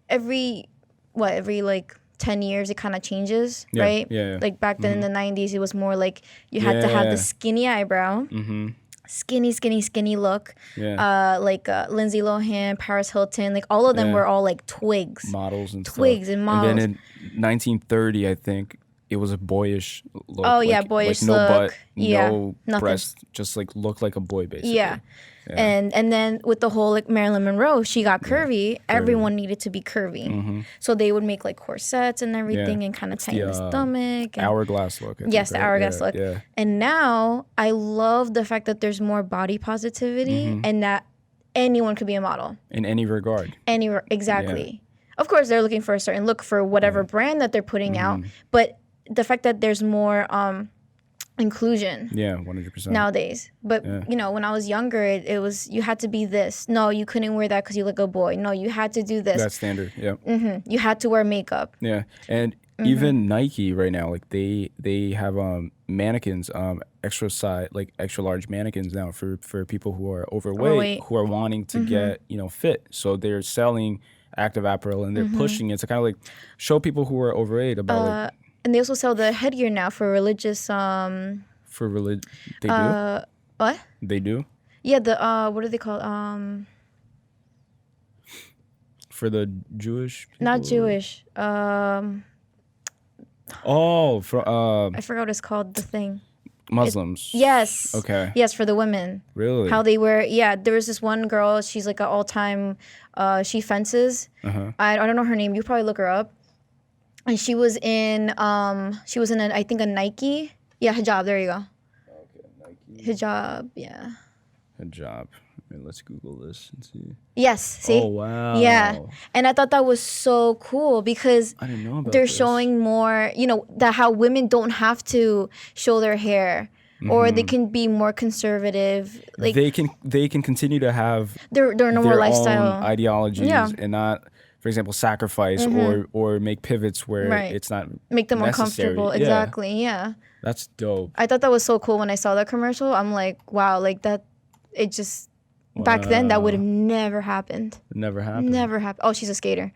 every like 10 years, it kind of changes, right? Yeah. Like back then in the 90s, it was more like you had to have the skinny eyebrow. Skinny look. Yeah. Like Lindsay Lohan, Paris Hilton, like all of them were all like twigs. Models and twigs stuff. And models. And then in 1930, I think, it was a boyish look. Oh, yeah, boyish no look. Butt, Yeah, no nothing. breast, just like looked like a boy, basically. Yeah. And then with the whole like Marilyn Monroe, she got curvy. Everyone needed to be curvy. So they would make like corsets and everything and kind of tighten the stomach. And, hourglass look. Yes, the hourglass look. Yeah. And now I love the fact that there's more body positivity and that anyone could be a model. In any regard. Exactly. Yeah. Of course, they're looking for a certain look for whatever brand that they're putting out. But the fact that there's more inclusion. Yeah, 100%. Nowadays. But, you know, when I was younger, it was, you had to be this. No, you couldn't wear that because you look a boy. No, you had to do this. That's standard, yeah. You had to wear makeup. Yeah, and even Nike right now, like they have mannequins, extra size, like extra large mannequins now for people who are overweight. Who are wanting to get, you know, fit. So they're selling active apparel and they're pushing it to kind of like show people who are overweight about like. And they also sell the headgear now for religious. For religion, they do. What? They do. Yeah, the what are they called? For the Jewish people? Not Jewish. Oh, for I forgot what it's called. The thing. Muslims. Yes. Okay. Yes, for the women. Really? How they wear. Yeah, there was this one girl. She's like an all-time. She fences. I don't know her name. You probably look her up. And she was in I think a Nike. Yeah, hijab. There you go. Okay, Nike. Hijab. Yeah. Hijab. I mean, let's Google this and see. Yes. See. Oh wow. Yeah, and I thought that was so cool because I didn't know about they're this. showing more. You know that how women don't have to show their hair. Or they can be more conservative. Like they can continue to have their normal lifestyle own ideologies and not, for example, sacrifice or make pivots where it's not make them necessary. uncomfortable. Exactly. Yeah. That's dope. I thought that was so cool when I saw that commercial. I'm like, wow, like that. It just back then that would have never happened. Never happened. Never happened. Oh, she's a skater.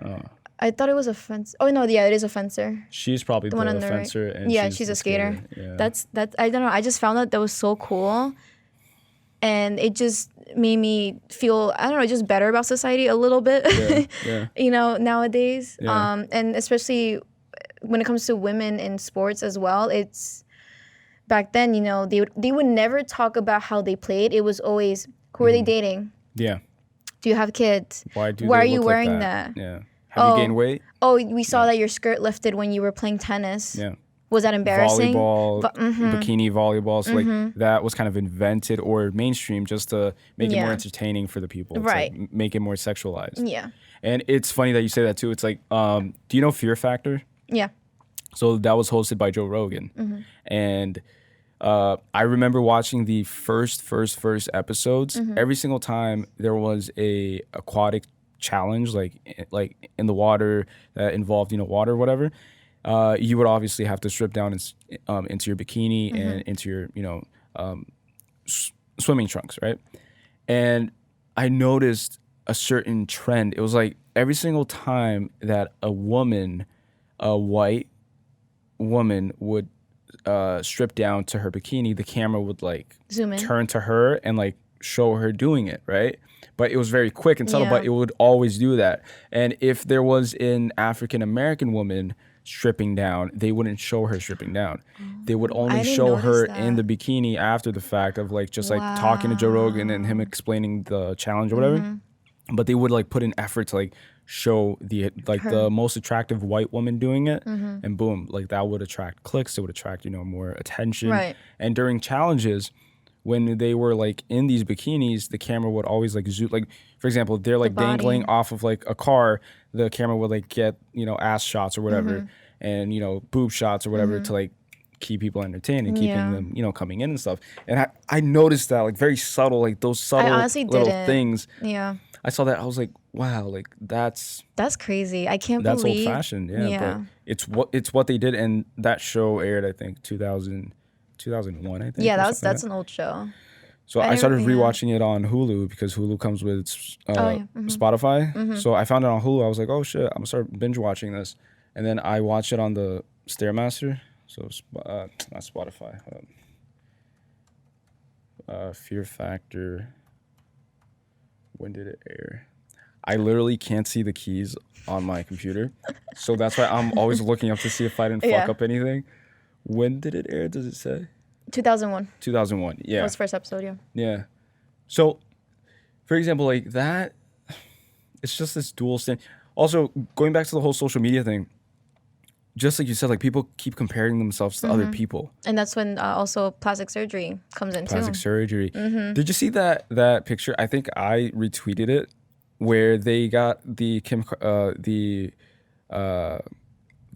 Oh. I thought it was a fence. Oh no, yeah, it is a fencer. She's probably the one on the fencer, right. and yeah, she's a skater. Yeah. That's I don't know. I just found that was so cool, and it just made me feel just better about society a little bit. Yeah. You know, nowadays, Yeah. and especially when it comes to women in sports as well. It's back then, you know, they would never talk about how they played. It was always who are they dating? Yeah. Do you have kids? Why are you wearing that? Yeah. Have you gained weight? Oh, we saw that your skirt lifted when you were playing tennis. Yeah. Was that embarrassing? Volleyball, bikini volleyball. So like that was kind of invented or mainstream just to make it more entertaining for the people. It's right. Like, make it more sexualized. Yeah. And it's funny that you say that too. It's like, do you know Fear Factor? Yeah. So that was hosted by Joe Rogan. And I remember watching the first episodes. Every single time there was a aquatic challenge, like in the water that involved, water or whatever, you would obviously have to strip down into your bikini and into your, swimming trunks, right? And I noticed a certain trend. It was like every single time that a white woman would strip down to her bikini, the camera would like Zoom in. turn to her and like show her doing it, right? But it was very quick and subtle, Yeah. but it would always do that. And if there was an African American woman stripping down, they wouldn't show her stripping down. They would only didn't show her notice in the bikini after the fact of like just like talking to Joe Rogan and him explaining the challenge or whatever. Mm-hmm. But they would like put an effort to like show the like the most attractive white woman doing it, and boom, like that would attract clicks. It would attract, you know, more attention. Right. And during challenges, when they were like in these bikinis, the camera would always like zoom. Like for example, if they're like body. dangling off of like a car, the camera would like get, you know, ass shots or whatever, and you know, boob shots or whatever to like keep people entertained and keeping them, you know, coming in and stuff. And I noticed that like very subtle, like those subtle honestly little didn't. things. Yeah. I saw that, I was like, wow, like that's Crazy. I can't old believe. fashioned, yeah. Yeah. But it's what they did, and that show aired, I think, 2001, I think. Yeah, or that's something like an old show. So I started rewatching it on Hulu because Hulu comes with Spotify. So I found it on Hulu. I was like, oh shit, I'm gonna start binge watching this, and then I watched it on the Stairmaster. So not Spotify. Fear Factor. When did it air? I literally can't see the keys on my computer, so that's why I'm always looking up to see if I didn't fuck up anything. When did it air? Does it say? 2001. 2001. Yeah. That was the first episode. Yeah. Yeah. So, for example, like that, it's just this dual stand. Also, going back to the whole social media thing, just like you said, like people keep comparing themselves to other people. And that's when also plastic surgery comes in Plastic too. surgery. Did you see that picture? I think I retweeted it, where they got the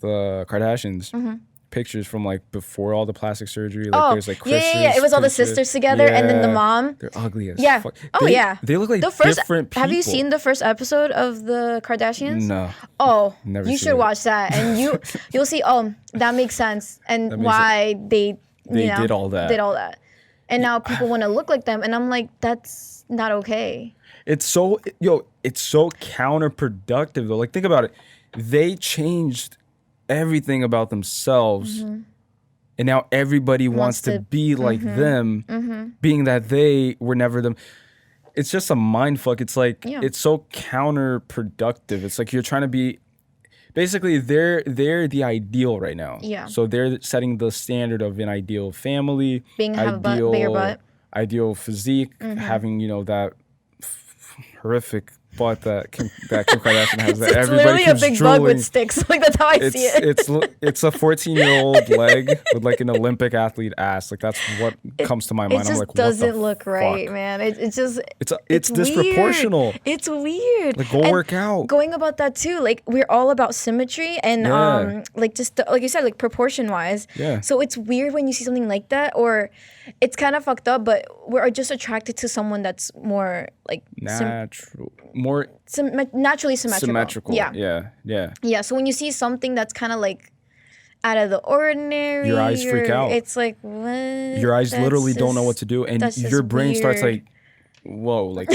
Kardashians pictures from like before all the plastic surgery. Like there's like yeah. It was all the sisters together, and then the mom. They're ugly as Yeah. fuck. Oh yeah. They look like the first, different people. Have you seen the first episode of the Kardashians? No. Oh, Never you seen should it. watch that, and you'll see. Oh, that makes sense, and why they did all that. Did all that, and now people want to look like them, and I'm like, that's not okay. It's so counterproductive though. Like think about it. They changed everything about themselves. And now everybody wants to be like them, being that they were never them. It's just a mind fuck. It's like it's so counterproductive. It's like you're trying to be. Basically, they're the ideal right now. Yeah. So they're setting the standard of an ideal family, Have a bigger butt. ideal physique, having that horrific butt that Kim Kardashian has. That It's everybody literally a keeps big drooling. bug with sticks. Like that's how I see it. It's a 14-year-old leg with like an Olympic athlete ass. Like that's what comes to my mind. It just I'm like, doesn't what the look right, fuck? man. It's just It's disproportional. Weird. It's weird. Like go And work out. Going about that too, like we're all about symmetry and like just like you said, like proportion wise. Yeah. So it's weird when you see something like that, or it's kind of fucked up. But we're just attracted to someone that's more like Natural, more naturally symmetrical. Yeah. So when you see something that's kind of like out of the ordinary, Your eyes freak out. It's like what? your eyes That's literally don't know just- what to do, and that's just your brain starts weird. like, whoa, like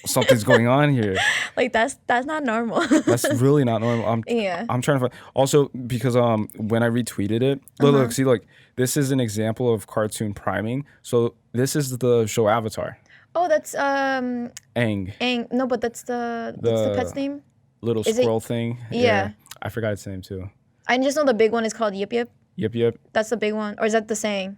something's going on here. Like that's not normal. That's really not normal. I'm trying to find. Also, because when I retweeted it, look, see, like this is an example of cartoon priming. So this is the show Avatar. Oh, that's Aang, no, but that's what's the pet's name? little Is it- squirrel thing. Yeah. I forgot its name too. I just know the big one is called Yip Yip. Yep. That's the big one, or is that the saying?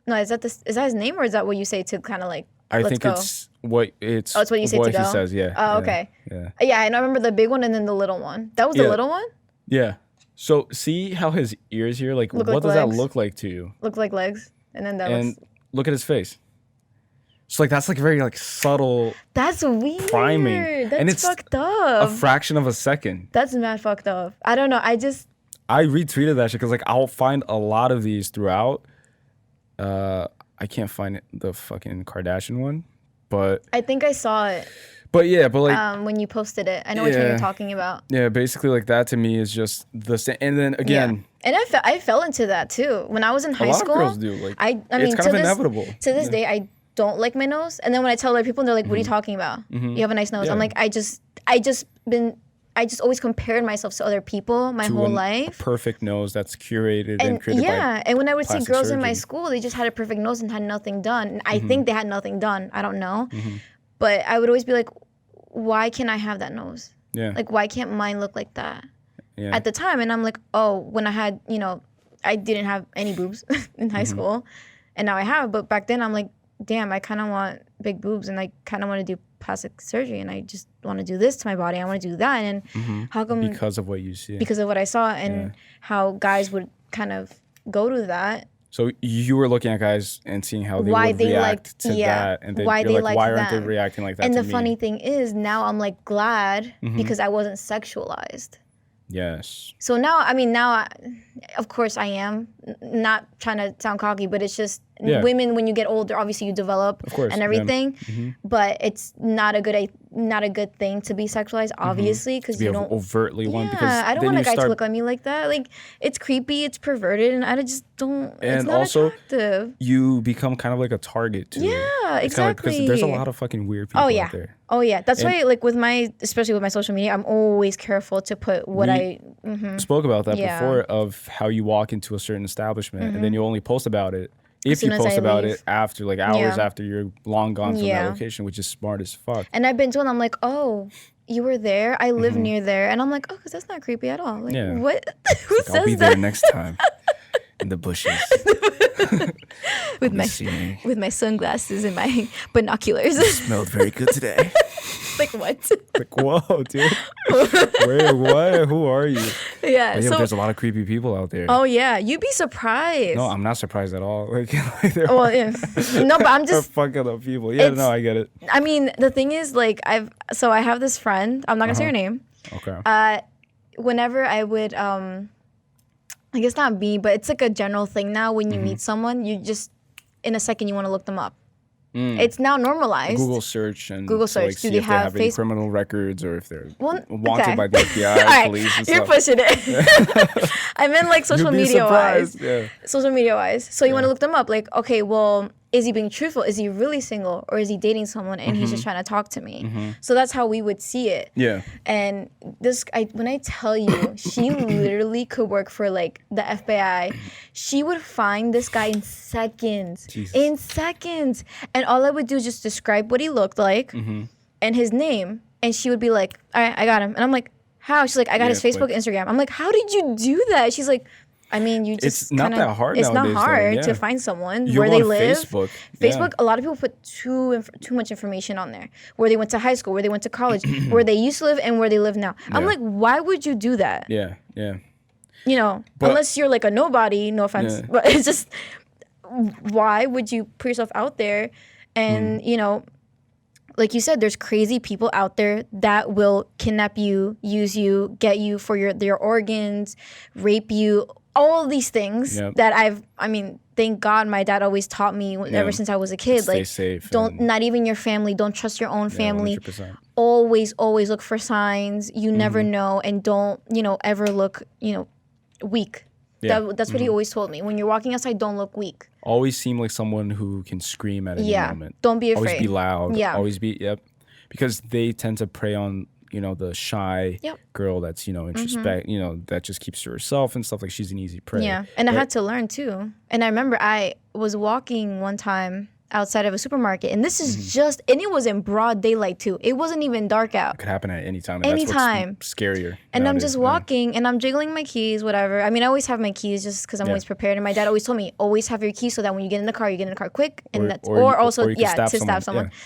No, is that his name, or is that what you say to kind of like? I let's think go? it's what it's. Oh, it's what you say to he go? says. Yeah. Oh, okay. Yeah. Yeah, and I remember the big one and then the little one. That was the Yeah. little one. Yeah. So see how his ears here, like Look what like does that legs. look like to you? Looked like legs, and then that And was. look at his face. So like that's like very like subtle, That's weird. priming. That's And it's fucked up. a fraction of a second. That's mad fucked up. I don't know. I retweeted that shit because like I'll find a lot of these throughout. I can't find the fucking Kardashian one, but I think I saw it but like when you posted it. I know which one Yeah. you're talking about. yeah, basically like that to me is just the same. And then again, And I fell into that too when I was in high lot of school. girls do, like, I mean, it's kind to of this, inevitable. To this day, I don't like my nose. And then when I tell other people, they're like, "What are you talking about? You have a nice nose." Yeah. I'm like, I just been I just always compared myself to other people my whole life. A perfect nose that's curated and created by and when I would see girls surgeon. in my school, they just had a perfect nose and had nothing done. I think they had nothing done. I don't know. But I would always be like, why can't I have that nose? Yeah. Like, why can't mine look like that? Yeah. At the time, and I'm like, oh, when I had, I didn't have any boobs in high school, and now I have. But back then, I'm like, damn, I kind of want big boobs, and I kind of want to do plastic surgery, and I just want to do this to my body. I want to do that, and how come? Because of what you see. Because of what I saw, and how guys would kind of go to that. So you were looking at guys and seeing how they would react to that, and then why you're like, why aren't them. they reacting like that and to the me? funny thing is, now I'm like glad because I wasn't sexualized. Yes. So now, of course I am not trying to sound cocky, but it's just women, when you get older, obviously you develop and everything, but it's not a good thing to be sexualized, obviously, because you don't overtly one. Because I don't want a guy to look at me like that. Like, it's creepy, it's perverted, and I just don't. And it's not also, attractive. You become kind of like a target too. Yeah, exactly. Because there's a lot of fucking weird people out there. Oh yeah, that's why, like, especially with my social media, I'm always careful to put what I spoke about that before, of how you walk into a certain establishment and then you only post about it if you post about it after, like, hours after you're long gone from that location, which is smart as fuck. And I've been told, I'm like, oh, you were there? I live near there. And I'm like, oh, because that's not creepy at all. Like, what? Who says that? I'll be there next time. In the bushes. with my sunglasses and my binoculars. Smelled very good today. Like, what? Like, whoa, dude. Where? What? Who are you? Yeah. So, there's a lot of creepy people out there. Oh yeah, you'd be surprised. No, I'm not surprised at all. Like no, but I'm just fucking up people. Yeah, no, I get it. I mean, the thing is, like, I have this friend. I'm not gonna say her name. Okay. Whenever I would I guess not me, but it's like a general thing now. When you meet someone, you just in a second you want to look them up. It's now normalized. Google search. Like, do they have any criminal records, or if they're wanted by the FBI, right, police and you're stuff. Pushing it. I meant, like, social media wise. Yeah. Social media wise. So you want to look them up. Like, okay, well, is he being truthful? Is he really single? Or is he dating someone and he's just trying to talk to me? So that's how we would see it. Yeah. And when I tell you, she literally could work for, like, the FBI. She would find this guy in seconds. Jesus. In seconds. And all I would do is just describe what he looked like and his name. And she would be like, all right, I got him. And I'm like, how? She's like, I got his Facebook, Instagram. I'm like, how did you do that? She's like, I mean, you just it's not that hard. It's nowadays, not hard though. to find someone You're where they on live. Facebook. A lot of people put too much information on there. Where they went to high school, where they went to college, where they used to live, and where they live now. I'm like, why would you do that? Yeah, yeah. Unless you're like a nobody. No offense, but it's just, why would you put yourself out there? And like you said, there's crazy people out there that will kidnap you, use you, get you for their organs, rape you. All these things that thank God my dad always taught me ever since I was a kid. Stay like, safe. Not even your family. Don't trust your own family. 100%. Always look for signs. You never know, and don't ever look weak. Yeah. That's what he always told me. When you're walking outside, don't look weak. Always seem like someone who can scream at any moment. Don't be afraid. Always be loud. Yeah. Always be because they tend to prey on the shy girl that's introspect, that just keeps to herself and stuff. Like, she's an easy prey. Yeah, and I had to learn too. And I remember I was walking one time outside of a supermarket, and this is and it was in broad daylight too. It wasn't even dark out. It could happen at any time. And anytime. That's what's scarier. And I'm just walking, and I'm jiggling my keys, whatever. I mean, I always have my keys just because I'm always prepared. And my dad always told me, always have your keys so that when you get in the car, you get in the car quick, and to stab someone. Yeah.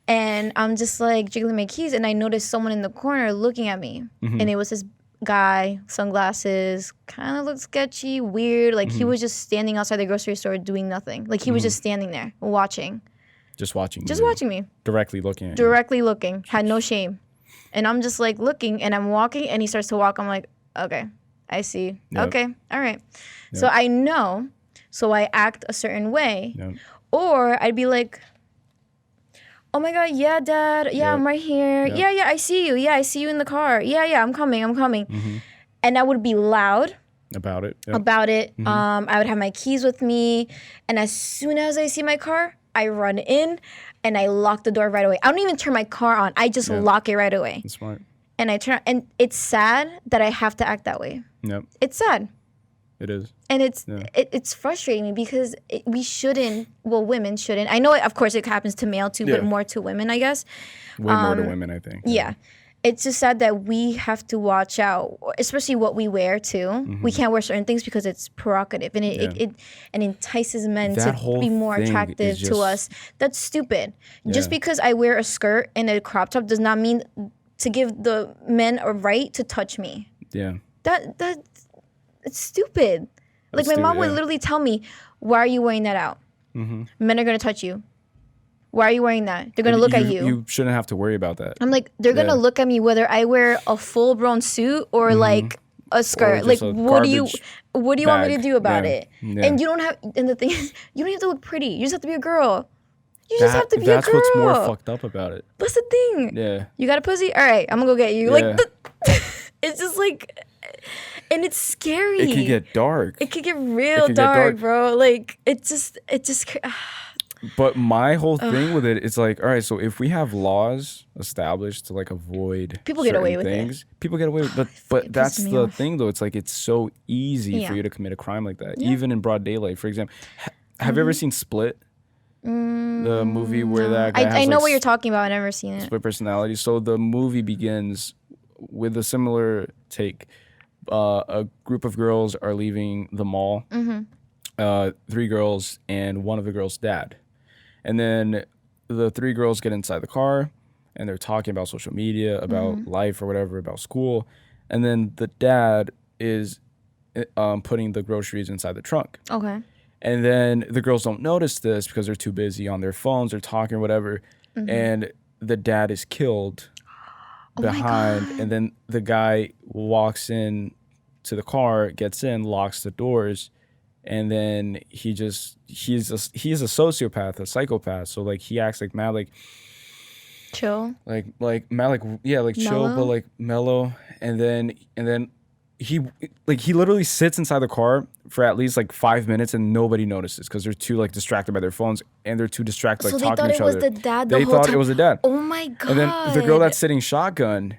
And I'm just like jiggling my keys, and I noticed someone in the corner looking at me, and it was this guy, sunglasses, kind of looked sketchy, weird. Like, he was just standing outside the grocery store doing nothing. Like, he was just standing there watching. Just watching me. Directly looking at you. Had no shame. And I'm just like looking, and I'm walking, and he starts to walk. I'm like, okay, I see. Yep. Okay, all right. Yep. So I know, so I act a certain way. Yep. Or I'd be like, oh my God, yeah, Dad. Yeah, I'm right here. Yeah, I see you. Yeah, I see you in the car. Yeah, I'm coming. And I would be loud about it. I would have my keys with me. And as soon as I see my car, I run in and I lock the door right away. I don't even turn my car on. I just lock it right away. That's smart. and I turn, and it's sad that I have to act that way. Yep. It's sad. It is. And it's frustrating me because we shouldn't, well, women shouldn't. I know, of course, it happens to male too, but more to women, I guess. Way more to women, I think. Yeah. It's just sad that we have to watch out, especially what we wear too. Mm-hmm. We can't wear certain things because it's provocative and it entices men to be more attractive to us. That's stupid. Yeah. Just because I wear a skirt and a crop top does not mean to give the men a right to touch me. Yeah. It's stupid. Like, my mom would literally tell me, why are you wearing that out? Mm-hmm. Men are going to touch you. Why are you wearing that? They're going to look at you. You shouldn't have to worry about that. I'm like, they're going to look at me whether I wear a full-blown suit or like a skirt. Like, what do you want me to do about it? Yeah. And you don't have, and the thing is, you don't have to look pretty. You just have to be a girl. You just have to be a girl. That's what's more fucked up about it. That's the thing. Yeah. You got a pussy? All right, I'm going to go get you. Yeah. Like, it's just like, and it's scary. It can get dark. It can get real dark, bro. Like, it just. But my whole thing with it is like, all right, so if we have laws established to like avoid people get away with things, people get away with it. But that's the thing, though. It's like it's so easy for you to commit a crime like that, even in broad daylight. For example, have you ever seen Split? The movie where that guy has, I know what you're talking about. I've never seen it. Split personality. So the movie begins with a similar take. A group of girls are leaving the mall. 3 girls and one of the girls' dad. And then the 3 girls get inside the car and they're talking about social media, about life or whatever, about school. And then the dad is putting the groceries inside the trunk. Okay. And then the girls don't notice this because they're too busy on their phones or talking or whatever. And the dad is killed behind. And then the guy walks in to the car, gets in, locks the doors. And then he's a sociopath, a psychopath. So like he acts like mad, like chill, like mad, like chill, but like mellow. And then he literally sits inside the car for at least like 5 minutes and nobody notices because they're too like distracted by their phones and they're too distracted like talking to each other. So they thought it was the dad. They thought it was the dad. Oh my god! And then the girl that's sitting shotgun.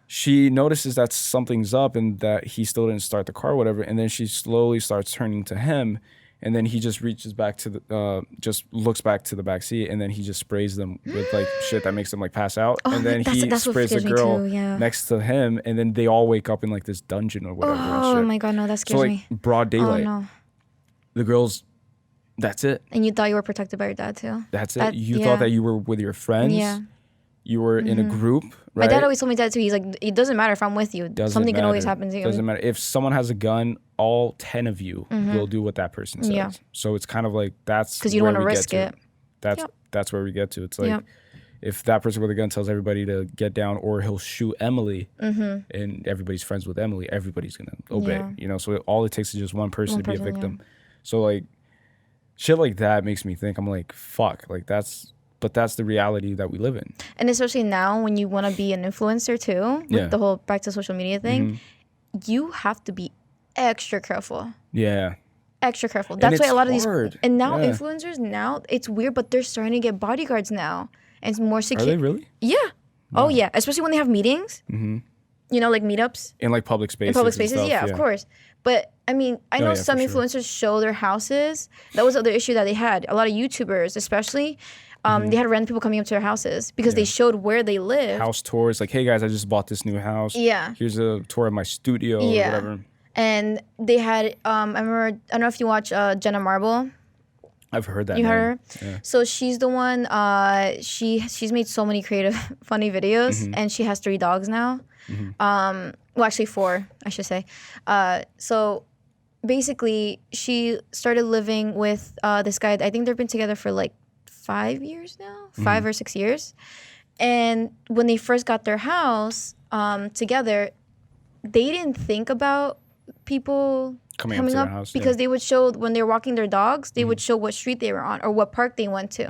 She notices that something's up and that he still didn't start the car or whatever. And then she slowly starts turning to him. And then he just reaches back to just looks back to the back seat. And then he just sprays them with like shit that makes them like pass out. And then he sprays the girl next to him. And then they all wake up in like this dungeon or whatever. Oh my God, no, that scares me. So like broad daylight. Oh, no. The girls, that's it. And you thought you were protected by your dad too. That's it. You thought that you were with your friends. Yeah. You were in a group, right? My dad always told me that too. He's like, it doesn't matter if I'm with you. Something can always happen to you. Doesn't matter. If someone has a gun, all 10 of you will do what that person says. Yeah. So it's kind of like that's because you don't want to risk it. That's where we get to. It's like if that person with a gun tells everybody to get down or he'll shoot Emily and everybody's friends with Emily, everybody's going to obey. Yeah. You know, so all it takes is just one person to be a victim. So like shit like that makes me think, I'm like, fuck, like that's the reality that we live in. And especially now when you want to be an influencer too, with the whole back to social media thing, you have to be extra careful. Yeah. Extra careful. That's why a lot of these... And now influencers, now it's weird, but they're starting to get bodyguards now. And it's more secure. Are they really? Yeah. No. Oh, yeah. Especially when they have meetings. You know, like meetups. In like public spaces. In public spaces, yeah, of course. But I mean, I know some influencers show their houses. That was the other issue that they had. A lot of YouTubers, especially... they had random people coming up to their houses because they showed where they live. House tours, like, hey guys, I just bought this new house. Yeah. Here's a tour of my studio or whatever. And they had, I remember, I don't know if you watch Jenna Marble. I've heard that. You heard her? Yeah. So she's the one, she's made so many creative, funny videos, and she has 3 dogs now. Well, actually 4, I should say. So basically, she started living with this guy. I think they've been together for like 5 years now, 5 or 6 years. And when they first got their house together, they didn't think about people coming up to their house, because they would show, when they were walking their dogs, they would show what street they were on or what park they went to.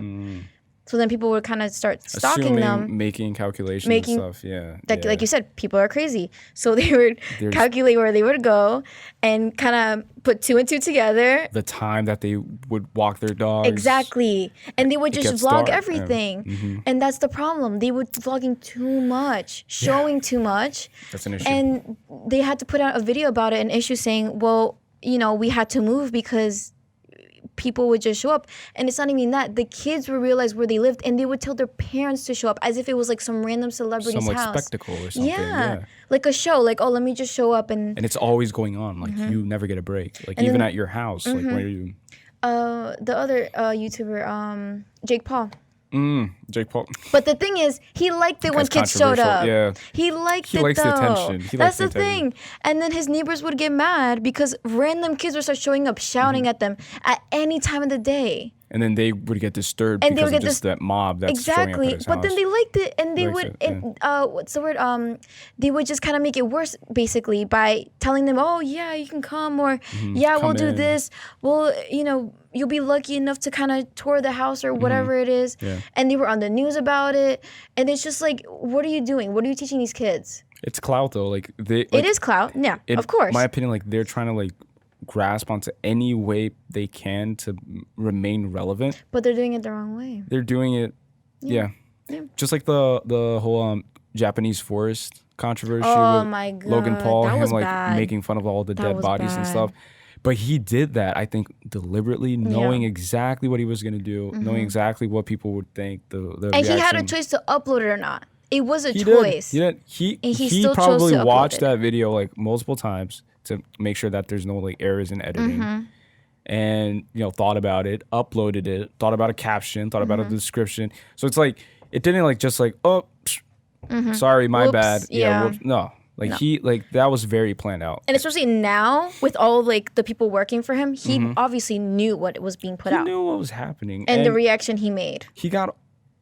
So then people would kind of start stalking them, making calculations and stuff. Yeah, like you said, people are crazy. So they would calculate where they would go and kind of put 2 and 2 together. The time that they would walk their dogs. Exactly. And they would just vlog dark. everything. Yeah. Mm-hmm. And that's the problem. They were vlogging too much, showing too much. That's an issue. And they had to put out a video about it, an issue saying, well, you know, we had to move because people would just show up. And it's not even that. The kids would realize where they lived and they would tell their parents to show up as if it was like some random celebrity's house. Spectacle or something. Yeah. Like a show. Like, oh, let me just show up. And it's always going on. Like, you never get a break. Like, and even at your house. Like, where are you? The other YouTuber, Jake Paul. Jake Paul. But the thing is, he liked it when kids showed up. Yeah. He liked it, likes though. The attention. That's the thing. And then his neighbors would get mad because random kids would start showing up, shouting at them at any time of the day. And then they would get disturbed because of just that mob that's showing up at his but house. then they liked it, and they would, what's the word? They would just kind of make it worse, basically, by telling them, "Oh yeah, you can come," or "Yeah, we'll do this." Well, you know, you'll be lucky enough to kind of tour the house or whatever it is. Yeah. And they were on the news about it, and it's just like, what are you doing? What are you teaching these kids? It's clout, though. Like it is clout. Yeah, of course. In my opinion, like they're trying to like grasp onto any way they can to remain relevant. But they're doing it the wrong way. They're doing it, yeah. Just like the whole Japanese forest controversy with my God. Logan Paul, that him was like bad. making fun of all the dead bodies and stuff. But he did that, I think, deliberately, knowing exactly what he was gonna do, knowing exactly what people would think. The and reaction. he had a choice to upload it or not. It was a choice. He still probably chose to watched upload that video like multiple times to make sure that there's no like errors in editing, and thought about it, uploaded it, thought about a caption, thought about a description. So it's like it didn't like just like sorry, my bad. Whoops. No. Like he that was very planned out. And especially now with all like the people working for him, he obviously knew what was being put out. He knew what was happening. And the reaction he made. He got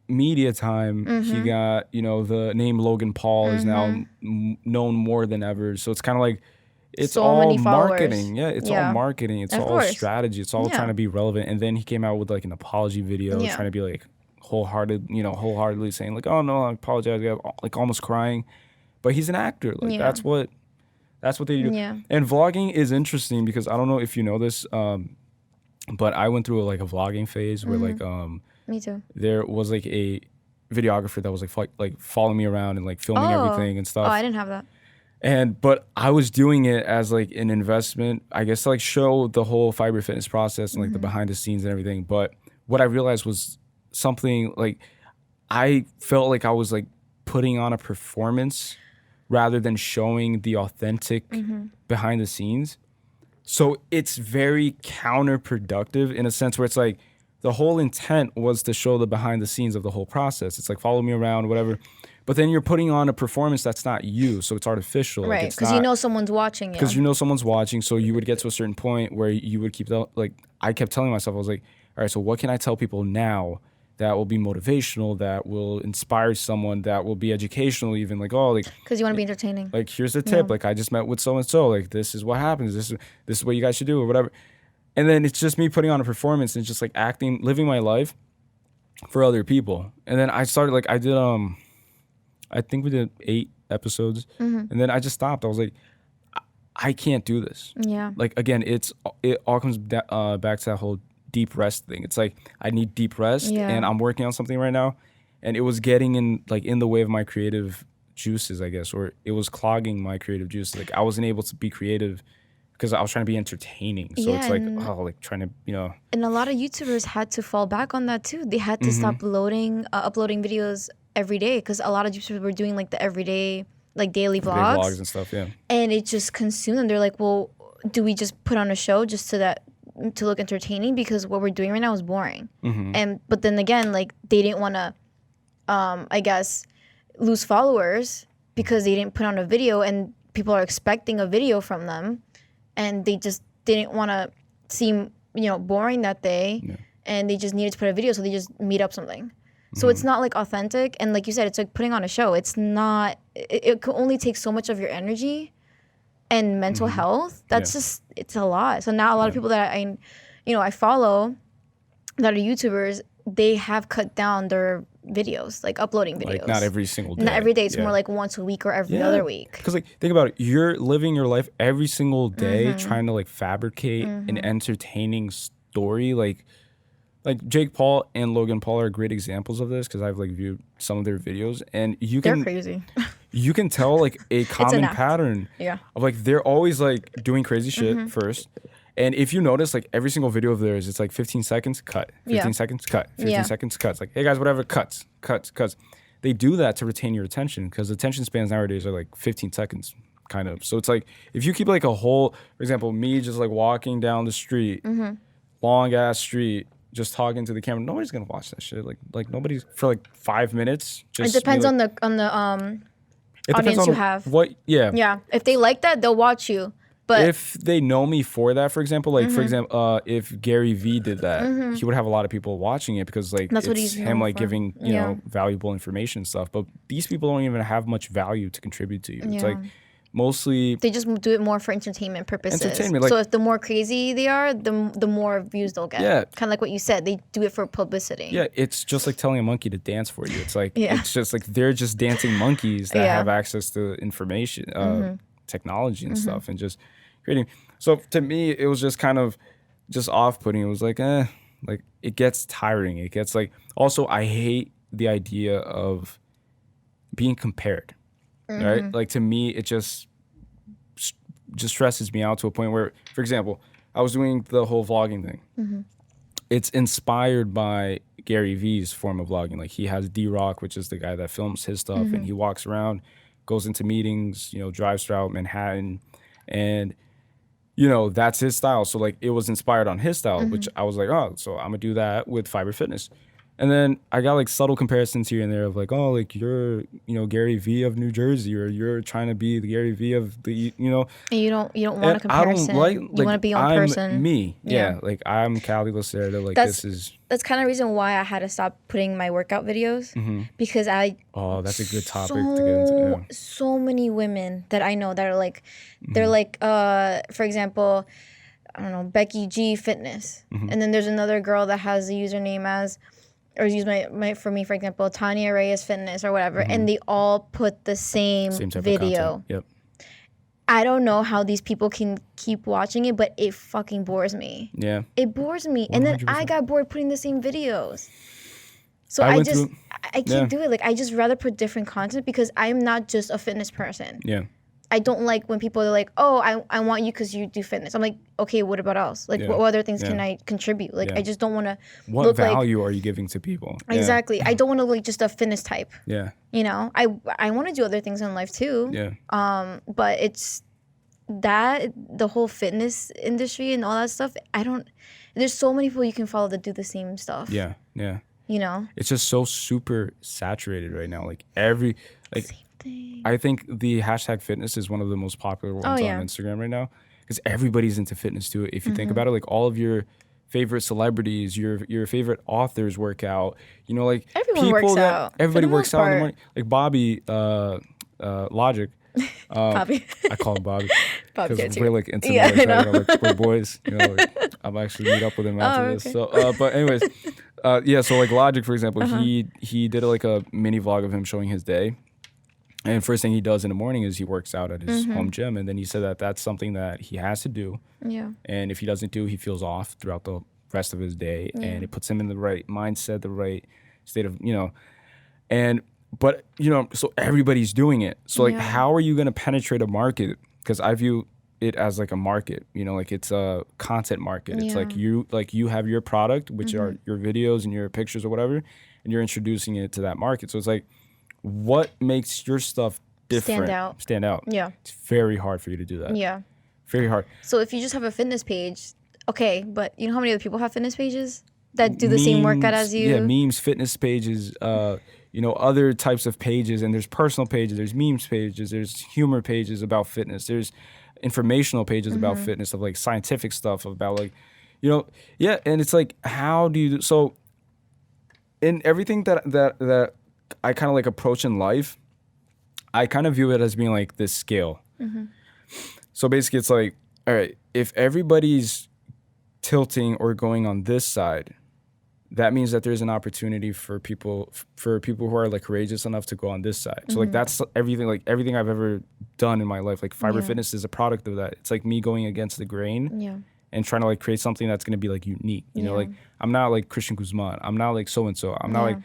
media time. He got, the name Logan Paul is now known more than ever. So it's kind of like it's so all many marketing. Yeah, it's all marketing. It's all course. strategy. It's all trying to be relevant. And then he came out with like an apology video trying to be like wholeheartedly saying like, "Oh no, I apologize." Like almost crying. But he's an actor. Like that's what they do. Yeah. And vlogging is interesting because I don't know if you know this, but I went through a vlogging phase where Me too. there was like a videographer that was like following me around and like filming everything and stuff. Oh, I didn't have that. But I was doing it as like an investment, I guess, to like show the whole fiber fitness process and like the behind the scenes and everything. But what I realized was something like I felt like I was like putting on a performance rather than showing the authentic behind the scenes. So it's very counterproductive in a sense where it's like the whole intent was to show the behind the scenes of the whole process. It's like follow me around, whatever. But then you're putting on a performance that's not you, so it's artificial. Right, because you know someone's watching you. Because you know someone's watching, so you would get to a certain point where you would keep I kept telling myself, I was like, all right, so what can I tell people now that will be motivational, that will inspire someone, that will be educational, even because you want to be entertaining. Like here's the tip, like I just met with so and so, like this is what happens, this is what you guys should do or whatever. And then it's just me putting on a performance and just like acting, living my life for other people. And then I started I did I think we did 8 episodes, and then I just stopped. I was like, I can't do this. Yeah. Like again, it all comes back to that whole deep rest thing. It's like I need deep rest, and I'm working on something right now, and it was getting in the way of my creative juices, I guess, or it was clogging my creative juices. Like I wasn't able to be creative because I was trying to be entertaining. So it's like trying to And a lot of YouTubers had to fall back on that too. They had to stop uploading videos every day because a lot of YouTubers were doing like the everyday daily vlogs and stuff. Yeah. And it just consumed them. They're like, well, do we just put on a show just to look entertaining, because what we're doing right now is boring. But then again, like they didn't want to I guess lose followers because they didn't put on a video, and people are expecting a video from them, and they just didn't want to seem boring that day, and they just needed to put a video, so they just made up something. So it's not like authentic, and like you said, it's like putting on a show. It's not, it could only take so much of your energy and mental health. That's just, it's a lot. So now a lot of people that I follow that are YouTubers, they have cut down their videos, like uploading videos. Like not every single day. Not every day. It's more like once a week or every other week. Because like think about it, you're living your life every single day trying to like fabricate an entertaining story. Like Jake Paul and Logan Paul are great examples of this because I've like viewed some of their videos, and they're crazy. You can tell like a common pattern. Yeah. Of like they're always like doing crazy shit first. And if you notice, like every single video of theirs, it's like 15 seconds, cut. 15 seconds, cut. 15 seconds, cuts. Like, hey guys, whatever, cuts. They do that to retain your attention because attention spans nowadays are like 15 seconds, kind of. So it's like if you keep like a whole, for example, me just like walking down the street, long ass street, just talking to the camera, nobody's gonna watch that shit. Like nobody's for like 5 minutes. Just it depends on the audience you have. Yeah. If they like that, they'll watch you. But if they know me for that, for example, like for example, if Gary Vee did that, he would have a lot of people watching it because like that's what it's he's him like for. giving you know valuable information and stuff. But these people don't even have much value to contribute to you. It's like mostly they just do it more for entertainment purposes. Like, so if the more crazy they are, the more views they'll get. Yeah. Kind of like what you said, they do it for publicity. Yeah, it's just like telling a monkey to dance for you. It's like it's just like they're just dancing monkeys that have access to information, technology and stuff, and just creating. So to me, it was just kind of just off-putting. It was like, like it gets tiring. It gets like, also I hate the idea of being compared, right? Like to me, it just stresses me out to a point where, for example, I was doing the whole vlogging thing. It's inspired by Gary Vee's form of vlogging. Like he has D-Rock, which is the guy that films his stuff, and he walks around, goes into meetings, you know, drives throughout Manhattan, and you know, that's his style. So like it was inspired on his style, which I was like, oh, so I'm gonna do that with Fiber Fitness. And then I got like subtle comparisons here and there of like, oh, like you're, you know, Gary Vee of New Jersey, or you're trying to be the Gary Vee of the, you know. And you don't want a comparison. You want to be your own person. Me, yeah. Like I'm Cali Lacerda. Like that's kind of reason why I had to stop putting my workout videos because oh, that's a good topic to get into. Yeah. So many women that I know that are like, they're like, for example, I don't know, Becky G Fitness, and then there's another girl that has the username as, or use my for me, for example, Tanya Andrea Fitness or whatever, and they all put the same type video. Of content. Yep. I don't know how these people can keep watching it, but it fucking bores me. Yeah. It bores me. 100%. And then I got bored putting the same videos. So I can't do it. Like I just rather put different content because I'm not just a fitness person. Yeah. I don't like when people are like, oh, I want you because you do fitness. I'm like, okay, what about else? Like, what other things can I contribute? Like, I just don't want to. What value are you giving to people? Exactly. I don't want to look like just a fitness type. Yeah. You know, I want to do other things in life too. Yeah. But it's that the whole fitness industry and all that stuff. There's so many people you can follow that do the same stuff. Yeah. Yeah. You know, it's just so super saturated right now. Like same thing. I think the hashtag fitness is one of the most popular ones on Instagram right now because everybody's into fitness too. If you think about it, like all of your favorite celebrities, your favorite authors work out. You know, like everyone works out. Everybody works out in the morning. Like Bobby, Logic. Bobby. I call him Bobby because Bobby we're like intimate. You know, like, we're boys. You know, like, I'm actually meet up with him after this. So, but anyways, so like Logic, for example, he did like a mini vlog of him showing his day. And first thing he does in the morning is he works out at his home gym. And then he said that that's something that he has to do. Yeah. And if he doesn't do, he feels off throughout the rest of his day. Yeah. And it puts him in the right mindset, the right state of, you know. But, you know, so everybody's doing it. So, like, how are you going to penetrate a market? Because I view it as like a market, you know, like it's a content market. It's like you have your product, which are your videos and your pictures or whatever, and you're introducing it to that market. So it's like, what makes your stuff different? Stand out. Yeah. It's very hard for you to do that. Yeah. Very hard. So if you just have a fitness page, okay, but you know how many other people have fitness pages that do the same workout as you? Yeah, memes, fitness pages, you know, other types of pages, and there's personal pages, there's memes pages, there's humor pages about fitness, there's informational pages about fitness, of like scientific stuff about like, you know, and it's like, how do you so in everything that I kind of like approach in life, I kind of view it as being like this scale. So basically it's like, all right, if everybody's tilting or going on this side, that means that there's an opportunity for people who are like courageous enough to go on this side. So like that's everything I've ever done in my life. Like Fiber Fitness is a product of that. It's like me going against the grain and trying to like create something that's going to be like unique. You know, like I'm not like Christian Guzman. I'm not like so-and-so. I'm not like,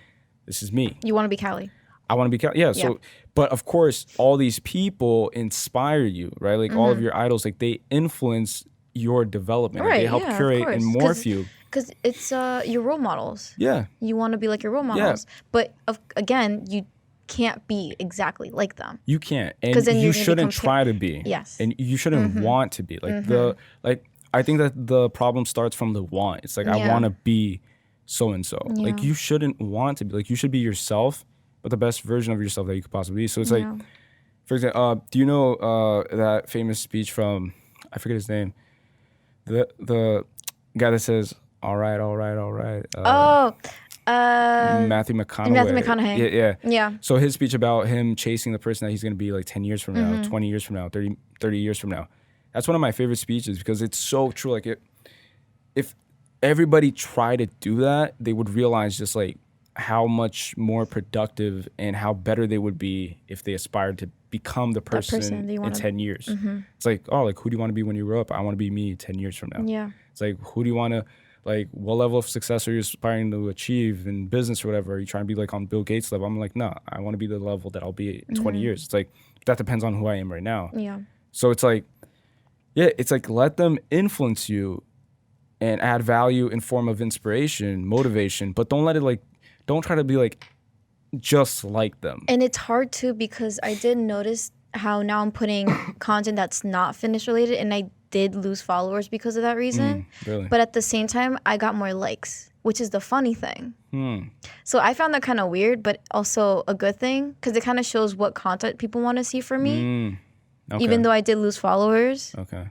this is me. You want to be Cali. I want to be Cali. Yeah. So, but of course, all these people inspire you, right? Like all of your idols, like they influence your development. Right, They help curate and morph you. Because it's your role models. Yeah. You want to be like your role models. But again, you can't be exactly like them. You can't. And you shouldn't try to be. Yes. And you shouldn't want to be. Like I think that the problem starts from the want. It's like I want to be so and so. Like you shouldn't want to be. Like you should be yourself, but the best version of yourself that you could possibly be. So it's like, for example, do you know that famous speech from, I forget his name, the guy that says, all right. Matthew McConaughey. Yeah. So his speech about him chasing the person that he's going to be like 10 years from now, 20 years from now, 30 years from now. That's one of my favorite speeches because it's so true. Like if everybody tried to do that, they would realize just like how much more productive and how better they would be if they aspired to become the person in 10 years. It's like, oh, like who do you want to be when you grow up? I want to be me 10 years from now. Yeah. It's like, who do you want to, like, what level of success are you aspiring to achieve in business or whatever? Are you trying to be like on Bill Gates level? I'm like, no, I want to be the level that I'll be in 20 years. It's like, that depends on who I am right now. Yeah. So it's like, it's like let them influence you and add value in form of inspiration, motivation, but don't let it like, don't try to be like just like them. And it's hard too because I did notice how now I'm putting content that's not fitness related, and I did lose followers because of that reason. Really? But at the same time, I got more likes, which is the funny thing. So I found that kind of weird, but also a good thing because it kind of shows what content people want to see from me. Okay. Even though I did lose followers. Okay.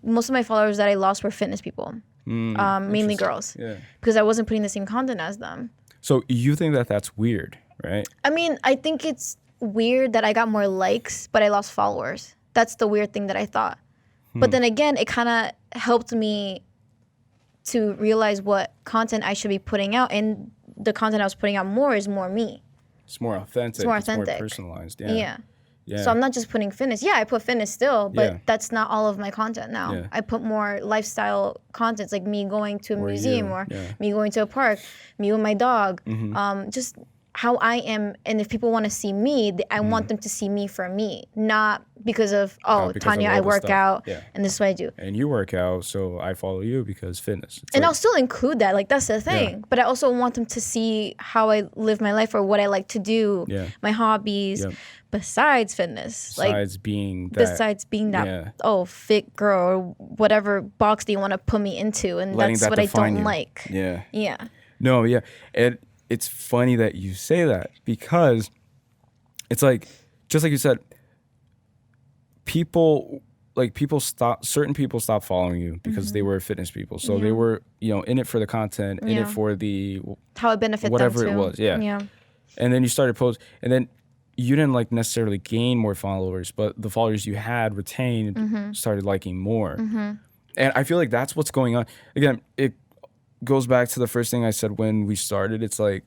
Most of my followers that I lost were fitness people, mainly girls. Yeah. Because I wasn't putting the same content as them. So you think that that's weird, right? I mean, I think it's weird that I got more likes, but I lost followers. That's the weird thing that I thought. But then again, it kind of helped me to realize what content I should be putting out. And the content I was putting out more is more me. It's more authentic. It's more authentic. It's more personalized. Yeah. So I'm not just putting fitness. Yeah, I put fitness still, but that's not all of my content now. Yeah. I put more lifestyle content, like me going to a museum or me going to a park, me with my dog, just how I am. And if people want to see me, I want them to see me for me, not because of, Tanya, I work out and this is what I do. And you work out, so I follow you because fitness. And I'll still include that. Like, that's the thing. But I also want them to see how I live my life or what I like to do, my hobbies. Besides fitness, besides being that, fit girl or whatever box that you want to put me into, and that's what I don't like. No, and it's funny that you say that because it's like, just like you said, certain people stop following you because they were fitness people, so they were in it for the content, in it for the how it benefits whatever them too. It was, and then you started post, and then you didn't like necessarily gain more followers, but the followers you had retained started liking more. And I feel like that's what's going on. Again, it goes back to the first thing I said when we started. It's like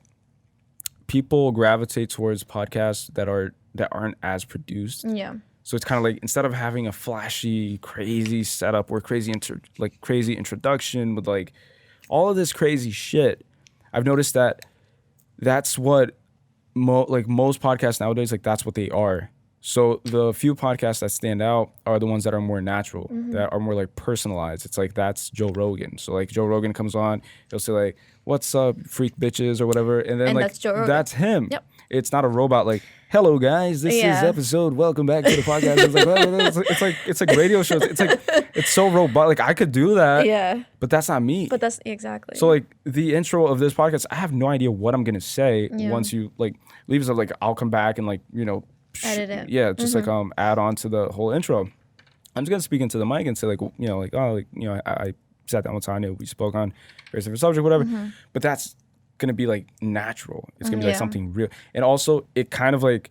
people gravitate towards podcasts that aren't as produced. So it's kind of like, instead of having a flashy, crazy setup or crazy introduction with like all of this crazy shit, I've noticed that that's what most podcasts nowadays, like that's what they are. So the few podcasts that stand out are the ones that are more natural, that are more like personalized. It's like, that's Joe Rogan. So like Joe Rogan comes on, he'll say like, what's up, freak bitches or whatever. And then like, that's him. Yep. It's not a robot like, hello guys, this is episode, welcome back to the podcast. It's like radio shows. It's like, it's so robot. Like I could do that, but that's not me. But that's exactly. So like the intro of this podcast, I have no idea what I'm going to say once you like leave us. Like I'll come back and like, edit it. Yeah, just like add on to the whole intro. I'm just gonna speak into the mic and say I sat down with Tanya, we spoke on various different subject, whatever. But that's gonna be like natural. It's gonna be like something real. And also it kind of like,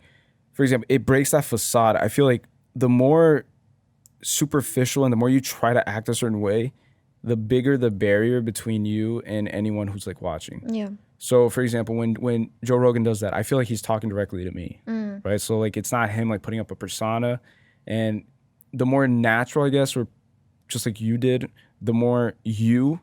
for example, it breaks that facade. I feel like the more superficial and the more you try to act a certain way, the bigger the barrier between you and anyone who's like watching. Yeah. So, for example, when Joe Rogan does that, I feel like he's talking directly to me, right? So, like, it's not him, like, putting up a persona. And the more natural, I guess, or just like you did, the more you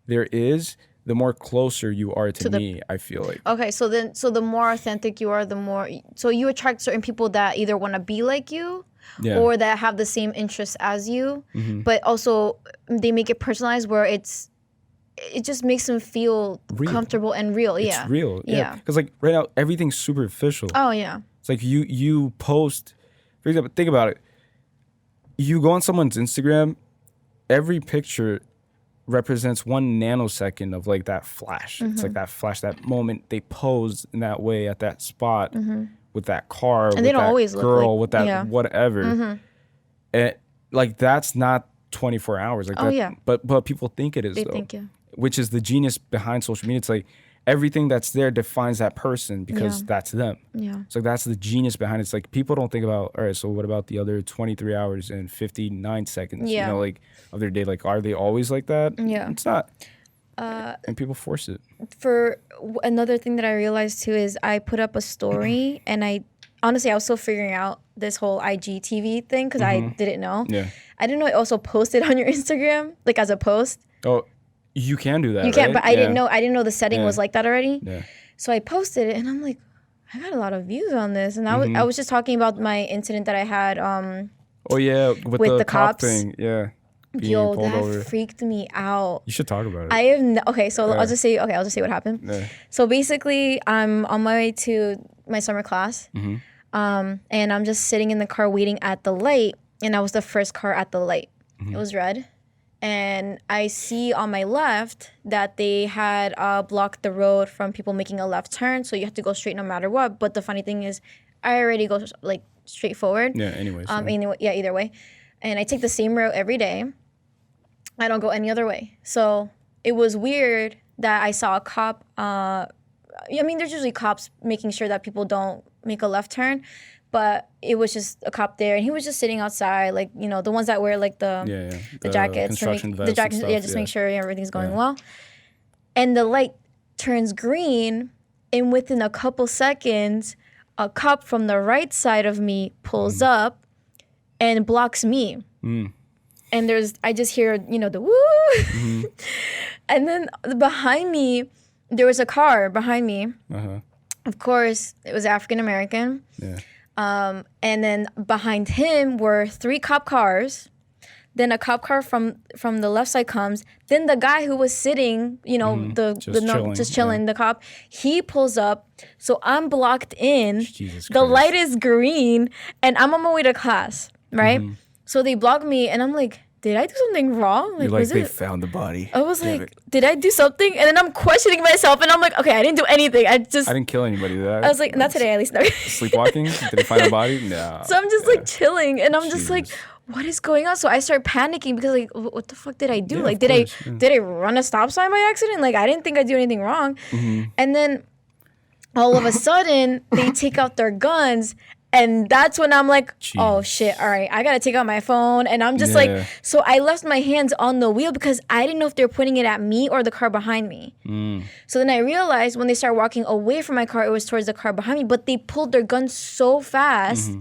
there is, the more closer you are to me, I feel like. Okay, so the more authentic you are, the more... So you attract certain people that either want to be like you or that have the same interests as you, but also they make it personalized where it just makes them feel comfortable and real. It's real. Yeah. Because like right now, everything's superficial. Oh, yeah. It's like you post, for example, think about it. You go on someone's Instagram, every picture represents 1 nanosecond of like that flash. It's like that flash, that moment they posed in that way at that spot with that car, and with they don't that always girl, look like, with that whatever. And like that's not 24 hours. Like that, but people think it is. They though, think, which is the genius behind social media. It's like everything that's there defines that person because that's them. Yeah. So that's the genius behind it. It's like people don't think about, all right, so what about the other 23 hours and 59 seconds? Yeah. You know, like of their day, like are they always like that? Yeah. It's not. And people force it. For another thing that I realized too is I put up a story and I honestly I was still figuring out this whole IGTV thing because I didn't know. Yeah. I didn't know it also posted on your Instagram like as a post. Oh, you can do that. You can, right? but I didn't know the setting was like that already. Yeah. So I posted it and I'm like, I got a lot of views on this, and I was just talking about my incident that I had. Oh yeah, with the cop cops thing. Yeah. Yo, that freaked me out. You should talk about it. I have okay, so I'll just say what happened. Yeah. So basically, I'm on my way to my summer class, and I'm just sitting in the car waiting at the light, and I was the first car at the light. It was red, and I see on my left that they had blocked the road from people making a left turn, so you have to go straight no matter what. But the funny thing is, I already go like straight forward. Yeah. Anyways. Anyway, either way, and I take the same route every day. I don't go any other way. So it was weird that I saw a cop. I mean, there's usually cops making sure that people don't make a left turn, but it was just a cop there, and he was just sitting outside, like, you know, the ones that wear like the jackets, the jackets, just make sure everything's going well. And the light turns green, and within a couple seconds, a cop from the right side of me pulls up and blocks me. And I just hear, you know, the woo. And then behind me, there was a car behind me. Of course, it was African American. Yeah. And then behind him were 3 cop cars. Then a cop car from the left side comes. Then the guy who was sitting, you know, just chilling, the cop, he pulls up. So I'm blocked in. Jesus the Christ. light is green, and I'm on my way to class, right? So they block me, and I'm like, did I do something wrong? You're like, they found the body. I was like, did I do something? And then I'm questioning myself, and I'm like, okay, I didn't do anything. I didn't kill anybody. I was like, not today, at least. No. Sleepwalking? Did they find a body? No. So I'm just like chilling, and I'm just like, what is going on? So I start panicking because like, what the fuck did I do? Like, did I run a stop sign by accident? Like, I didn't think I'd do anything wrong. And then all of a sudden, they take out their guns. And that's when I'm like, oh shit, all right, I gotta take out my phone. And I'm just like, so I left my hands on the wheel because I didn't know if they were pointing it at me or the car behind me. So then I realized when they started walking away from my car, it was towards the car behind me, but they pulled their gun so fast.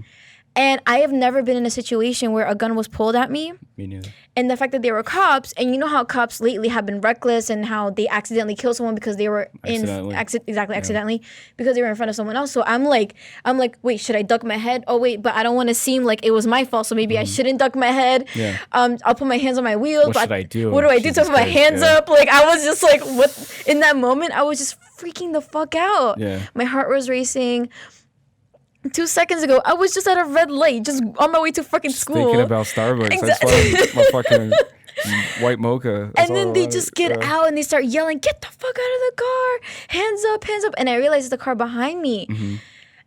And I have never been in a situation where a gun was pulled at me. Me neither. And the fact that they were cops, and you know how cops lately have been reckless and how they accidentally kill someone because they were accidentally because they were in front of someone else. So I'm like, wait, should I duck my head? Oh wait, but I don't want to seem like it was my fault, so maybe I shouldn't duck my head. Yeah. I'll put my hands on my wheels. What should I do? What do I do to put my hands up? Like I was just like, what? In that moment, I was just freaking the fuck out. Yeah. My heart was racing. 2 seconds ago, I was just at a red light, just on my way to fucking school. Thinking about Starbucks. Exactly. That's why my fucking white mocha. And then they just get out and they start yelling, get the fuck out of the car. Hands up, hands up. And I realized it's the car behind me.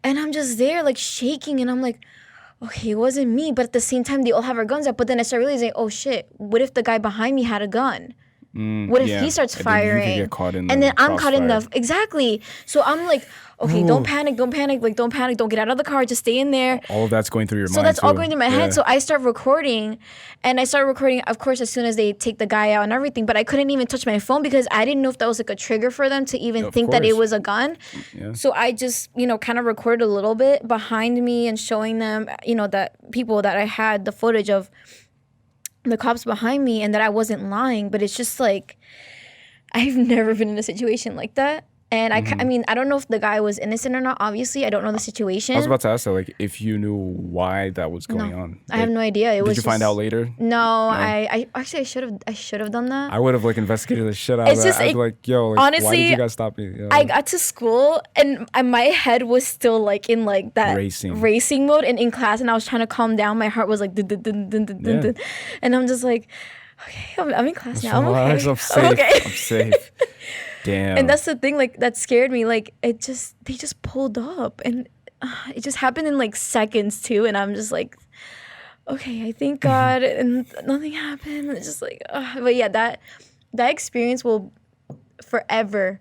And I'm just there like shaking. And I'm like, okay, it wasn't me. But at the same time, they all have our guns up. But then I start realizing, oh shit, what if the guy behind me had a gun? What if he starts And then you firing? could get caught in and the then I'm caught in the crossfire. exactly. So I'm like, okay, Ooh. don't panic, like don't panic, don't get out of the car, just stay in there. All of that's going through your mind. So that's all too. going through my head. Yeah. So I start recording, and I start recording, of course, as soon as they take the guy out and everything. But I couldn't even touch my phone because I didn't know if that was like a trigger for them to even Of think that it course. was a gun. Yeah. So I just, kind of recorded a little bit behind me and showing them, that people that I had the footage of the cops behind me and that I wasn't lying. But it's just like, I've never been in a situation like that. And I mean, I don't know if the guy was innocent or not. Obviously, I don't know the situation. I was about to ask that, like, if you knew why that was going on. I have no idea. It Did was you find out later? No, I actually I should have done that. I would have like investigated the shit out of It's that. just, I'd be like, yo, like, why honestly, did you guys stop me? Yeah. I got to school and my head was still like in like that racing mode, and in class, and I was trying to calm down. My heart was like dun, dun, dun, dun, dun, dun, dun. And I'm just like, okay, I'm in class now. I'm okay. I'm safe. I'm okay. I'm safe. Damn. And that's the thing, like, that scared me. Like, they just pulled up, and it just happened in like seconds too. And I'm just like, okay, I thank God, and nothing happened. It's just like, but yeah, that experience will forever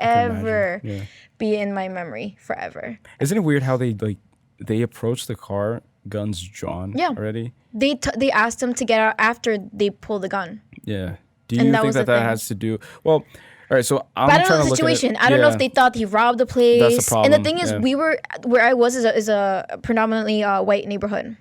Yeah. be in my memory forever. Isn't it weird how they approach the car, guns drawn already? They asked him to get out after they pull the gun. Yeah. Do you And that think was that the thing. has to do? Well, all right. So I'm But I don't trying know to the look at it. situation. I don't know if they thought he robbed the place. That's the And the problem, thing is, yeah. where I was is a predominantly white neighborhood.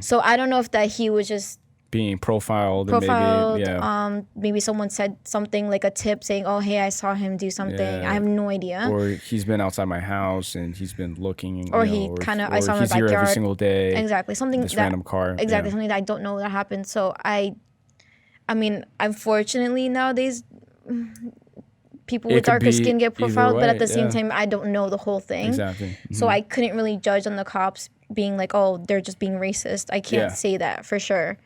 So I don't know if that he was just being profiled, profiled. and maybe Maybe someone said something like a tip saying, "Oh, hey, I saw him do something." Yeah. I have no idea. or he's been outside my house and he's been looking, Or you he know, kinda- I saw him in he's my here every backyard. single day. Exactly, something This that random car. exactly Yeah. something that I don't know that happened. So I mean, unfortunately nowadays, people It with could darker be skin get either profiled, but way, at the same yeah. time, I don't know the whole thing. Exactly. So I couldn't really judge on the cops being like, "Oh, they're just being racist." I can't Yeah. say that for sure.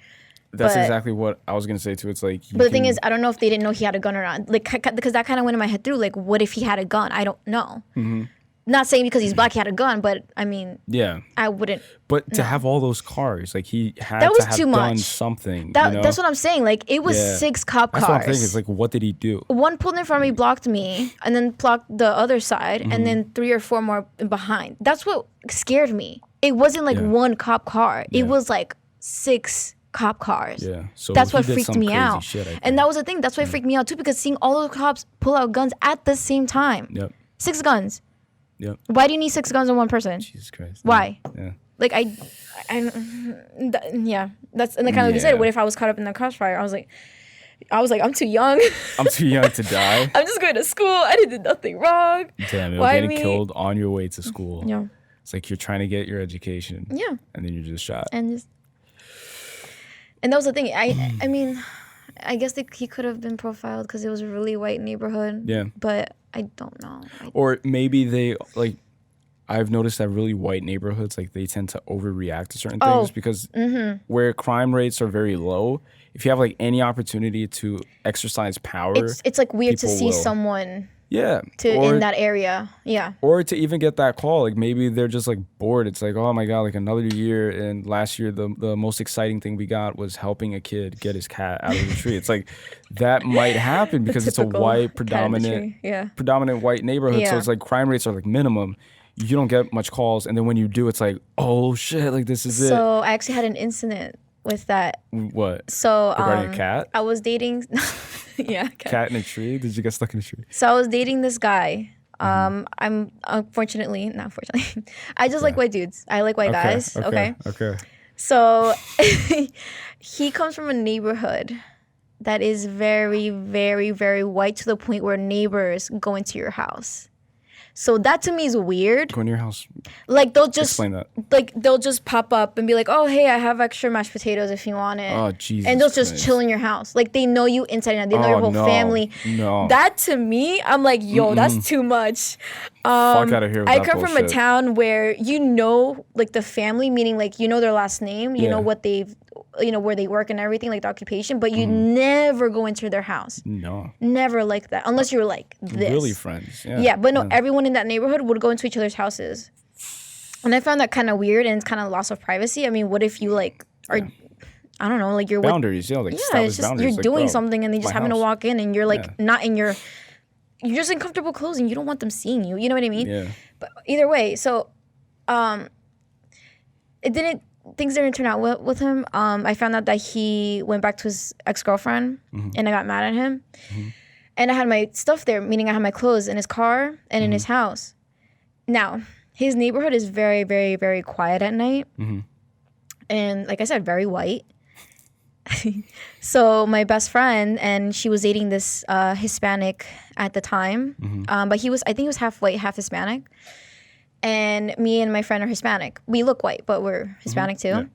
That's but- exactly what I was gonna say too. It's like, But the thing is, I don't know if they didn't know he had a gun or not. Like, because that kind of went in my head through. Like, what if he had a gun? I don't know. Not saying because he's black he had a gun, but I mean, yeah. I wouldn't. But to have all those cars, like he had That was to have too done much. something. That you know? that's what I'm saying. Like, it was Yeah. 6 cop That's cars. what I'm thinking. It's like, what did he do? One pulled in front of me, blocked me, and then blocked the other side, and then 3 or 4 more behind. That's what scared me. It wasn't like Yeah. one cop car. Yeah. It was like 6 cop cars. Yeah. So That's he what did freaked some me crazy out. shit, I think. And that was the thing. That's why it freaked me out too, because seeing all the cops pull out guns at the same time. Yep. 6 guns. Yep. Why do you need 6 guns on one person? Jesus Christ. Why? Yeah. Like, yeah. That's, and kind of like you said, Yeah. what if I was caught up in the crossfire? I was like, I'm too young. I'm too young to die. I'm just going to school. I did nothing wrong. Damn, you're Why getting me? killed on your way to school. Yeah. It's like you're trying to get your education. Yeah. And then you're just shot. And that was the thing. I mean, I guess he could have been profiled because it was a really white neighborhood. Yeah. But I don't know. Or maybe they like. I've noticed that really white neighborhoods, like they tend to overreact to certain things because where crime rates are very low, if you have like any opportunity to exercise power, It's like weird to people see will. someone or, in that area. Yeah. or to even get that call. Like maybe they're just like bored. It's like, oh my God, like another year. And last year, the most exciting thing we got was helping a kid get his cat out of the tree. It's like that might happen because it's a typical white, cat in the tree, yeah. predominant white neighborhood. So Yeah. it's like crime rates are like minimum. You don't get much calls. And then when you do, it's like, oh shit, like this is So I actually had an incident with that. it. What? So Regarding a cat? I was dating. Yeah. Cat in a tree? Did you get stuck in a tree? So I was dating this guy. I'm unfortunately, not unfortunately, I just like white dudes. I like white guys. Okay. Okay. So he comes from a neighborhood that is very, very, very white to the point where neighbors go into your house. So that to me is weird. Go in your house. Like they'll just Explain that. like they'll just pop up and be like, "Oh, hey, I have extra mashed potatoes if you want it." Oh, Jesus And they'll just Christ. chill in your house. Like they know you inside and out. They know your Oh, whole no. family. No. That to me, I'm like, "Yo, that's too much." Fuck out of here with I that come from a bullshit. town where you know, like the family, meaning like you know their last name, you Yeah. know what they've, where they work and everything, like the occupation, but you never go into their house. No. Never like that, unless you're like this. Really friends. Yeah. Yeah, but no, everyone in that neighborhood would go into each other's houses. And I found that kind of weird and it's kind of loss of privacy. I mean, what if you like are I don't know, like you're boundaries. Like it's just boundaries. you're like, doing bro, something and they just happen to walk in and you're like not in your, you're just in comfortable clothes and you don't want them seeing you. You know what I mean? Yeah. But either way, so things didn't turn out well with him. I found out that he went back to his ex-girlfriend and I got mad at him. And I had my stuff there, meaning I had my clothes in his car and in his house. Now, his neighborhood is very, very, very quiet at night. And like I said, very white. So my best friend, and she was dating this Hispanic at the time. But I think he was half white, half Hispanic. And me and my friend are Hispanic. We look white, but we're Hispanic too. Yeah.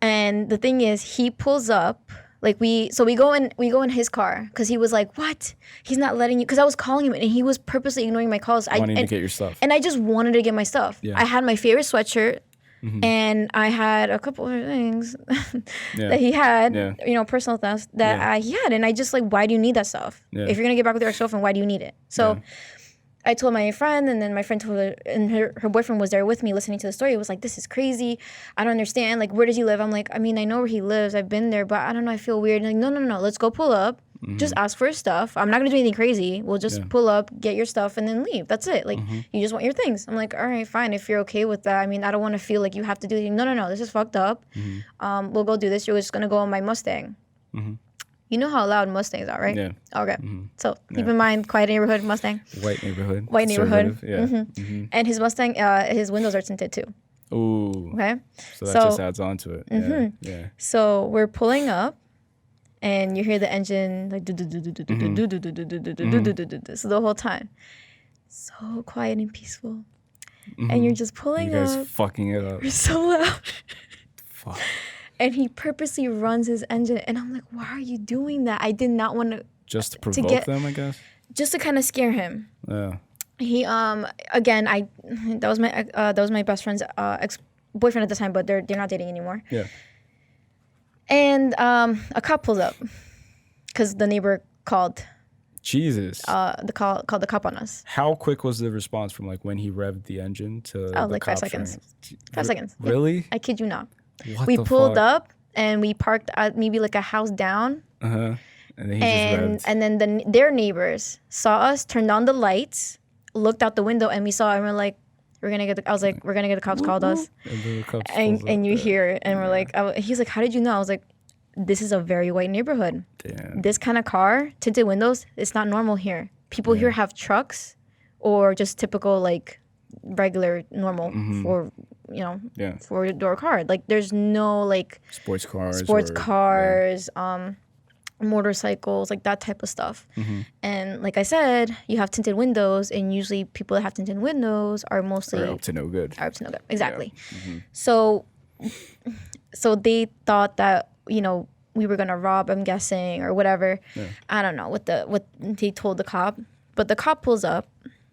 And the thing is, he pulls up. Like we go in his car because he was like, "What? He's not letting you." Because I was calling him and he was purposely ignoring my calls. Wanting to get your stuff. And I just wanted to get my stuff. Yeah. I had my favorite sweatshirt, and I had a couple of things that he had, personal stuff that he had, and I just like, why do you need that stuff? If you're gonna get back with your ex-girlfriend, why do you need it? So. I told my friend, and then my friend told her, and her boyfriend was there with me listening to the story. He was like, "This is crazy. I don't understand. Like, where does he live?" I'm like, "I mean, I know where he lives. I've been there, but I don't know. I feel weird." And like, no. Let's go pull up. Just ask for his stuff. I'm not gonna do anything crazy. We'll just pull up, get your stuff, and then leave. That's it. Like, you just want your things. I'm like, all right, fine. If you're okay with that. I mean, I don't want to feel like you have to do anything. No. This is fucked up. We'll go do this. You're just gonna go on my Mustang. You know how loud Mustangs are, right? Yeah. Okay. So keep in mind, quiet neighborhood Mustang. White neighborhood. White neighborhood. Yeah. And his Mustang, his windows are tinted too. Ooh. Okay. So that just adds on to it. Yeah. So we're pulling up, and you hear the engine like so the whole time. So quiet and peaceful. And you're just pulling up. You guys fucking it up. You're so loud. Fuck. And he purposely runs his engine. And I'm like, why are you doing that? I did not want to. Just to provoke them, I guess? Just to kind of scare him. Yeah. He, again, that was my best friend's ex-boyfriend at the time, but they're not dating anymore. Yeah. And a cop pulls up because the neighbor called. Jesus. Called the cop on us. How quick was the response from like when he revved the engine to the like 5 seconds. 5 seconds. Really? Yeah. I kid you not. What we the pulled fuck? up and we parked at maybe like a house down. And then he just revved. And then their neighbors saw us, turned on the lights, looked out the window, and we saw, and we're like, we're gonna get the cops called us. And you hear it, and we're like, he's like, how did you know? I was like, this is a very white neighborhood. Damn. This kind of car, tinted windows, it's not normal here. People here have trucks or just typical like regular normal for four-door car. Like there's no like sports cars, motorcycles, like that type of stuff. And like I said, you have tinted windows, and usually people that have tinted windows are mostly up to no good. Exactly. So they thought that we were gonna rob, I'm guessing, or whatever. I don't know what they told the cop, but the cop pulls up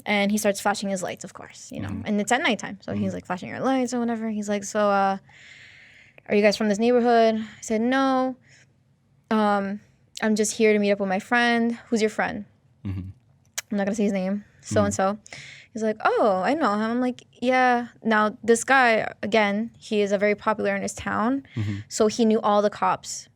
and he starts flashing his lights, of course, and it's at nighttime, so he's like flashing your lights or whatever. He's like, so are you guys from this neighborhood? I said, no. I'm just here to meet up with my friend. Who's your friend? I'm not gonna say his name. So and so. He's like, oh, I know him. I'm like, yeah. Now this guy, again, he is a very popular in his town, so he knew all the cops.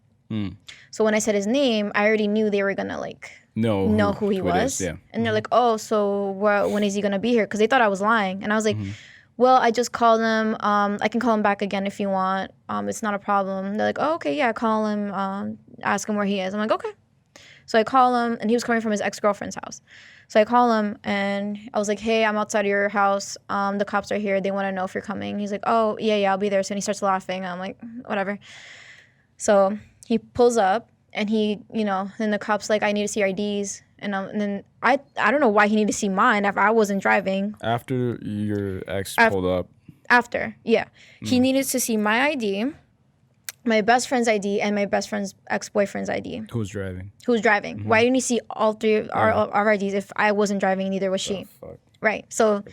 So when I said his name, I already knew they were gonna like know who he was. And they're like, oh, so when is he gonna be here? Because they thought I was lying, and I was like, well, I just called him. I can call him back again if you want. It's not a problem. They're like, oh, okay, yeah, call him. Ask him where he is. I'm like, okay. So I call him, and he was coming from his ex-girlfriend's house. So I call him, and I was like, hey, I'm outside of your house. The cops are here. They want to know if you're coming. He's like, oh, yeah, I'll be there. So he starts laughing. I'm like, whatever. So he pulls up, and then the cop's like, I need to see your IDs. And then I don't know why he needed to see mine if I wasn't driving. After your ex pulled up? After, yeah. He needed to see my ID, my best friend's ID, and my best friend's ex-boyfriend's ID. Who was driving? Why didn't he see all three of our IDs if I wasn't driving and neither was she? Fuck. Right. So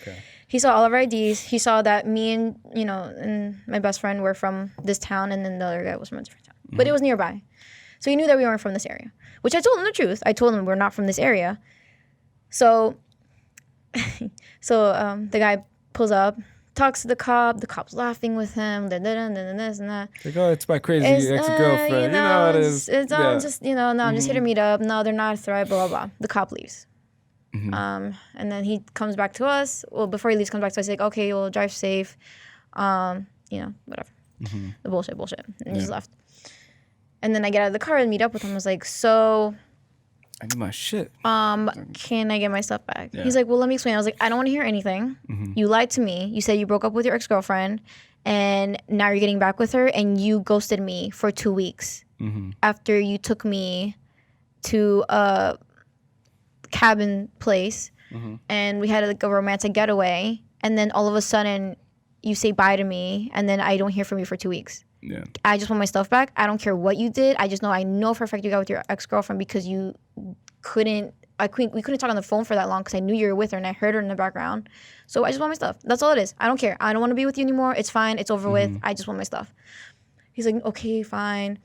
he saw all of our IDs. He saw that me and my best friend were from this town, and then the other guy was from a different town. But it was nearby. So he knew that we weren't from this area, which I told him the truth. I told him we're not from this area. So the guy pulls up, talks to the cop's laughing with him, then this and that. Like, oh, it's my crazy ex-girlfriend. You know how it is. I'm just I'm just here to meet up. No, they're not a threat, blah, blah, blah. The cop leaves. And then he comes back to us. Well, before he leaves, comes back to us, like, okay, well, drive safe. Whatever. The bullshit. And he just left. And then I get out of the car and meet up with him. I was like, so... I need my shit. Can I get my stuff back? Yeah. He's like, well, let me explain. I was like, I don't want to hear anything. You lied to me. You said you broke up with your ex-girlfriend, and now you're getting back with her, and you ghosted me for 2 weeks after you took me to a cabin place, and we had like a romantic getaway, and then all of a sudden you say bye to me, and then I don't hear from you for 2 weeks. Yeah. I just want my stuff back. I don't care what you did. I know for a fact you got with your ex-girlfriend because you we couldn't talk on the phone for that long because I knew you were with her and I heard her in the background. So I just want my stuff. That's all it is. I don't care. I don't want to be with you anymore. It's fine. It's over with. I just want my stuff. He's like, okay, fine.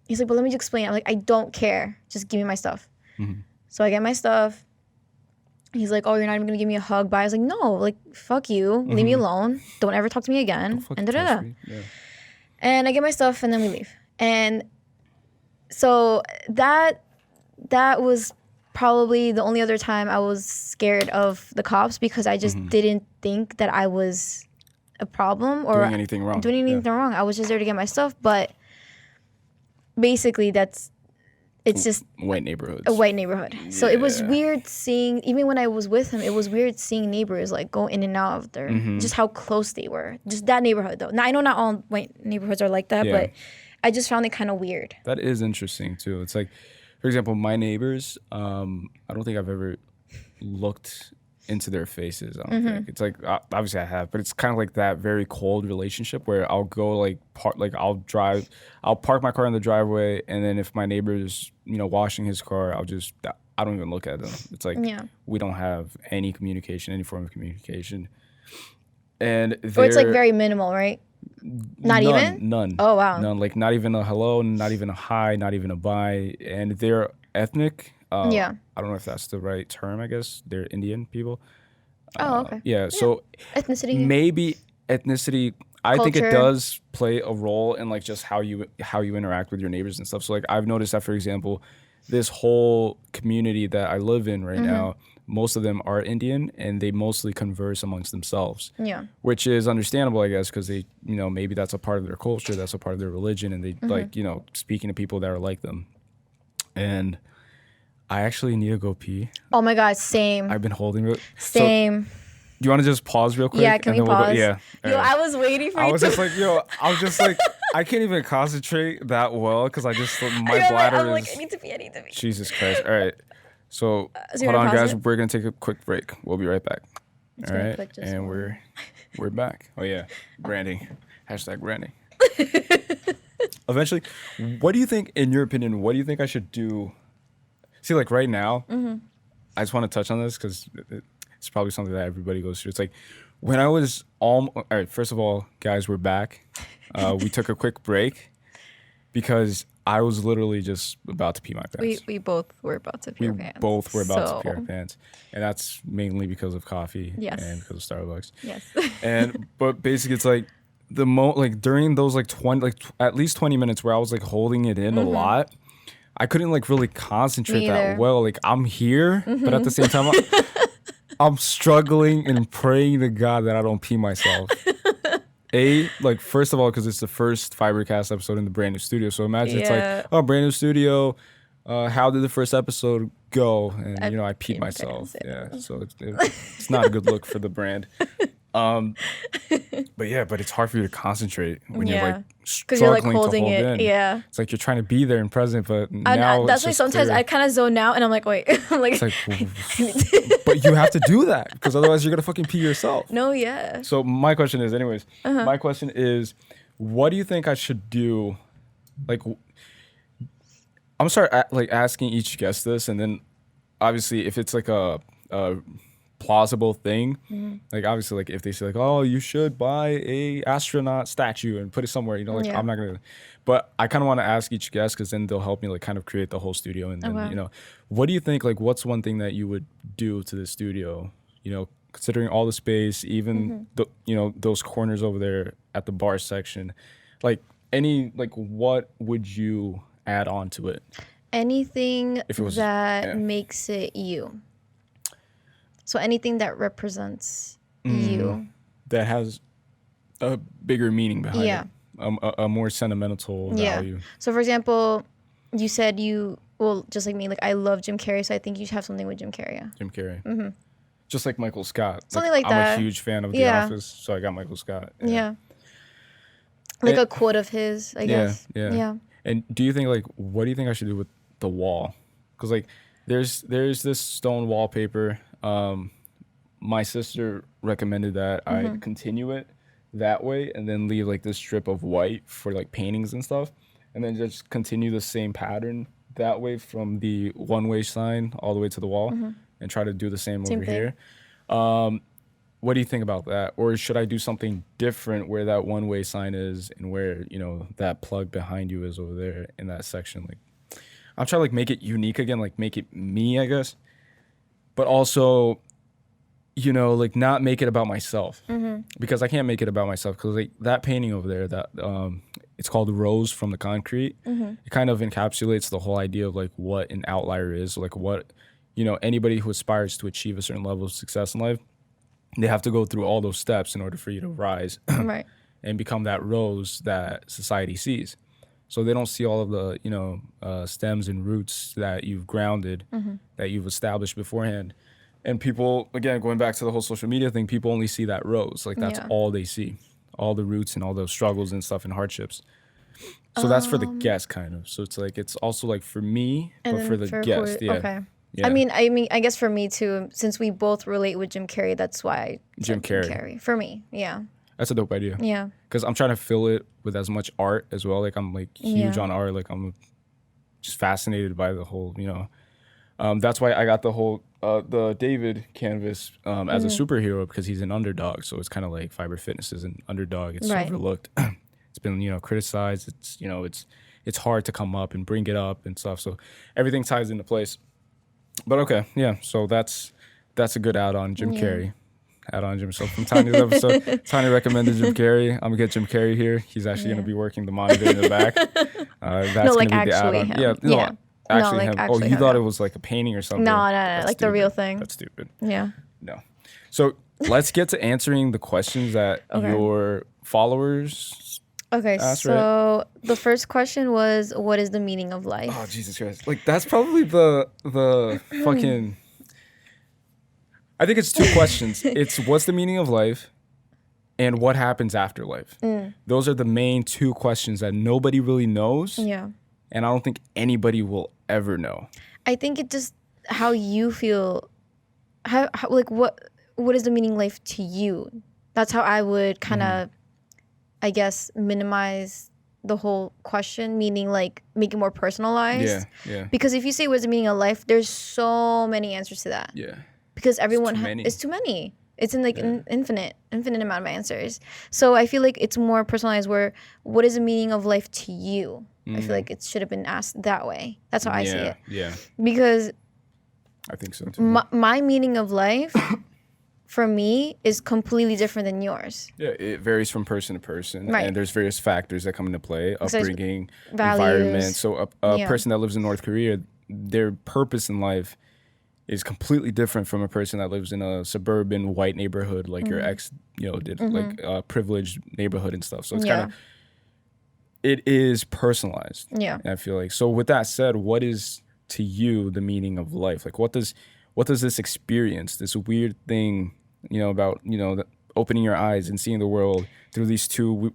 He's like, but let me just explain. I'm like, I don't care. Just give me my stuff. So I get my stuff. He's like, oh, you're not even going to give me a hug? Bye. I was like, no, like, fuck you. Leave me alone. Don't ever talk to me again. And da-da-da. And I get my stuff, and then we leave. And so that was probably the only other time I was scared of the cops because I just didn't think that I was a problem or doing anything wrong. I was just there to get my stuff. But basically, it's just white neighborhoods. A white neighborhood. So it was weird seeing, even when I was with him, it was weird seeing neighbors like go in and out of there. Just how close they were. Just that neighborhood though. Now I know not all white neighborhoods are like that, but I just found it kind of weird. That is interesting too. It's like, for example, my neighbors, I don't think I've ever looked into their faces. I don't think. It's like, obviously I have, but it's kind of like that very cold relationship where I'll go I'll park my car in the driveway, and then if my neighbor's, washing his car, I don't even look at them. It's like, we don't have any form of communication. And it's like very minimal, right? None. Oh, wow. None. Like not even a hello, not even a hi, not even a bye. And they're ethnic. I don't know if that's the right term, I guess. They're Indian people. Okay. Yeah, so ethnicity. Maybe ethnicity, I Culture. think it does play a role in like just how you interact with your neighbors and stuff. So like I've noticed that, for example, this whole community that I live in right now, most of them are Indian and they mostly converse amongst themselves. Yeah. Which is understandable, I guess, because they, maybe that's a part of their culture, that's a part of their religion, and they like, speaking to people that are like them. And I actually need to go pee. Oh my God, same. I've been holding it. Same. So, do you want to just pause real quick? Yeah, can we pause? Yeah. Yo, I was waiting for you. I was just like, I can't even concentrate that well because my bladder I'm is. like, I need to pee. Jesus Christ. All right. So hold on, guys. We're going to take a quick break. We'll be right back. All right. And we're back. Oh, yeah. Branding. # branding. Eventually, what do you think, in your opinion, what do you think I should do? See, like right now, I just want to touch on this because it's probably something that everybody goes through. It's like when I was all right, first of all, guys, we're back. We took a quick break because I was literally just about to pee my pants. We both were about to pee our pants. We both were about to pee our pants. And that's mainly because of coffee and because of Starbucks. Yes. But basically it's like during those at least 20 minutes where I was like holding it in a lot, I couldn't like really concentrate that well. Like I'm here, but at the same time I'm struggling and praying to God that I don't pee myself. First of all, because it's the first FiberCast episode in the brand new studio. So imagine it's like, oh, brand new studio. How did the first episode go? And I peed myself. So it's not a good look for the brand. But it's hard for you to concentrate when you're like struggling to hold in. Yeah, it's like you're trying to be there and present, but now that's why sometimes I kind of zone out and I'm like, wait, I'm like, but you have to do that because otherwise you're gonna fucking pee yourself. No, yeah. So my question is, my question is, what do you think I should do? Like, I'm gonna start asking each guest this, and then obviously if it's like a plausible thing, like obviously like if they say like, oh, you should buy a astronaut statue and put it somewhere, I'm not gonna, but I kind of want to ask each guest because then they'll help me like kind of create the whole studio. And then what do you think, like what's one thing that you would do to the studio considering all the space, even those corners over there at the bar section, like what would you add on to it? Anything If it was, that makes it you. So anything that represents you. That has a bigger meaning behind Yeah. it, a more sentimental value. So for example, you said just like me, like I love Jim Carrey, so I think you should have something with Jim Carrey. Yeah. Jim Carrey. Just like Michael Scott. Something like I'm that. a huge fan of The Office, so I got Michael Scott. Yeah. Like a quote of his, I guess. Yeah. And do you think what do you think I should do with the wall? Because there's this stone wallpaper. My sister recommended that I continue it that way and then leave this strip of white for paintings and stuff, and then just continue the same pattern that way from the one-way sign all the way to the wall, and try to do the same over here. What do you think about that? Or should I do something different where that one-way sign is and where, that plug behind you is over there in that section? I'm trying to make it unique again, make it me, I guess. But also, not make it about myself. Because I can't make it about myself because that painting over there, that it's called Rose from the Concrete. It kind of encapsulates the whole idea of what an outlier is, what, anybody who aspires to achieve a certain level of success in life, they have to go through all those steps in order for you to rise Right. and become that rose that society sees. So they don't see all of the, stems and roots that you've grounded, that you've established beforehand. And people, again, going back to the whole social media thing, people only see that rose. That's all they see, all the roots and all those struggles and stuff and hardships. So that's for the guest kind of. So it's also for me, but for the guest. Okay. Yeah. I mean, I guess for me too, since we both relate with Jim Carrey, that's why I Jim Carrey. For me, yeah. That's a dope idea. Yeah. Because I'm trying to fill it with as much art as well. I'm huge on art. I'm just fascinated by the whole, that's why I got the whole the David canvas as a superhero, because he's an underdog. So it's kind of like Fiber Fitness is an underdog. It's overlooked. It's been criticized. It's it's hard to come up and bring it up and stuff. So everything ties into place. But okay, yeah. So that's a good add-on, Jim Carrey. Add-on Jim. So from Tanya's episode, Tanya recommended Jim Carrey. I'm gonna get Jim Carrey here. He's actually gonna be working the monitor in the back. That's gonna be the add-on. Him. Actually him. Oh, you thought it was a painting or something? No, like stupid. The real thing. That's stupid. Yeah. No. So let's get to answering the questions that your followers asked, so the first question was, what is the meaning of life? Oh, Jesus Christ. That's probably the fucking... I think it's two questions. It's what's the meaning of life and what happens after life. Those are the main two questions that nobody really knows. Yeah. And I don't think anybody will ever know. I think it just how you feel, how what is the meaning of life to you? That's how I would kind of, I guess, minimize the whole question, meaning make it more personalized. Yeah. Because if you say what's the meaning of life, there's so many answers to that. Yeah. Because everyone it's too many. It's in an infinite amount of answers. So I feel like it's more personalized. Where what is the meaning of life to you? I feel like it should have been asked that way. That's how I see it. Yeah. Because I think so too. My meaning of life, for me, is completely different than yours. Yeah, it varies from person to person, Right. and there's various factors that come into play: upbringing, values. environment. So a person that lives in North Korea, their purpose in life is completely different from a person that lives in a suburban white neighborhood like your ex, did, privileged neighborhood and stuff. So it's kind of, it is personalized. Yeah. And I feel like, so with that said, what is to you the meaning of life? What does this experience, this weird thing, about, opening your eyes and seeing the world through these two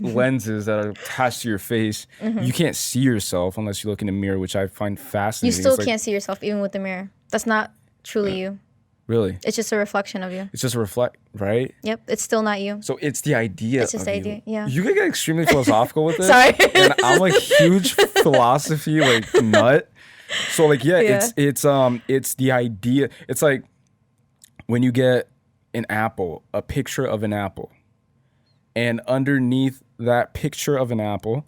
lenses that are attached to your face. You can't see yourself unless you look in a mirror, which I find fascinating. You still can't see yourself even with the mirror. That's not truly you. Really? It's just a reflection of you. It's just a right? Yep. It's still not you. So it's the idea. It's just the idea. Yeah. You can get extremely philosophical with it. Sorry. And I'm a huge philosophy nut. So it's the idea. It's like when you get an apple, a picture of an apple. And underneath that picture of an apple,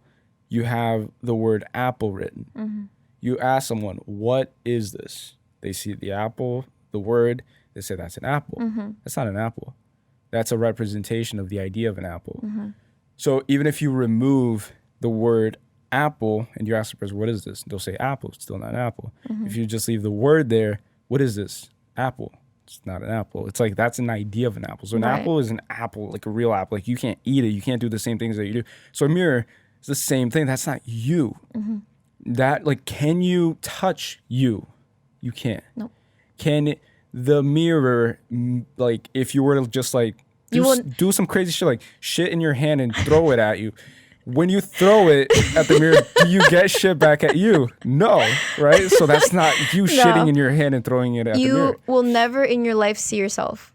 you have the word apple written. You ask someone, what is this? They see the apple, the word, they say that's an apple. That's not an apple. That's a representation of the idea of an apple. So even if you remove the word apple and you ask the person, what is this? They'll say apple. It's still not an apple. If you just leave the word there, what is this? Apple. It's not an apple. It's like that's an idea of an apple. So an apple is an apple, like a real apple. Like you can't eat it. You can't do the same things that you do. So a mirror is the same thing. That's not you. That like, can you touch you? You can't. Nope. Can the mirror, like if you were to just like do some crazy shit, like shit in your hand and throw it at you, when you throw it at the mirror, do you get shit back at you? No, right? So that's not you shitting in your hand and throwing it at the mirror. You will never in your life see yourself.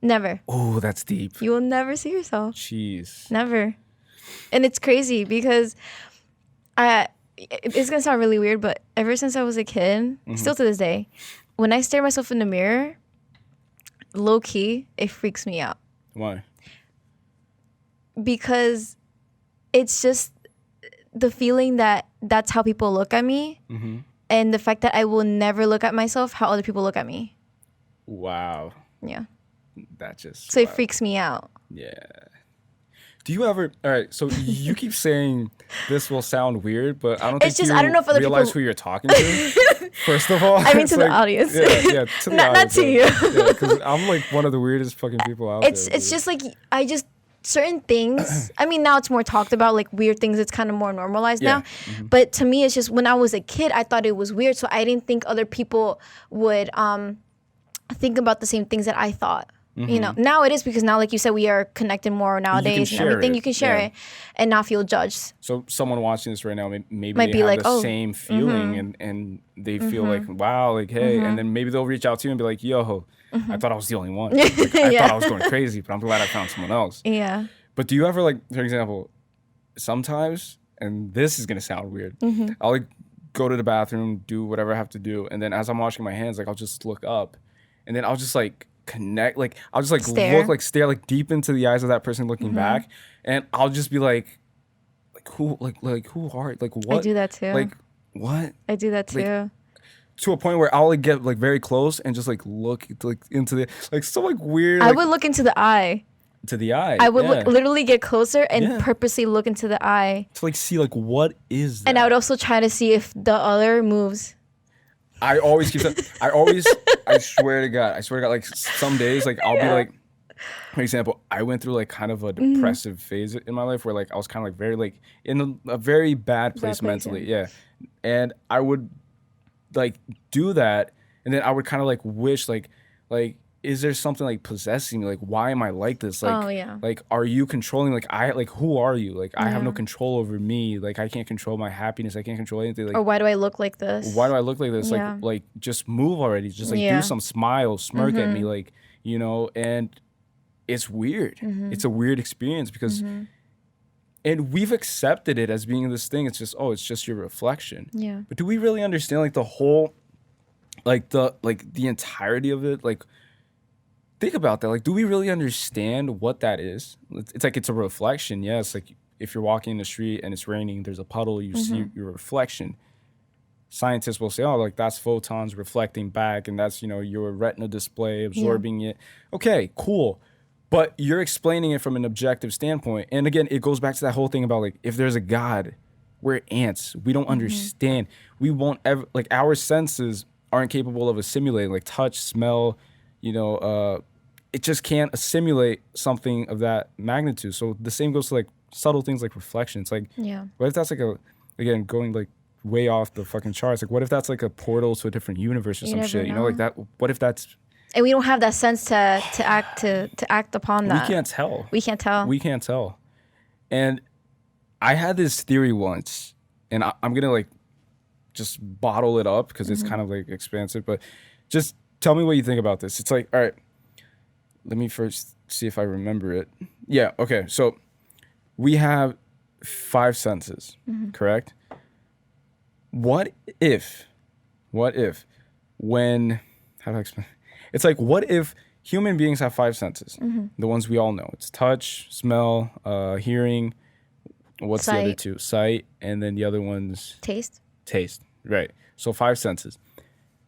Never. Oh, that's deep. You will never see yourself. Jeez. Never. And it's crazy because it's going to sound really weird, but ever since I was a kid, still to this day, when I stare myself in the mirror, low key, it freaks me out. Why? Because it's just the feeling that that's how people look at me, and the fact that I will never look at myself how other people look at me. Wow. Yeah. That just... So it freaks me out. Yeah. Do you ever... All right, so you keep saying this will sound weird, but I don't think I don't know if other realize people... who you're talking to, first of all. I mean, to the audience. Yeah, to the audience. Not to you. Yeah, because I'm like one of the weirdest fucking people out there. It's just like, certain things, I mean, now it's more talked about, like weird things, it's kind of more normalized now. But to me, it's just when I was a kid, I thought it was weird. So I didn't think other people would think about the same things that I thought. You know, now it is because now, like you said, we are connected more nowadays and everything. You can share it and not feel judged. So someone watching this right now, maybe might they be have like, the same feeling and they feel like, wow, like, hey, and then maybe they'll reach out to you and be like, yo, I thought I was the only one. Like, I thought I was going crazy, but I'm glad I found someone else. Yeah. But do you ever, like, for example, sometimes, and this is going to sound weird, I'll like go to the bathroom, do whatever I have to do, and then as I'm washing my hands, like I'll just look up, and then I'll just like connect, like I'll just like stare like deep into the eyes of that person looking back, and I'll just be like who are, like what? I do that too. Like what? I do that too. Like, to a point where I'll like get like very close and just like look like into the like so like weird. I would look into the eye. To the eye. I would literally get closer and purposely look into the eye to like see like what is that? And I would also try to see if the other moves. I always keep that. I swear to God, like some days, like I'll be like, for example, I went through like kind of a depressive phase in my life where like I was kind of like very like in a very bad place mentally. Yeah. And I would like do that. And then I would kind of like wish like, is there something like possessing me? Like, why am I like this? Like, like, are you controlling? Like, who are you? Like, I have no control over me. Like, I can't control my happiness. I can't control anything. Like, or why do I look like this? Why do I look like this? Yeah. Like, just move already. Just like do some smile, smirk at me, like, you know. And it's weird. It's a weird experience because, and we've accepted it as being this thing. It's just your reflection. Yeah. But do we really understand like the whole, like the entirety of it? Like, think about that. Like, do we really understand what that is? It's like it's a reflection. Yes. Like if you're walking in the street and it's raining, there's a puddle. You see your reflection. Scientists will say, oh, like that's photons reflecting back, and that's, you know, your retina display absorbing it. Okay, cool. But you're explaining it from an objective standpoint. And again, it goes back to that whole thing about like, if there's a God, we're ants. We don't understand. We won't ever, like our senses aren't capable of assimilating, like touch, smell, you know, it just can't assimilate something of that magnitude. So the same goes to like subtle things like reflection. It's like, what if that's like again, going like way off the fucking charts. Like what if that's like a portal to a different universe or some shit, you know, like that. What if that's... And we don't have that sense to act upon that. We can't tell. And I had this theory once, and I'm going to like just bottle it up because it's kind of like expansive, but just tell me what you think about this. It's like, all right, let me first see if I remember it. Yeah, okay. So we have 5 senses, correct? What if when, how do I explain? It's like, what if human beings have 5 senses? The ones we all know. It's touch, smell, hearing. What's the other 2? Sight, and then the other one's... Taste, right. So 5 senses.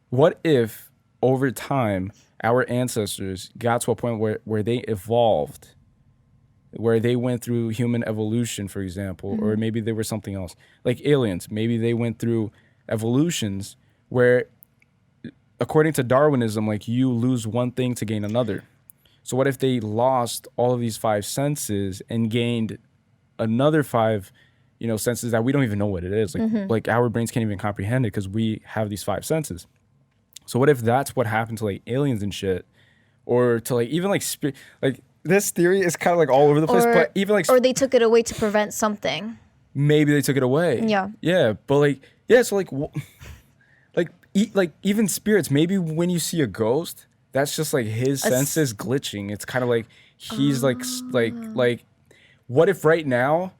What if over time, our ancestors got to a point where they evolved, where they went through human evolution, for example, or maybe they were something else. Like aliens, maybe they went through evolutions where, according to Darwinism, like you lose one thing to gain another. So what if they lost all of these 5 senses and gained another 5, senses that we don't even know what it is? Like our brains can't even comprehend it because we have these 5 senses. So what if that's what happened to like aliens and shit, or to like even like like this theory is kind of like all over the place, but even like or they took it away to prevent something. Maybe they took it away. Yeah, but like so like like even spirits. Maybe when you see a ghost, that's just like his senses glitching. It's kind of like he's like what if right now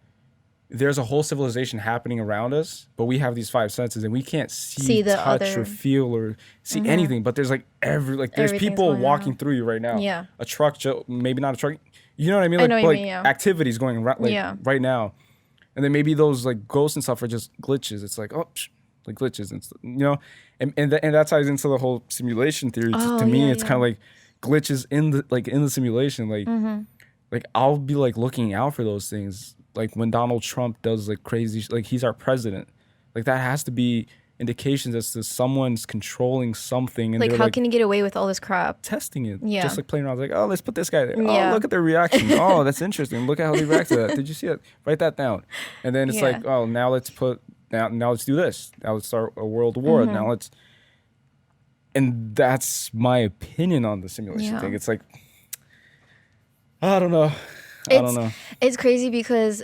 there's a whole civilization happening around us, but we have these 5 senses and we can't see touch or feel or see anything, but there's like there's people walking through you right now. Yeah. A truck, maybe not a truck. You know what I mean? Like, I know what you mean, activities going around right now. And then maybe those like ghosts and stuff are just glitches. It's like, like glitches and stuff, and that ties into the whole simulation theory. To me, it's kind of like glitches in the simulation. Like I'll be like looking out for those things. Like when Donald Trump does like crazy, like he's our president, like that has to be indications as to someone's controlling something. And like how can you get away with all this crap? Testing it, Yeah. just like playing around. Like, oh, let's put this guy there. Yeah. Oh, look at their reaction. Oh, that's interesting. Look at how they react to that. Did you see it? Write that down. And then it's like, oh, now let's do this. Now let's start a world war. Now let's. And that's my opinion on the simulation thing. It's like, I don't know. It's crazy because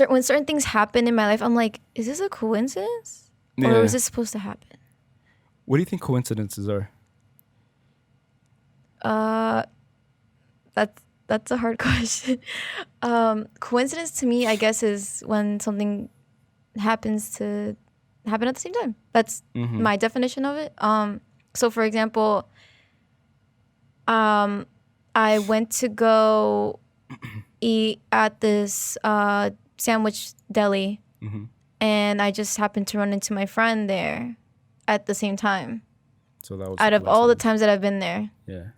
when certain things happen in my life, I'm like, is this a coincidence? Or was this supposed to happen? What do you think coincidences are? That's a hard question. Coincidence to me, I guess, is when something happens to happen at the same time. That's my definition of it. So for example, I went to go eat at this sandwich deli, and I just happened to run into my friend there at the same time. So that was out of all the times that I've been there. Yeah,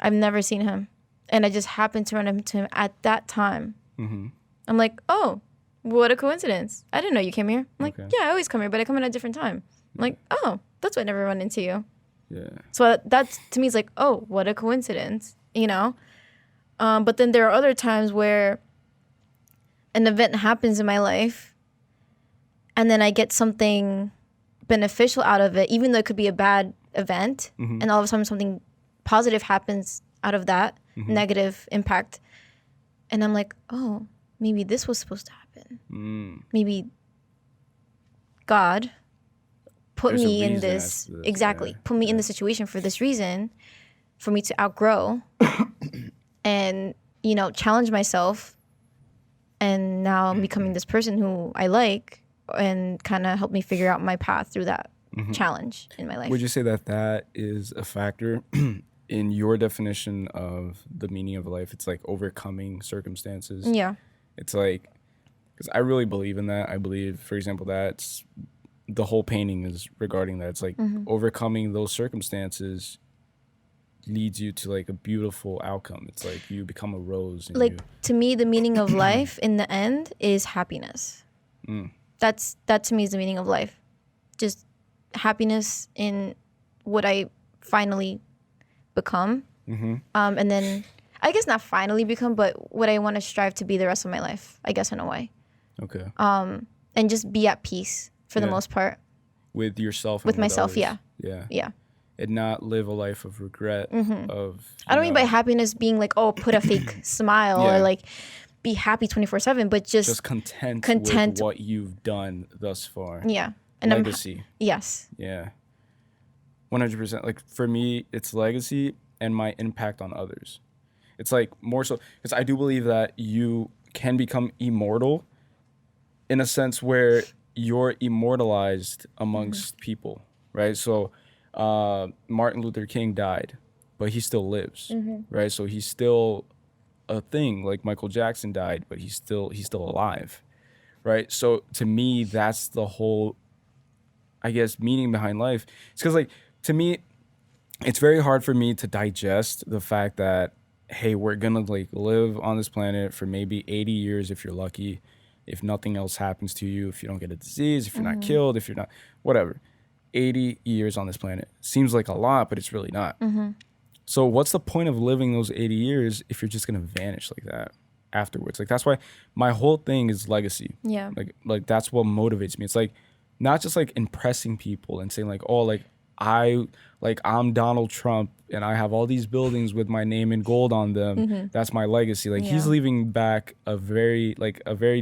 I've never seen him, and I just happened to run into him at that time. I'm like, oh, what a coincidence! I didn't know you came here. I'm like, yeah, I always come here, but I come in at a different time. I'm like, oh, that's why I never run into you. Yeah. So that to me is like, oh, what a coincidence, But then there are other times where an event happens in my life, and then I get something beneficial out of it, even though it could be a bad event, and all of a sudden something positive happens out of that negative impact, and I'm like, oh, maybe this was supposed to happen. Maybe God put me in this put me in this situation for this reason, for me to outgrow and challenge myself, and now I'm becoming this person who I like, and kind of help me figure out my path through that challenge in my life. Would you say that is a factor in your definition of the meaning of life? It's like overcoming circumstances. Yeah. It's like, because I really believe in that. I believe, for example, that's the whole painting is regarding that. It's like overcoming those circumstances leads you to like a beautiful outcome. It's like you become a rose. And like to me, the meaning of life in the end is happiness. That to me is the meaning of life. Just happiness in what I finally become. And then I guess not finally become, but what I want to strive to be the rest of my life, I guess, in a way. Okay. And just be at peace for the most part. With yourself. With myself, others. Yeah. And not live a life of regret. I don't mean by happiness being like, oh, put a fake smile or like be happy 24/7, but just content with what you've done thus far. Yeah. And legacy. Yes. Yeah. 100%. Like for me, it's legacy and my impact on others. It's like more so because I do believe that you can become immortal in a sense where you're immortalized amongst people, right? So Martin Luther King died, but he still lives, right? So he's still a thing. Like Michael Jackson died, but he's still alive, right? So to me, that's the whole, I guess, meaning behind life. It's because like to me, it's very hard for me to digest the fact that, hey, we're gonna like live on this planet for maybe 80 years if you're lucky, if nothing else happens to you, if you don't get a disease, if you're not killed, if you're not whatever. 80 years on this planet seems like a lot, but it's really not. So what's the point of living those 80 years if you're just gonna vanish like that afterwards? Like that's why my whole thing is legacy. Yeah. Like that's what motivates me. It's like not just like impressing people and saying like, oh, I'm Donald Trump and I have all these buildings with my name in gold on them. That's my legacy. Like he's leaving back a very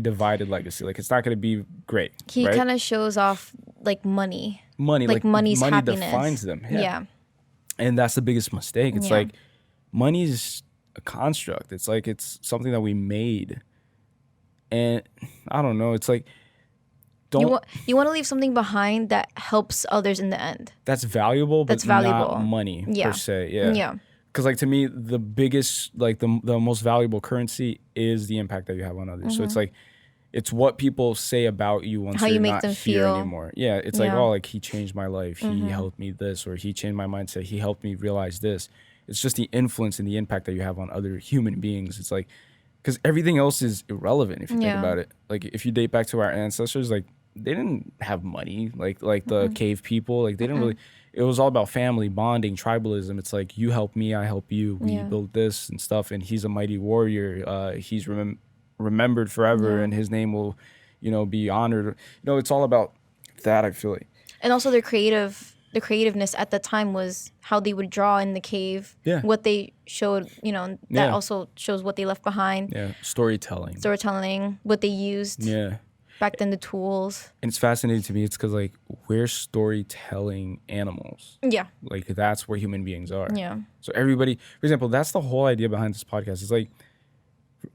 divided legacy. Like it's not going to be great. He right? kind of shows off like money. Like money's money happiness. defines them. Yeah. And that's the biggest mistake. It's like money is a construct. It's like it's something that we made. And I don't know. It's like you want to leave something behind that helps others in the end. That's valuable, but not money per se. Yeah. Because like to me, the biggest, like the most valuable currency is the impact that you have on others. So it's like, it's what people say about you once you're not here anymore. Yeah, it's like, oh, like he changed my life. He helped me this, or he changed my mindset. He helped me realize this. It's just the influence and the impact that you have on other human beings. It's like, because everything else is irrelevant if you think about it. Like if you date back to our ancestors, like they didn't have money, like the cave people. Like they didn't really. It was all about family bonding, tribalism. It's like you help me, I help you. We build this and stuff. And he's a mighty warrior. He's remembered forever, and his name will, be honored. It's all about that. I feel like. And also the creativeness at the time was how they would draw in the cave. Yeah. What they showed, that also shows what they left behind. Yeah. Storytelling. What they used. Yeah. Back then, the tools. And it's fascinating to me. It's because like we're storytelling animals. Yeah. Like that's where human beings are. Yeah. So everybody, for example, that's the whole idea behind this podcast. It's like,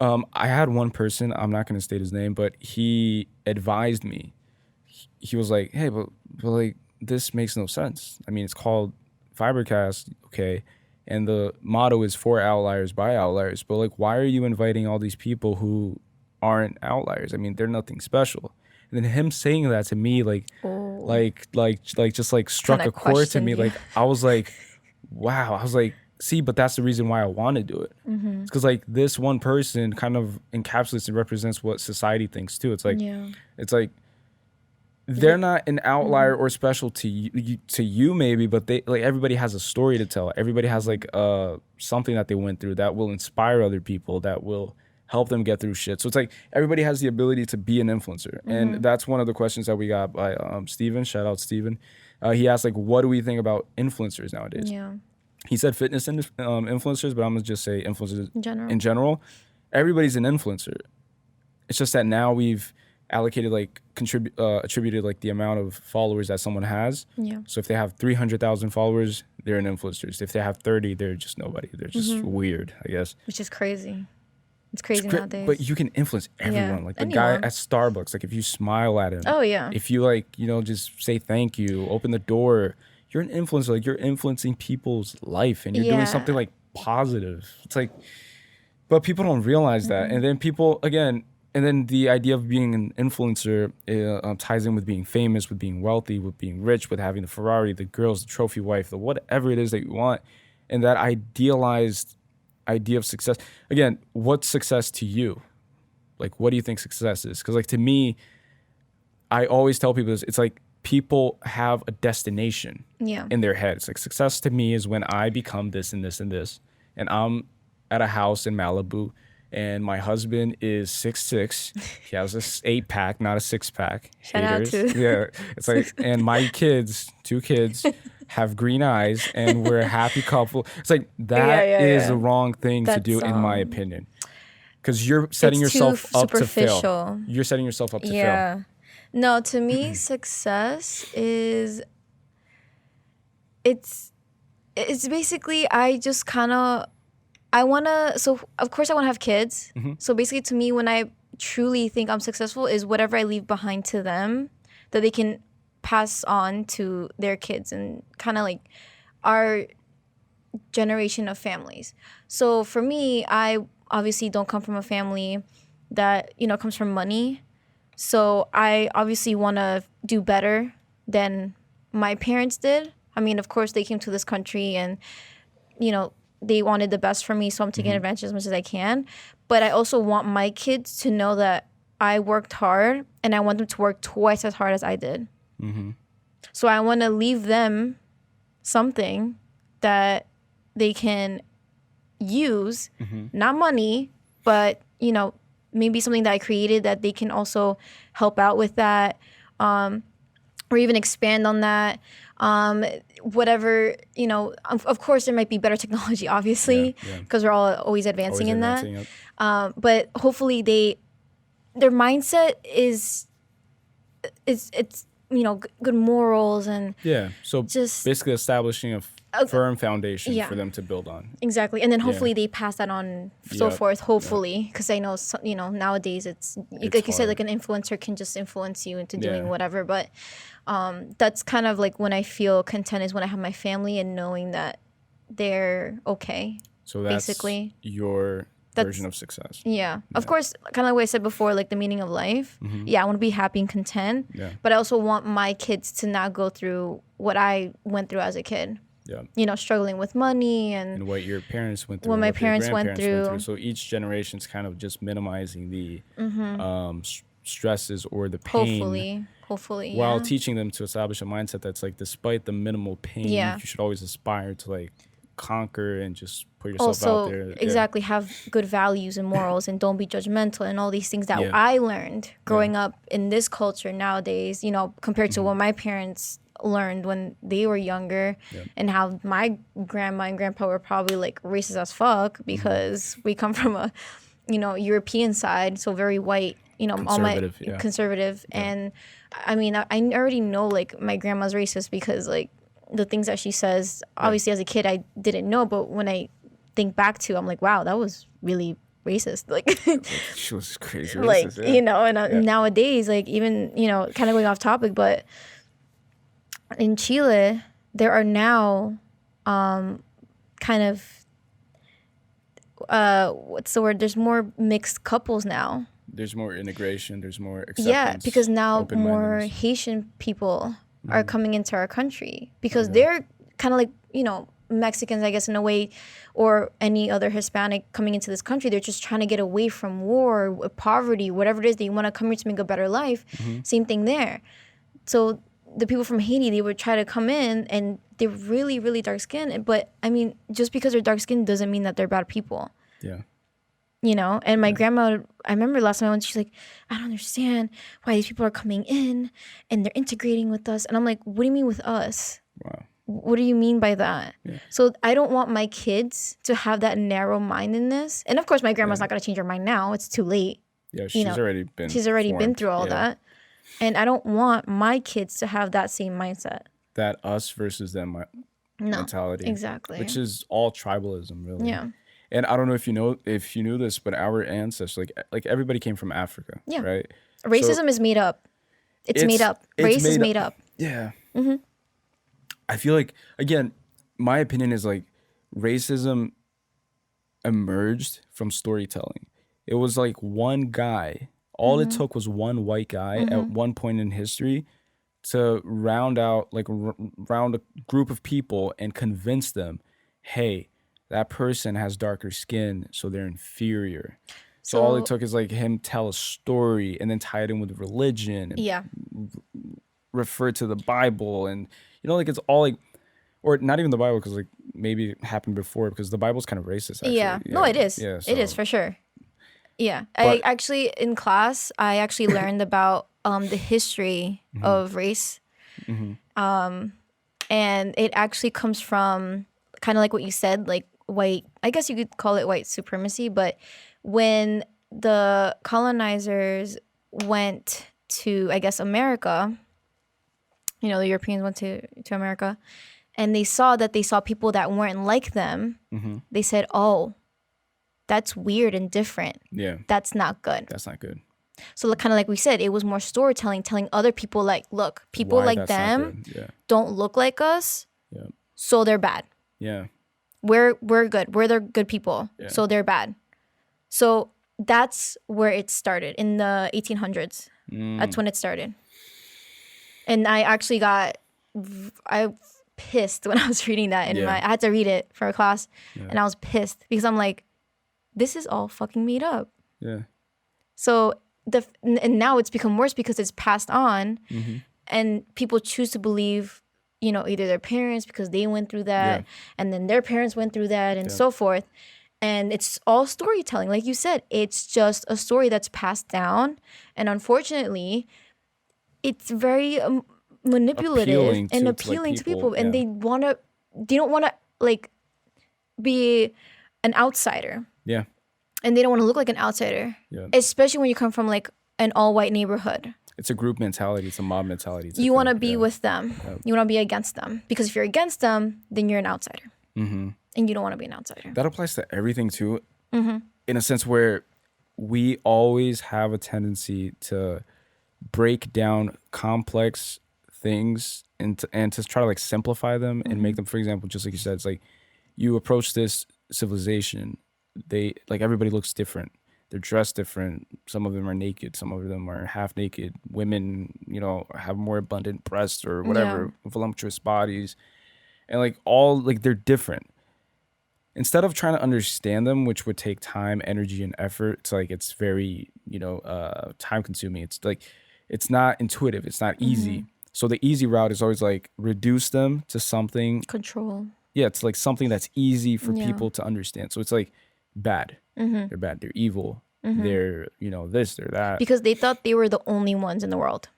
I had one person, I'm not going to state his name, but he advised me. He was like, hey, but like this makes no sense. I mean, it's called FiberCast, okay, and the motto is for outliers by outliers. But like, why are you inviting all these people who aren't outliers? I mean, they're nothing special. And then him saying that to me, just struck a chord to me. Like I was like, wow. I was like, see, but that's the reason why I want to do it. It's because like this one person kind of encapsulates and represents what society thinks too. It's like, they're not an outlier or special to you maybe, but they like everybody has a story to tell. Everybody has like something that they went through that will inspire other people, that will help them get through shit. So it's like everybody has the ability to be an influencer. And that's one of the questions that we got by Steven. Shout out Steven. He asked like, what do we think about influencers nowadays? Yeah. He said fitness influencers, but I'm going to just say influencers in general. Everybody's an influencer. It's just that now we've allocated like attributed like the amount of followers that someone has. Yeah. So if they have 300,000 followers, they're an influencer. If they have 30, they're just nobody. They're just weird, I guess. Which is crazy. It's crazy nowadays. But you can influence everyone. Like the guy at Starbucks, like if you smile at him. Oh, yeah. If you like, just say thank you, open the door. You're an influencer. Like you're influencing people's life and you're doing something like positive. It's like, but people don't realize that. And then people, again, and then the idea of being an influencer ties in with being famous, with being wealthy, with being rich, with having the Ferrari, the girls, the trophy wife, the whatever it is that you want. And that idealized idea of success. Again, what's success to you? Like, what do you think success is? Because like to me, I always tell people this, it's like people have a destination in their head. It's like success to me is when I become this and this and this. And I'm at a house in Malibu and my husband is 6'6". He has this 8-pack, not a 6-pack. Shout out to. Yeah. It's like, and my kids, 2 kids, have green eyes and we're a happy couple. It's like that is the wrong thing to do in my opinion. Because you're setting yourself up to fail. You're setting yourself up to fail. No, to me, success is it's basically I just kind of so of course I want to have kids. So basically to me, when I truly think I'm successful is whatever I leave behind to them that they can pass on to their kids and kind of like our generation of families. So for me, I obviously don't come from a family that, comes from money. So I obviously want to do better than my parents did. I mean, of course, they came to this country and, you know, they wanted the best for me, so I'm taking advantage as much as I can. But I also want my kids to know that I worked hard, and I want them to work twice as hard as I did. So I want to leave them something that they can use, not money, but, you know, maybe something that I created that they can also help out with that, or even expand on that. Whatever, you know, of course there might be better technology, obviously, because we're all always advancing in that. Yep. But hopefully their mindset is you know, good morals and so just basically establishing a firm foundation for them to build on. Exactly. And then hopefully they pass that on so forth, hopefully, because I know, you know, nowadays it's like hard. You said, like an influencer can just influence you into doing whatever, but that's kind of like when I feel content, is when I have my family and knowing that they're okay. So that's basically your version of success. Yeah. Of course, kind of like what I said before, like the meaning of life. I want to be happy and content, but I also want my kids to not go through what I went through as a kid. You know, struggling with money and what your parents went through. What my parents went through. So each generation's kind of just minimizing the stresses or the pain. Hopefully, while teaching them to establish a mindset that's like, despite the minimal pain, you should always aspire to like conquer and just put yourself out there. Exactly, have good values and morals, and don't be judgmental, and all these things that I learned growing up in this culture nowadays, you know, compared to what my parents learned when they were younger, and how my grandma and grandpa were probably like racist as fuck, because we come from a, you know, European side, so very white, you know, all my conservative. And I mean, I already know like my grandma's racist because like the things that she says, obviously as a kid I didn't know, but when I think back to, I'm like, wow, that was really racist. Like she was crazy like racist, you know. And nowadays, like, even, you know, kind of going off topic, but in Chile there are now kind of what's the word, there's more mixed couples now. There's more integration, there's more acceptance, because now more Haitian people are coming into our country, because they're kind of like, you know, Mexicans, I guess, in a way, or any other Hispanic coming into this country. They're just trying to get away from war, poverty, whatever it is. They want to come here to make a better life. Same thing there. So the people from Haiti, they would try to come in, and they're really, really dark skinned. But I mean, just because they're dark skinned doesn't mean that they're bad people. You know, and my grandma, I remember last time I went, she's like, I don't understand why these people are coming in and they're integrating with us. And I'm like, what do you mean with us? Wow. What do you mean by that? So I don't want my kids to have that narrow mindedness. And of course, my grandma's not going to change her mind now. It's too late. Yeah, she's already been been through all that. And I don't want my kids to have that same mindset. That us versus them mentality. Exactly. Which is all tribalism, really. Yeah. And I don't know if you knew this, but our ancestors, like everybody came from Africa, right? Racism is made up. It's made up. Race is made up. Yeah. I feel like, again, my opinion is like racism emerged from storytelling. It was like one guy. All it took was one white guy at one point in history to round out, like round a group of people and convince them, hey, that person has darker skin, so they're inferior. So all it took is like him tell a story and then tie it in with religion and refer to the Bible, and you know, like it's all like, or not even the Bible, because like maybe it happened before, because the Bible's kind of racist. Actually. No, it is. So. It is for sure. But, I actually in class I actually learned about the history of race, and it actually comes from kind of like what you said, like white, I guess you could call it white supremacy. But when the colonizers went to, I guess, America, you know, the Europeans went to America, and they saw people that weren't like them, they said, oh, that's weird and different. Yeah. That's not good. That's not good. So kind of like we said, it was more storytelling, telling other people like, look, people like them don't look like us, so they're bad. Yeah. We're good. We're the good people, so they're bad. So that's where it started in the 1800s. That's when it started. And I actually got, pissed when I was reading that I had to read it for a class, and I was pissed because I'm like, this is all fucking made up. Yeah. So and now it's become worse because it's passed on, and people choose to believe, either their parents because they went through that, and then their parents went through that, and so forth. And it's all storytelling. Like you said, it's just a story that's passed down. And unfortunately, it's very manipulative and appealing to people. And they don't want to like be an outsider. Yeah. And they don't want to look like an outsider. Yeah. Especially when you come from like an all-white neighborhood. It's a group mentality. It's a mob mentality. You want to be with them. Yeah. You want to be against them. Because if you're against them, then you're an outsider. Mm-hmm. And you don't want to be an outsider. That applies to everything too, in a sense where we always have a tendency to break down complex things and to try to like simplify them and make them, for example, just like you said, it's like you approach this civilization, they like everybody looks different. They're dressed different. Some of them are naked. Some of them are half naked. Women, have more abundant breasts or whatever, voluptuous bodies. And like all, like they're different. Instead of trying to understand them, which would take time, energy, and effort, it's very, time consuming. It's like, it's not intuitive. It's not easy. So the easy route is always like reduce them to something. Control. Yeah, it's like something that's easy for people to understand. So it's like bad. They're bad. They're evil. They're, this, they're that. Because they thought they were the only ones in the world.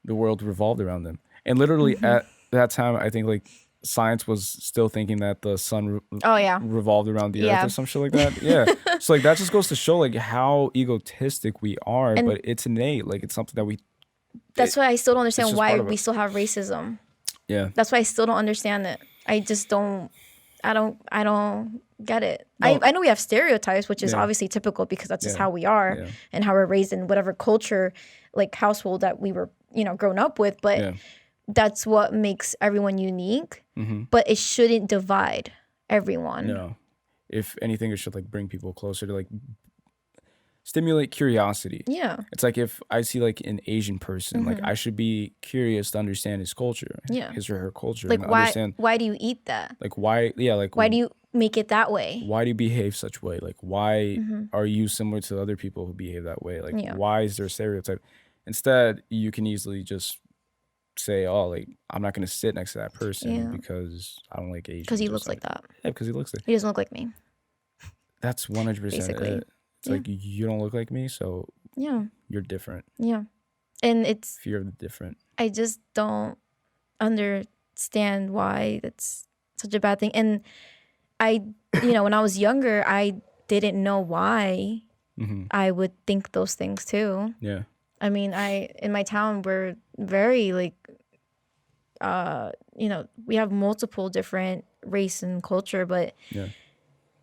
The world revolved around them. And literally at that time, I think like science was still thinking that the sun revolved around the earth or some shit like that. Yeah. So like that just goes to show like how egotistic we are, but it's innate. Like it's something that that's why I still don't understand why we still have racism. Yeah. That's why I still don't understand it. I just don't get it. No. I know we have stereotypes, which is obviously typical because that's just how we are and how we're raised in whatever culture, like household that we were, grown up with. But that's what makes everyone unique. But it shouldn't divide everyone. No. If anything, it should like bring people closer to like stimulate curiosity. Yeah. It's like if I see like an Asian person, like I should be curious to understand his culture. Yeah. His or her culture. Like why do you eat that? Like why why do you make it that way? Why do you behave such way? Like why are you similar to other people who behave that way? Like why is there a stereotype? Instead, you can easily just say, oh, like I'm not going to sit next to that person because I don't like Asians. Because he looks like that. Yeah, because he looks like. He doesn't look like me. That's 100% it. It's like you don't look like me, so you're different. Yeah, and it's fear of the different. I just don't understand why that's such a bad thing. And I, when I was younger, I didn't know why I would think those things too. Yeah. I mean, in my town, we're very like, we have multiple different race and culture, but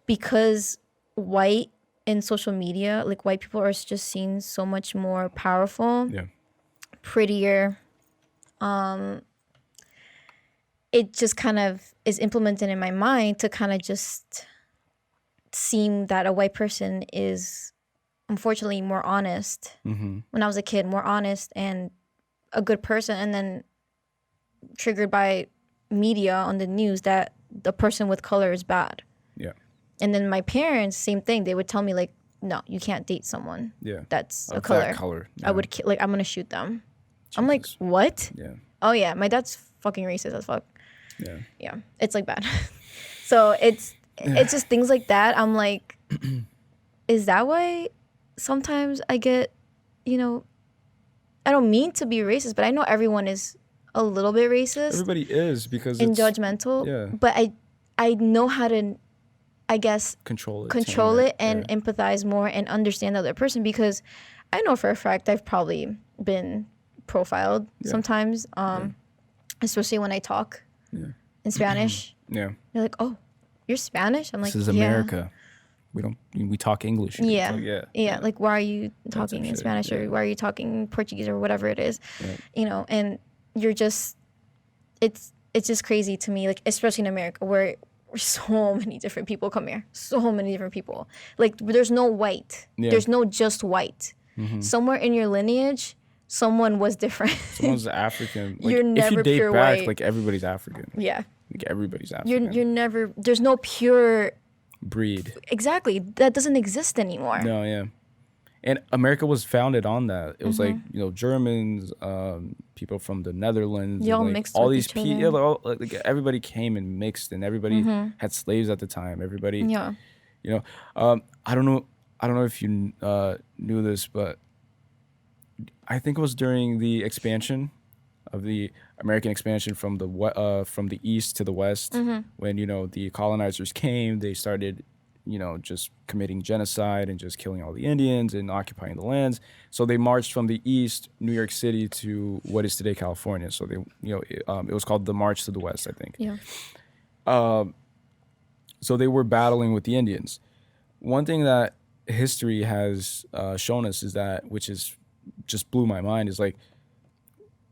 because white in social media, like white people are just seen so much more powerful, prettier. It just kind of is implemented in my mind to kind of just seem that a white person is unfortunately more honest. When I was a kid, more honest and a good person, and then triggered by media on the news that the person with color is bad. Yeah. And then my parents, same thing. They would tell me like, no, you can't date someone that's a color. That color. Yeah. I would I'm gonna shoot them. Jesus. I'm like, what? Yeah. Oh yeah, my dad's fucking racist as fuck. Yeah. Yeah, it's like bad. So it's just things like that. I'm like, is that why sometimes I get, I don't mean to be racist, but I know everyone is a little bit racist. Everybody is because and judgmental. Yeah. But I know how to, I guess, control it and empathize more and understand the other person, because I know for a fact I've probably been profiled sometimes, especially when I talk in Spanish. Yeah. They're like, oh, you're Spanish? I'm like, this is America. We talk English. Yeah. Like, why are you talking in Spanish or why are you talking Portuguese or whatever it is? Yeah. And you're just, it's just crazy to me, like, especially in America where so many different people come here. So many different people. Like, there's no white. Yeah. There's no just white. Somewhere in your lineage, someone was different. Someone's African. Like, You're never if you date pure back, white. like, everybody's African. Yeah. Like everybody's African. You're never. There's no pure breed. Exactly. That doesn't exist anymore. No, yeah. And America was founded on that. It was like, Germans, people from the Netherlands, You all like, mixed all with these each other. people. Like everybody came and mixed, and everybody had slaves at the time. Everybody, Yeah. I don't know if you knew this, but I think it was during the expansion of the American expansion from the east to the west, when the colonizers came, they started just committing genocide and just killing all the Indians and occupying the lands. So they marched from the east, New York City, to what is today California. So they, it was called the March to the West, I think. Yeah. So they were battling with the Indians. One thing that history has shown us is that, which is just blew my mind, is like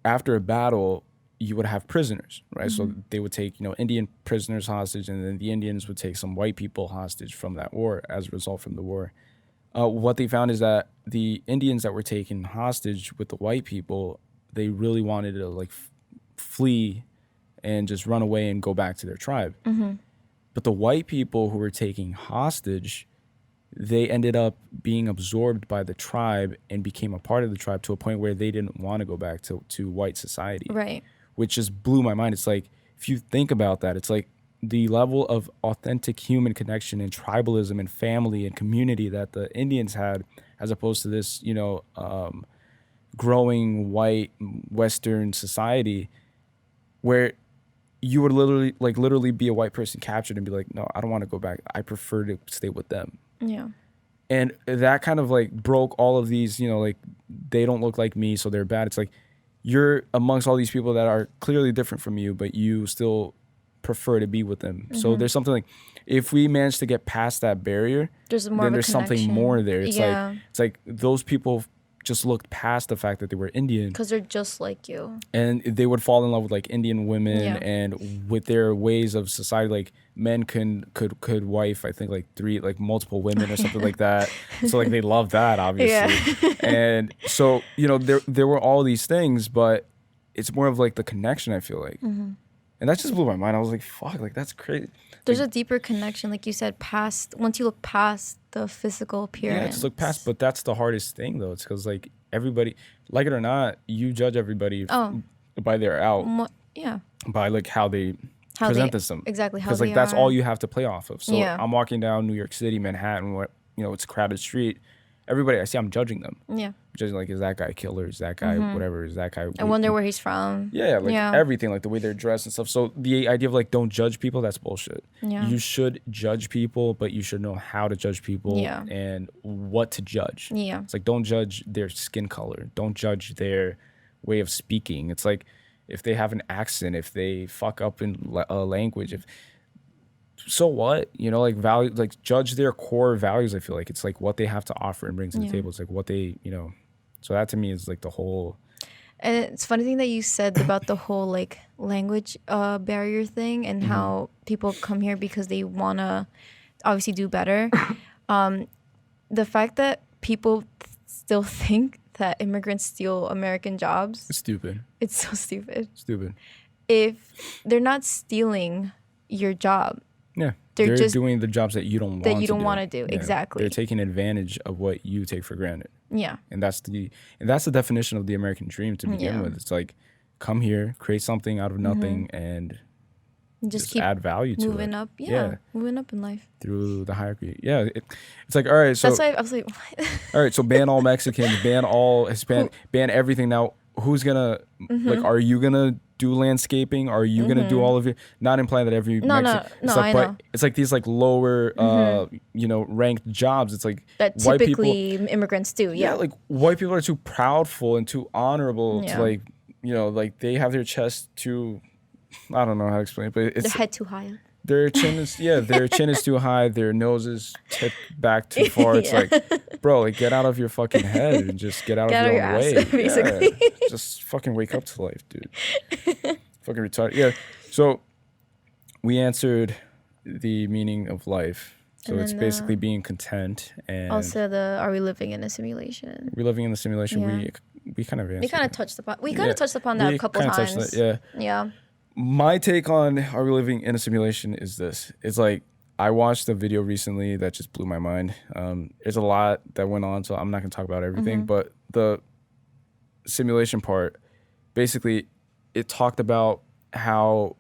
after a battle, you would have prisoners, right? So they would take, Indian prisoners hostage, and then the Indians would take some white people hostage from that war as a result from the war. What they found is that the Indians that were taken hostage with the white people, they really wanted to flee and just run away and go back to their tribe. But the white people who were taking hostage, they ended up being absorbed by the tribe and became a part of the tribe to a point where they didn't want to go back to white society. Right. Which just blew my mind. It's like, if you think about that, it's like the level of authentic human connection and tribalism and family and community that the Indians had, as opposed to this, growing white Western society, where you would literally be a white person captured and be like, no, I don't want to go back. I prefer to stay with them. Yeah. And that kind of broke all of these, they don't look like me, so they're bad. It's like, you're amongst all these people that are clearly different from you, but you still prefer to be with them. So there's something like, if we manage to get past that barrier, then there's something more there. It's like those people just looked past the fact that they were Indian, because they're just like you, and they would fall in love with Indian women and with their ways of society. Men could wife, I think, multiple women or something like that. So they love that, obviously. And so there were all these things, but it's more of the connection, I feel like. And that just blew my mind. I was like, fuck, that's crazy. There's a deeper connection, like you said, once you look past the physical appearance. Yeah, just look past, but that's the hardest thing, though. It's because everybody, like it or not, you judge everybody by their by how they present them. Exactly, how because they that's are. all you have to play off of. So I'm walking down New York City, Manhattan, where it's a crowded street. Everybody I see, I'm judging them. Yeah. Judging is that guy a killer? Is that guy whatever? Is that guy? I wonder where he's from. Yeah, everything, the way they're dressed and stuff. So the idea of don't judge people, that's bullshit. Yeah. You should judge people, but you should know how to judge people and what to judge. Yeah. It's don't judge their skin color. Don't judge their way of speaking. It's if they have an accent, if they fuck up in a language, so what? Value, judge their core values. I feel it's what they have to offer and bring to the table. It's what they, so that to me is the whole. And it's funny thing that you said about the whole language barrier thing and how people come here because they want to obviously do better. The fact that people still think that immigrants steal American jobs. It's stupid. It's so stupid. Stupid. If they're not stealing your job. Yeah, they're just doing the jobs that you don't want to do. Exactly. They're taking advantage of what you take for granted. Yeah. And that's the definition of the American dream to begin with. It's come here, create something out of nothing, and just keep add value to it. Moving up. Yeah. Moving up in life. Through the hierarchy. Yeah. It's all right. So that's why I was like, what? All right. So ban all Mexicans, ban all Hispanic, ban everything. Now, who's gonna are you gonna do landscaping? Are you gonna do all of it? Not implying that every no, I know. It's these lower ranked jobs. It's that white typically people, immigrants do. Yeah. White people are too proudful and too honorable to they have their chest too. I don't know how to explain it, but it's their head too high. Their chin is too high. Their nose is tipped back too far. It's bro, get out of your fucking head and just get out of your own way. Basically. Yeah. Just fucking wake up to life, dude. Fucking retarded. Yeah. So we answered the meaning of life. So it's basically being content, and also are we living in a simulation? We're living in a simulation. We kind of answered. We kind of touched upon that a couple times. Yeah. My take on are we living in a simulation is this. It's like I watched a video recently that just blew my mind. There's a lot that went on, so I'm not going to talk about everything. But the simulation part, basically, it talked about how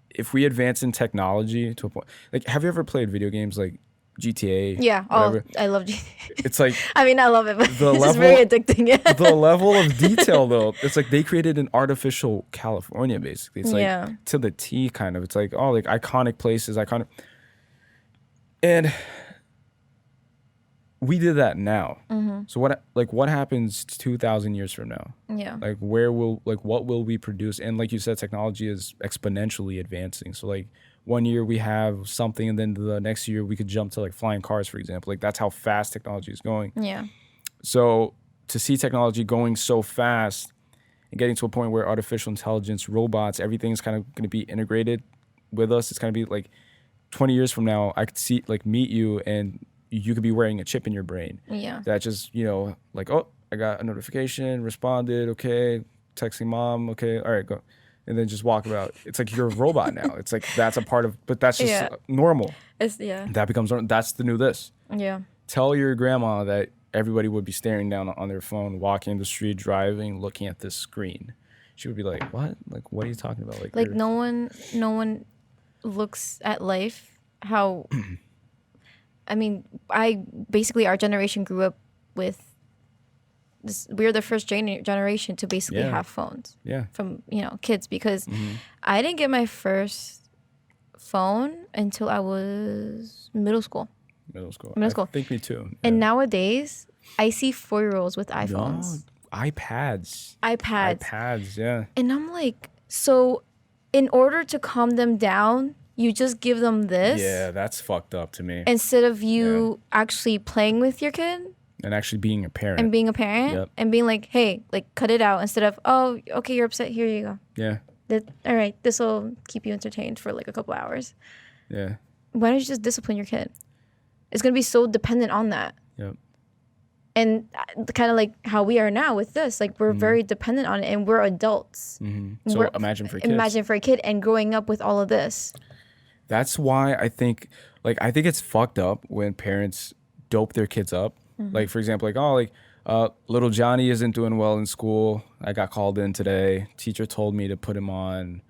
if we advance in technology to a point, like, have you ever played video games like GTA? Yeah. Whatever? Oh, I love GTA. It's like I mean, I love it, but the it's level, very addicting. the level of detail, though, it's like they created an artificial California, basically. It's like to the T, kind of. It's like, oh, like iconic places, iconic. And we did that now. So what happens 2,000 years from now? Yeah. Like what will we produce? And like you said, technology is exponentially advancing. So like 1 year we have something, and then the next year we could jump to like flying cars, for example. Like that's how fast technology is going. Yeah. So to see technology going so fast and getting to a point where artificial intelligence, robots, everything's kind of going to be integrated with us. It's going to be like 20 years from now, I could meet you, and you could be wearing a chip in your brain. Yeah. That just, like, oh, I got a notification, responded, okay, texting mom, okay, all right, go. And then just walk about. It's like you're a robot now. It's like that's a part of, but that's just normal. That becomes, that's the new this. Yeah. Tell your grandma that everybody would be staring down on their phone, walking the street, driving, looking at this screen. She would be like, what? Like, what are you talking about? Like no one looks at life how I mean, our generation grew up with this. We're the first generation to basically have phones from kids, because I didn't get my first phone until I was middle school. I think me too. And nowadays I see 4-year-olds with iPhones. iPads, yeah. And I'm like, so in order to calm them down, you just give them this? Yeah, that's fucked up to me. Instead of you actually playing with your kid? And actually being a parent. Yep. And being like, hey, like, cut it out. Instead of, oh, okay, you're upset. Here you go. Yeah. All right, this will keep you entertained for like a couple hours. Yeah. Why don't you just discipline your kid? It's going to be so dependent on that. Yep. And kind of like how we are now with this. Like, we're very dependent on it, and we're adults. So imagine for kids. Imagine for a kid and growing up with all of this. That's why I think it's fucked up when parents dope their kids up. Like, for example, little Johnny isn't doing well in school. I got called in today. Teacher told me to put him on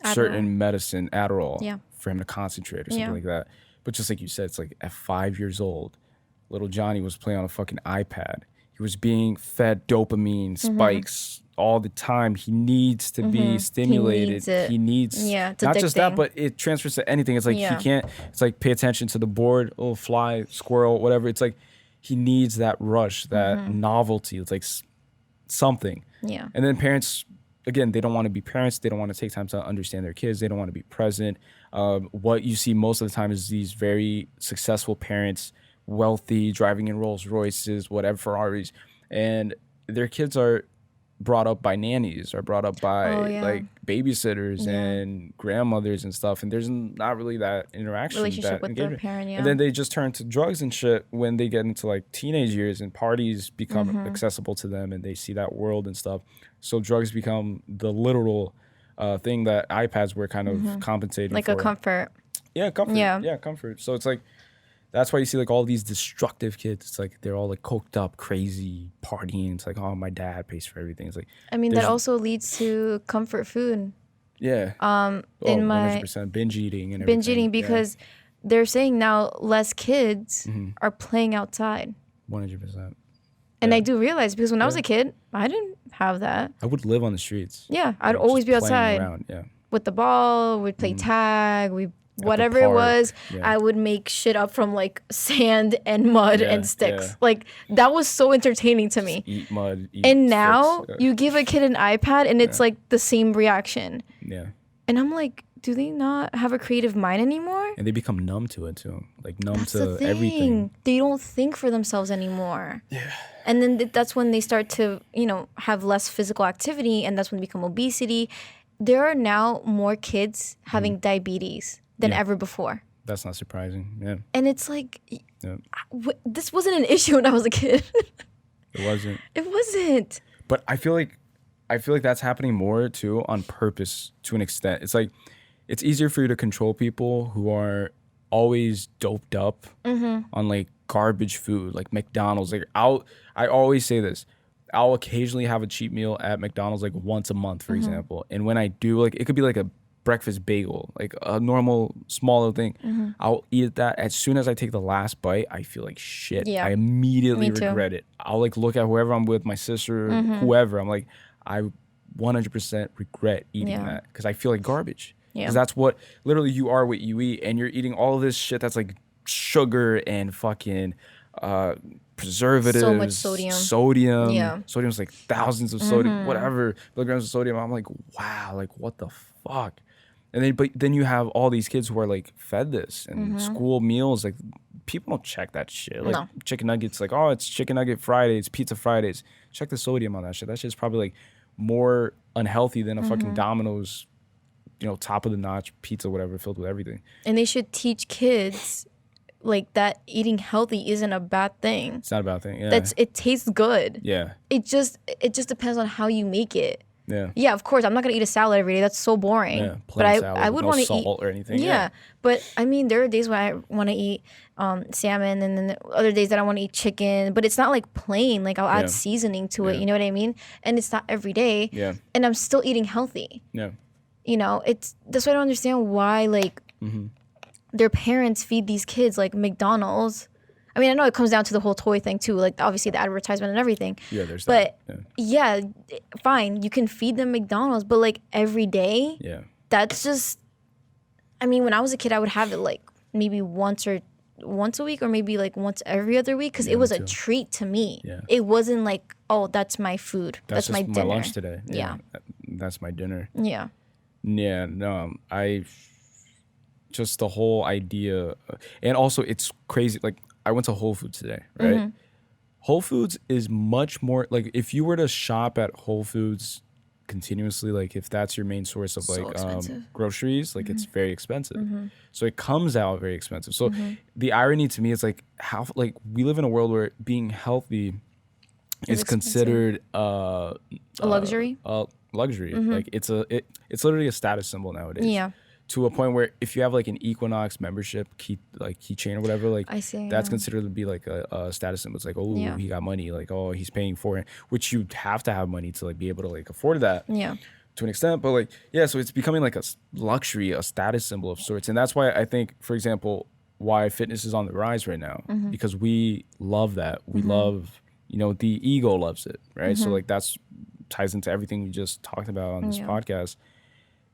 certain medicine, Adderall, for him to concentrate or something like that. But just like you said, it's like at 5 years old, little Johnny was playing on a fucking iPad. He was being fed dopamine spikes all the time. He needs to be stimulated. He needs not addicting. just that, but it transfers to anything. It's like he can't, it's like pay attention to the board, oh, fly, squirrel, whatever. It's like he needs that rush, that novelty. It's like something. Yeah. And then parents, again, they don't want to be parents. They don't want to take time to understand their kids. They don't want to be present. What you see most of the time is these very successful parents, wealthy, driving in Rolls Royces, whatever, Ferraris, and their kids are brought up by nannies, or brought up by like babysitters and grandmothers and stuff, and there's not really that relationship with their parent. And then they just turn to drugs and shit when they get into like teenage years, and parties become accessible to them, and they see that world and stuff. So drugs become the literal thing that iPads were kind of compensating like for. A comfort. Yeah, comfort. Yeah, comfort. So it's like, that's why you see like all these destructive kids. It's like they're all like coked up, crazy, partying. It's like, oh, my dad pays for everything. It's like, I mean, that also leads to comfort food. Yeah. In my 100% binge eating and everything. Binge eating, because they're saying now less kids are playing outside. 100%. And I do realize, because when I was a kid, I didn't have that. I would live on the streets. Yeah, I'd always be outside with the ball. We'd play tag. Whatever it was, I would make shit up from like sand and mud and sticks. Yeah. Like, that was so entertaining to me. Eat mud. And now you give a kid an iPad and it's like the same reaction. Yeah. And I'm like, do they not have a creative mind anymore? And they become numb to it too. Like numb that's to the thing. Everything. They don't think for themselves anymore. Yeah. And then that's when they start to, have less physical activity, and that's when they become obesity. There are now more kids having diabetes than ever before. That's not surprising. Yeah. And it's like, this wasn't an issue when I was a kid. It wasn't. It wasn't. But I feel like I feel like that's happening more too on purpose to an extent. It's like it's easier for you to control people who are always doped up on like garbage food, like McDonald's. Like I always say this. I'll occasionally have a cheat meal at McDonald's like once a month, for example. And when I do, like it could be like a breakfast bagel, like a normal small little thing. I'll eat that. As soon as I take the last bite, I feel like shit. Yeah. I immediately Me too. regret it. I'll like look at whoever I'm with, my sister, whoever. I'm like, I 100% regret eating that because I feel like garbage. Because that's what literally you are, what you eat, and you're eating all of this shit that's like sugar and fucking preservatives, So much sodium. Yeah. Sodium's like thousands of sodium, whatever milligrams of sodium. I'm like, wow, like what the fuck? And then, but then you have all these kids who are like fed this and school meals. Like people don't check that shit. Like chicken nuggets, like, oh, it's chicken nugget Fridays, pizza Fridays. Check the sodium on that shit. That shit's probably like more unhealthy than a fucking Domino's, top of the notch pizza, whatever, filled with everything. And they should teach kids like that eating healthy isn't a bad thing. It's not a bad thing. Yeah. It tastes good. Yeah. It just depends on how you make it. Yeah. Yeah, of course. I'm not gonna eat a salad every day. That's so boring. Yeah. But I would want to eat salt or anything. Yeah. But I mean, there are days when I want to eat salmon, and then other days that I want to eat chicken. But it's not like plain. Like I'll add seasoning to it. You know what I mean? And it's not every day. Yeah. And I'm still eating healthy. Yeah. That's why I don't understand why like their parents feed these kids like McDonald's. I mean, I know it comes down to the whole toy thing too, like obviously the advertisement and everything. Yeah, there's that. But yeah, fine, you can feed them McDonald's, but like every day, that's just. I mean, when I was a kid, I would have it like maybe once a week, or maybe like once every other week, because it was a treat to me. Yeah. It wasn't like, oh, that's my food, that's my dinner. My lunch today. Yeah, that's my dinner. Yeah. Yeah, no, just the whole idea, and also it's crazy. Like I went to Whole Foods today, right? Whole Foods is much more like if you were to shop at Whole Foods continuously, like if that's your main source of like groceries, like it's very expensive. So it comes out very expensive. So the irony to me is like how like we live in a world where being healthy is considered a luxury. Luxury. Like it's literally a status symbol nowadays. Yeah. To a point where if you have like an Equinox membership keychain or whatever, like that's considered to be like a status symbol. It's like, oh, he got money. Like, oh, he's paying for it, which you have to have money to like be able to like afford that. Yeah. To an extent, but like so it's becoming like a luxury, a status symbol of sorts, and that's why I think, for example, why fitness is on the rise right now, because we love that. We love, the ego loves it, right? So like that's ties into everything we just talked about on this podcast.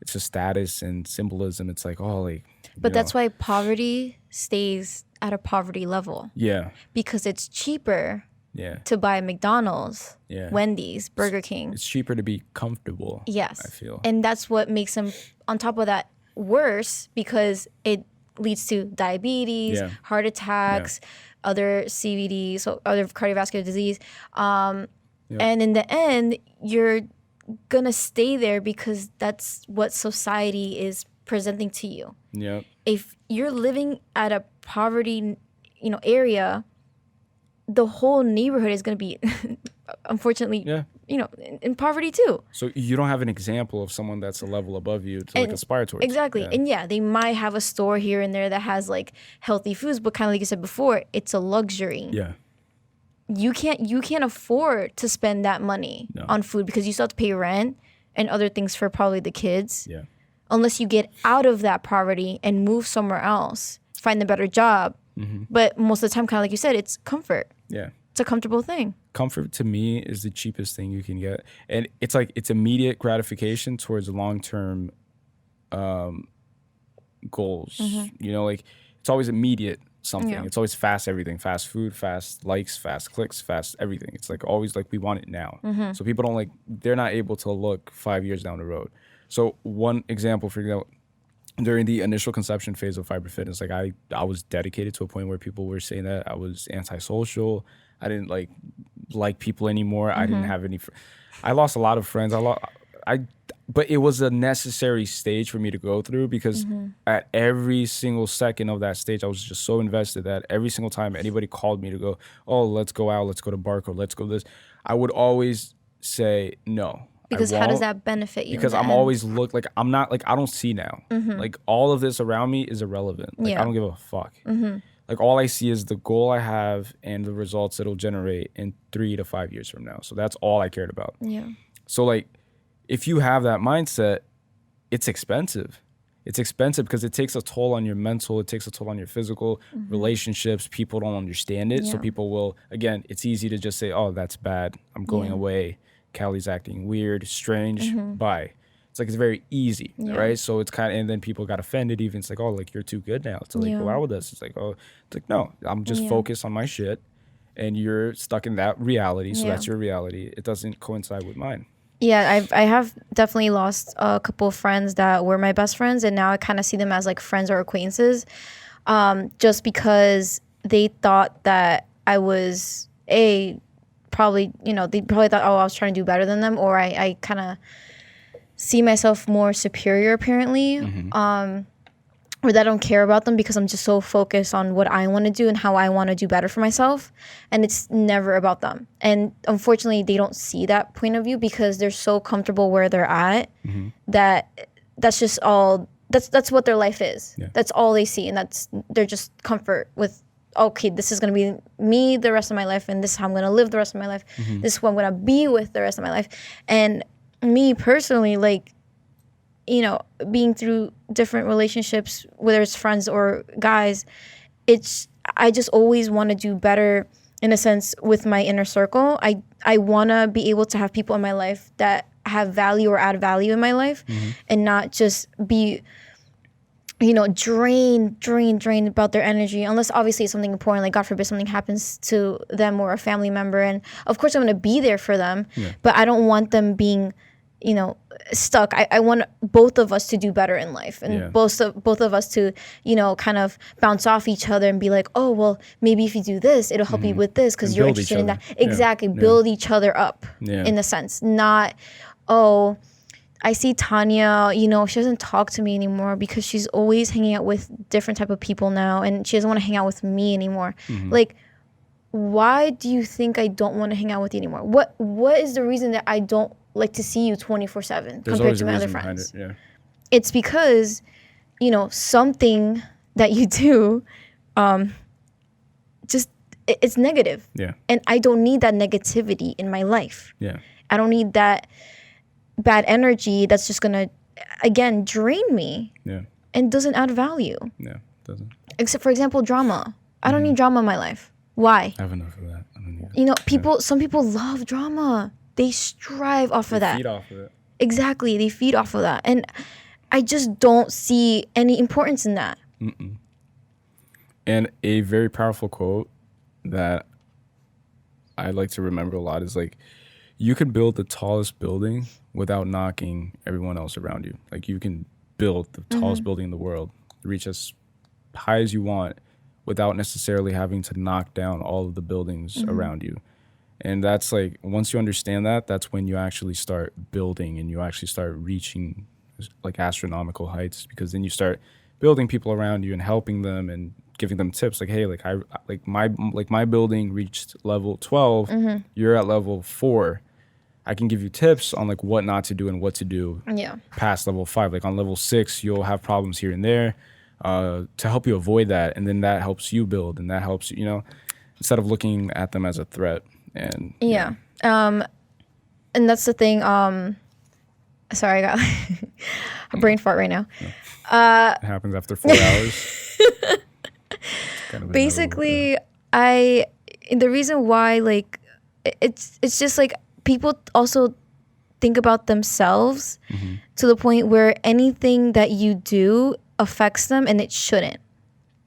It's a status and symbolism. It's like, oh, like. But that's why poverty stays at a poverty level. Yeah. Because it's cheaper. Yeah. To buy McDonald's. Yeah. Wendy's, Burger King. It's cheaper to be comfortable. Yes. I feel. And that's what makes them, on top of that, worse, because it leads to diabetes, heart attacks, other CVD, so other cardiovascular disease. And in the end, you're gonna stay there because that's what society is presenting to you. Yeah. If you're living at a poverty, area, the whole neighborhood is gonna be, unfortunately, in poverty too. So you don't have an example of someone that's a level above you to like aspire towards. Exactly. Yeah. And they might have a store here and there that has like healthy foods, but kind of like you said before, it's a luxury. Yeah. You can't afford to spend that money on food because you still have to pay rent and other things for probably the kids. Yeah. Unless you get out of that poverty and move somewhere else, find a better job. But most of the time, kind of like you said, it's comfort. Yeah. It's a comfortable thing. Comfort to me is the cheapest thing you can get. And it's like it's immediate gratification towards long-term goals. Like it's always immediate something. Yeah. It's always fast everything. Fast food, fast likes, fast clicks, fast everything. It's like always like we want it now. So people don't they're not able to look 5 years down the road. So one example, for example, during the initial conception phase of Fiber Fitness, like I was dedicated to a point where people were saying that I was antisocial. I didn't like people anymore. I didn't have any. I lost a lot of friends. But it was a necessary stage for me to go through because at every single second of that stage, I was just so invested that every single time anybody called me to go, oh, let's go out, let's go to Barco, let's go this, I would always say, no, Because how does that benefit you? Because I'm always I'm not like, I don't see now. Like all of this around me is irrelevant. Like I don't give a fuck. Like all I see is the goal I have and the results it'll generate in 3 to 5 years from now. So that's all I cared about. Yeah. So like, if you have that mindset, it's expensive. It's expensive because it takes a toll on your mental, it takes a toll on your physical relationships. People don't understand it. So people will, again, it's easy to just say, oh, that's bad. I'm going away. Callie's acting weird, strange, bye. It's like, it's very easy, right? So it's kind of, and then people got offended even. It's like, oh, like you're too good now to like go out with us. It's like, oh, it's like, no, I'm just focused on my shit and you're stuck in that reality. So that's your reality. It doesn't coincide with mine. Yeah, I have definitely lost a couple of friends that were my best friends, and now I kind of see them as like friends or acquaintances, just because they thought that I was probably, they probably thought, oh, I was trying to do better than them, or I kind of see myself more superior apparently, or that I don't care about them because I'm just so focused on what I want to do and how I want to do better for myself, and it's never about them. And unfortunately, they don't see that point of view because they're so comfortable where they're at that's just all. That's what their life is. Yeah. That's all they see, and they're just comfort with. Okay, this is gonna be me the rest of my life, and this is how I'm gonna live the rest of my life. This is who I'm gonna be with the rest of my life. And me personally, like, being through different relationships, whether it's friends or guys, I just always want to do better in a sense with my inner circle. I want to be able to have people in my life that have value or add value in my life, and not just be drained about their energy, unless obviously it's something important, like God forbid something happens to them or a family member, and of course I'm going to be there for them, but I don't want them being stuck. I want both of us to do better in life, and both of us to kind of bounce off each other and be like, oh well, maybe if you do this it'll help you with this because you're interested in that. Exactly. Build each other up in a sense, not, oh, I see Tanya, she doesn't talk to me anymore because she's always hanging out with different type of people now, and she doesn't want to hang out with me anymore. Like, why do you think I don't want to hang out with you anymore? What is the reason that I don't like to see you 24/7 compared to my other friends? It's because, something that you do, just it's negative. And I don't need that negativity in my life. I don't need that bad energy that's just gonna again drain me and doesn't add value. Doesn't. Except for example, drama. I don't need drama in my life. Why? I have enough of that. I don't need some people love drama. They strive off of that. They feed off of it. Exactly, they feed off of that, and I just don't see any importance in that. And a very powerful quote that I like to remember a lot is like, you can build the tallest building without knocking everyone else around you. Like, you can build the tallest building in the world, reach as high as you want without necessarily having to knock down all of the buildings around you. And that's like, once you understand that, that's when you actually start building and you actually start reaching like astronomical heights, because then you start building people around you and helping them and giving them tips like, hey, my building reached level 12, you're at level 4. I can give you tips on like what not to do and what to do past level 5. Like on level 6, you'll have problems here and there to help you avoid that. And then that helps you build, and that helps you, instead of looking at them as a threat. And and that's the thing. Sorry, I got a brain fart right now. It happens after 4 hours. Basically, the reason why, like, it's just like, people also think about themselves to the point where anything that you do affects them, and it shouldn't.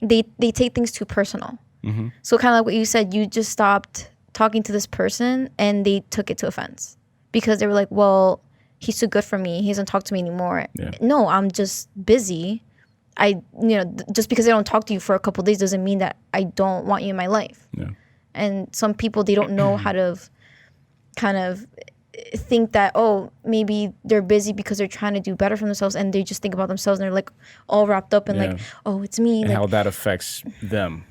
They take things too personal. So kind of like what you said, you just stopped talking to this person and they took it to offense because they were like, well, he's too good for me, he doesn't talk to me anymore. No, I'm just busy. Just because I don't talk to you for a couple of days doesn't mean that I don't want you in my life. And some people, they don't know how to kind of think that, oh, maybe they're busy because they're trying to do better for themselves, and they just think about themselves and they're like all wrapped up in like, oh, it's me. And like, how that affects them.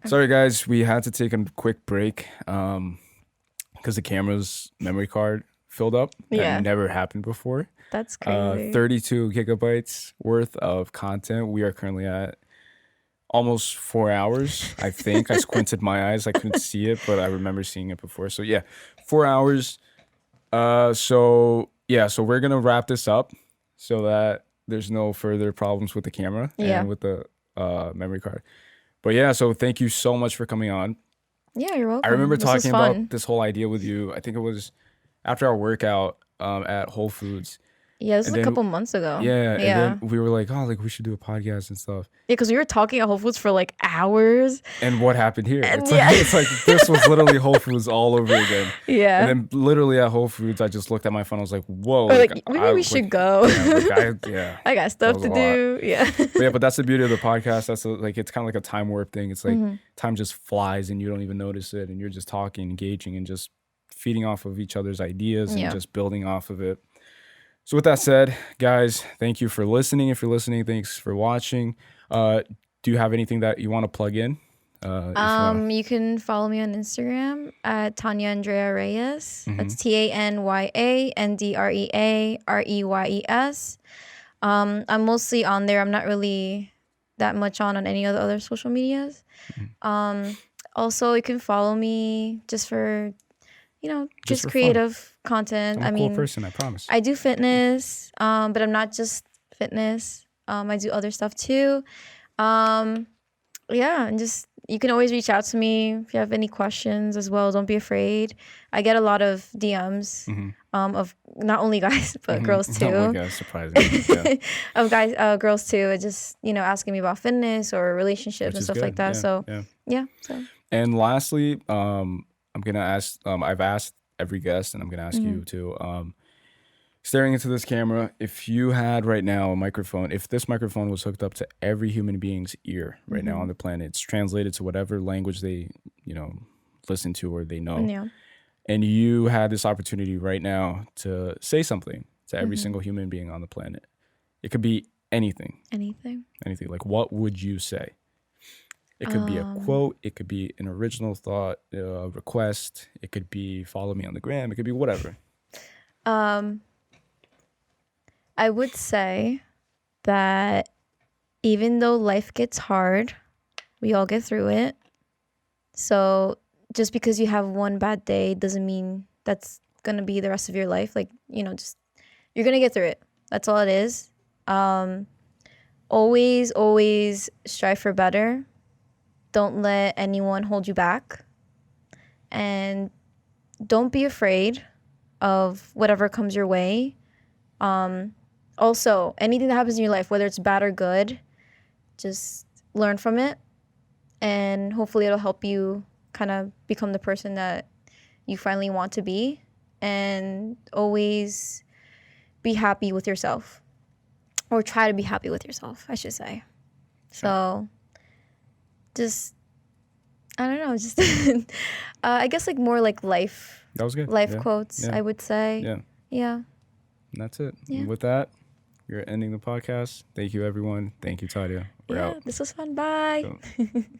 Sorry guys, we had to take a quick break because the camera's memory card filled up. That Yeah. never happened before. That's crazy. 32 gigabytes worth of content. We are currently at almost 4 hours, I think. I squinted my eyes. I couldn't see it, but I remember seeing it before. So yeah, 4 hours. So we're going to wrap this up so that there's no further problems with the camera and with the memory card. But yeah, so thank you so much for coming on. Yeah, you're welcome. I remember This was talking fun. about this whole idea with you. I think it was after our workout at Whole Foods. Yeah, this was And a then- couple months ago. Yeah, Yeah. and then we were like, oh, like we should do a podcast and stuff. Yeah, because we were talking at Whole Foods for like hours. And what happened here? And It's yeah. like, it's like this was literally Whole Foods all over again. Yeah. And then literally at Whole Foods, I just looked at my phone. I was like, whoa. We're like, maybe I- we should go. Yeah. I got stuff was to a do. Yeah. But that's the beauty of the podcast. That's it's kind of like a time warp thing. It's like time just flies and you don't even notice it. And you're just talking, engaging, and just feeding off of each other's ideas and just building off of it. So with that said, guys, thank you for listening. If you're listening, thanks for watching. Do you have anything that you want to plug in? You can follow me on Instagram at Tanya Andrea Reyes. That's TanyaAndreareyes. I'm mostly on there. I'm not really that much on any of the other social medias. Also, you can follow me just for, just for fun. Creative content. I'm a cool person, I promise. I do fitness, but I'm not just fitness. I do other stuff too. And just you can always reach out to me if you have any questions as well. Don't be afraid. I get a lot of DMs of not only guys but girls too. Oh my God, surprising. Yeah. Of guys, girls too. Just asking me about fitness or relationships and Which is stuff good. like that. Yeah, So yeah. So And lastly, I'm gonna ask. I've asked every guest, and I'm gonna ask you to. Staring into this camera, if you had right now a microphone, if this microphone was hooked up to every human being's ear right now on the planet, it's translated to whatever language they, listen to or they know, yeah. and you had this opportunity right now to say something to every single human being on the planet, it could be anything. Anything. Like, what would you say? It could be a quote. It could be an original thought, request. It could be follow me on the gram. It could be whatever. I would say that even though life gets hard, we all get through it. So just because you have one bad day doesn't mean that's going to be the rest of your life. Like, just you're going to get through it. That's all it is. Always strive for better. Don't let anyone hold you back. And don't be afraid of whatever comes your way. Also, anything that happens in your life, whether it's bad or good, just learn from it. And hopefully it'll help you kind of become the person that you finally want to be. And always be happy with yourself. Or try to be happy with yourself, I should say. So, just, I don't know, just, I guess like more like life. That was good. Life Yeah. quotes, Yeah. I would say. Yeah. Yeah. And that's it. Yeah. And with that, we're ending the podcast. Thank you, everyone. Thank you, Tanya. We're out. This was fun. Bye. So-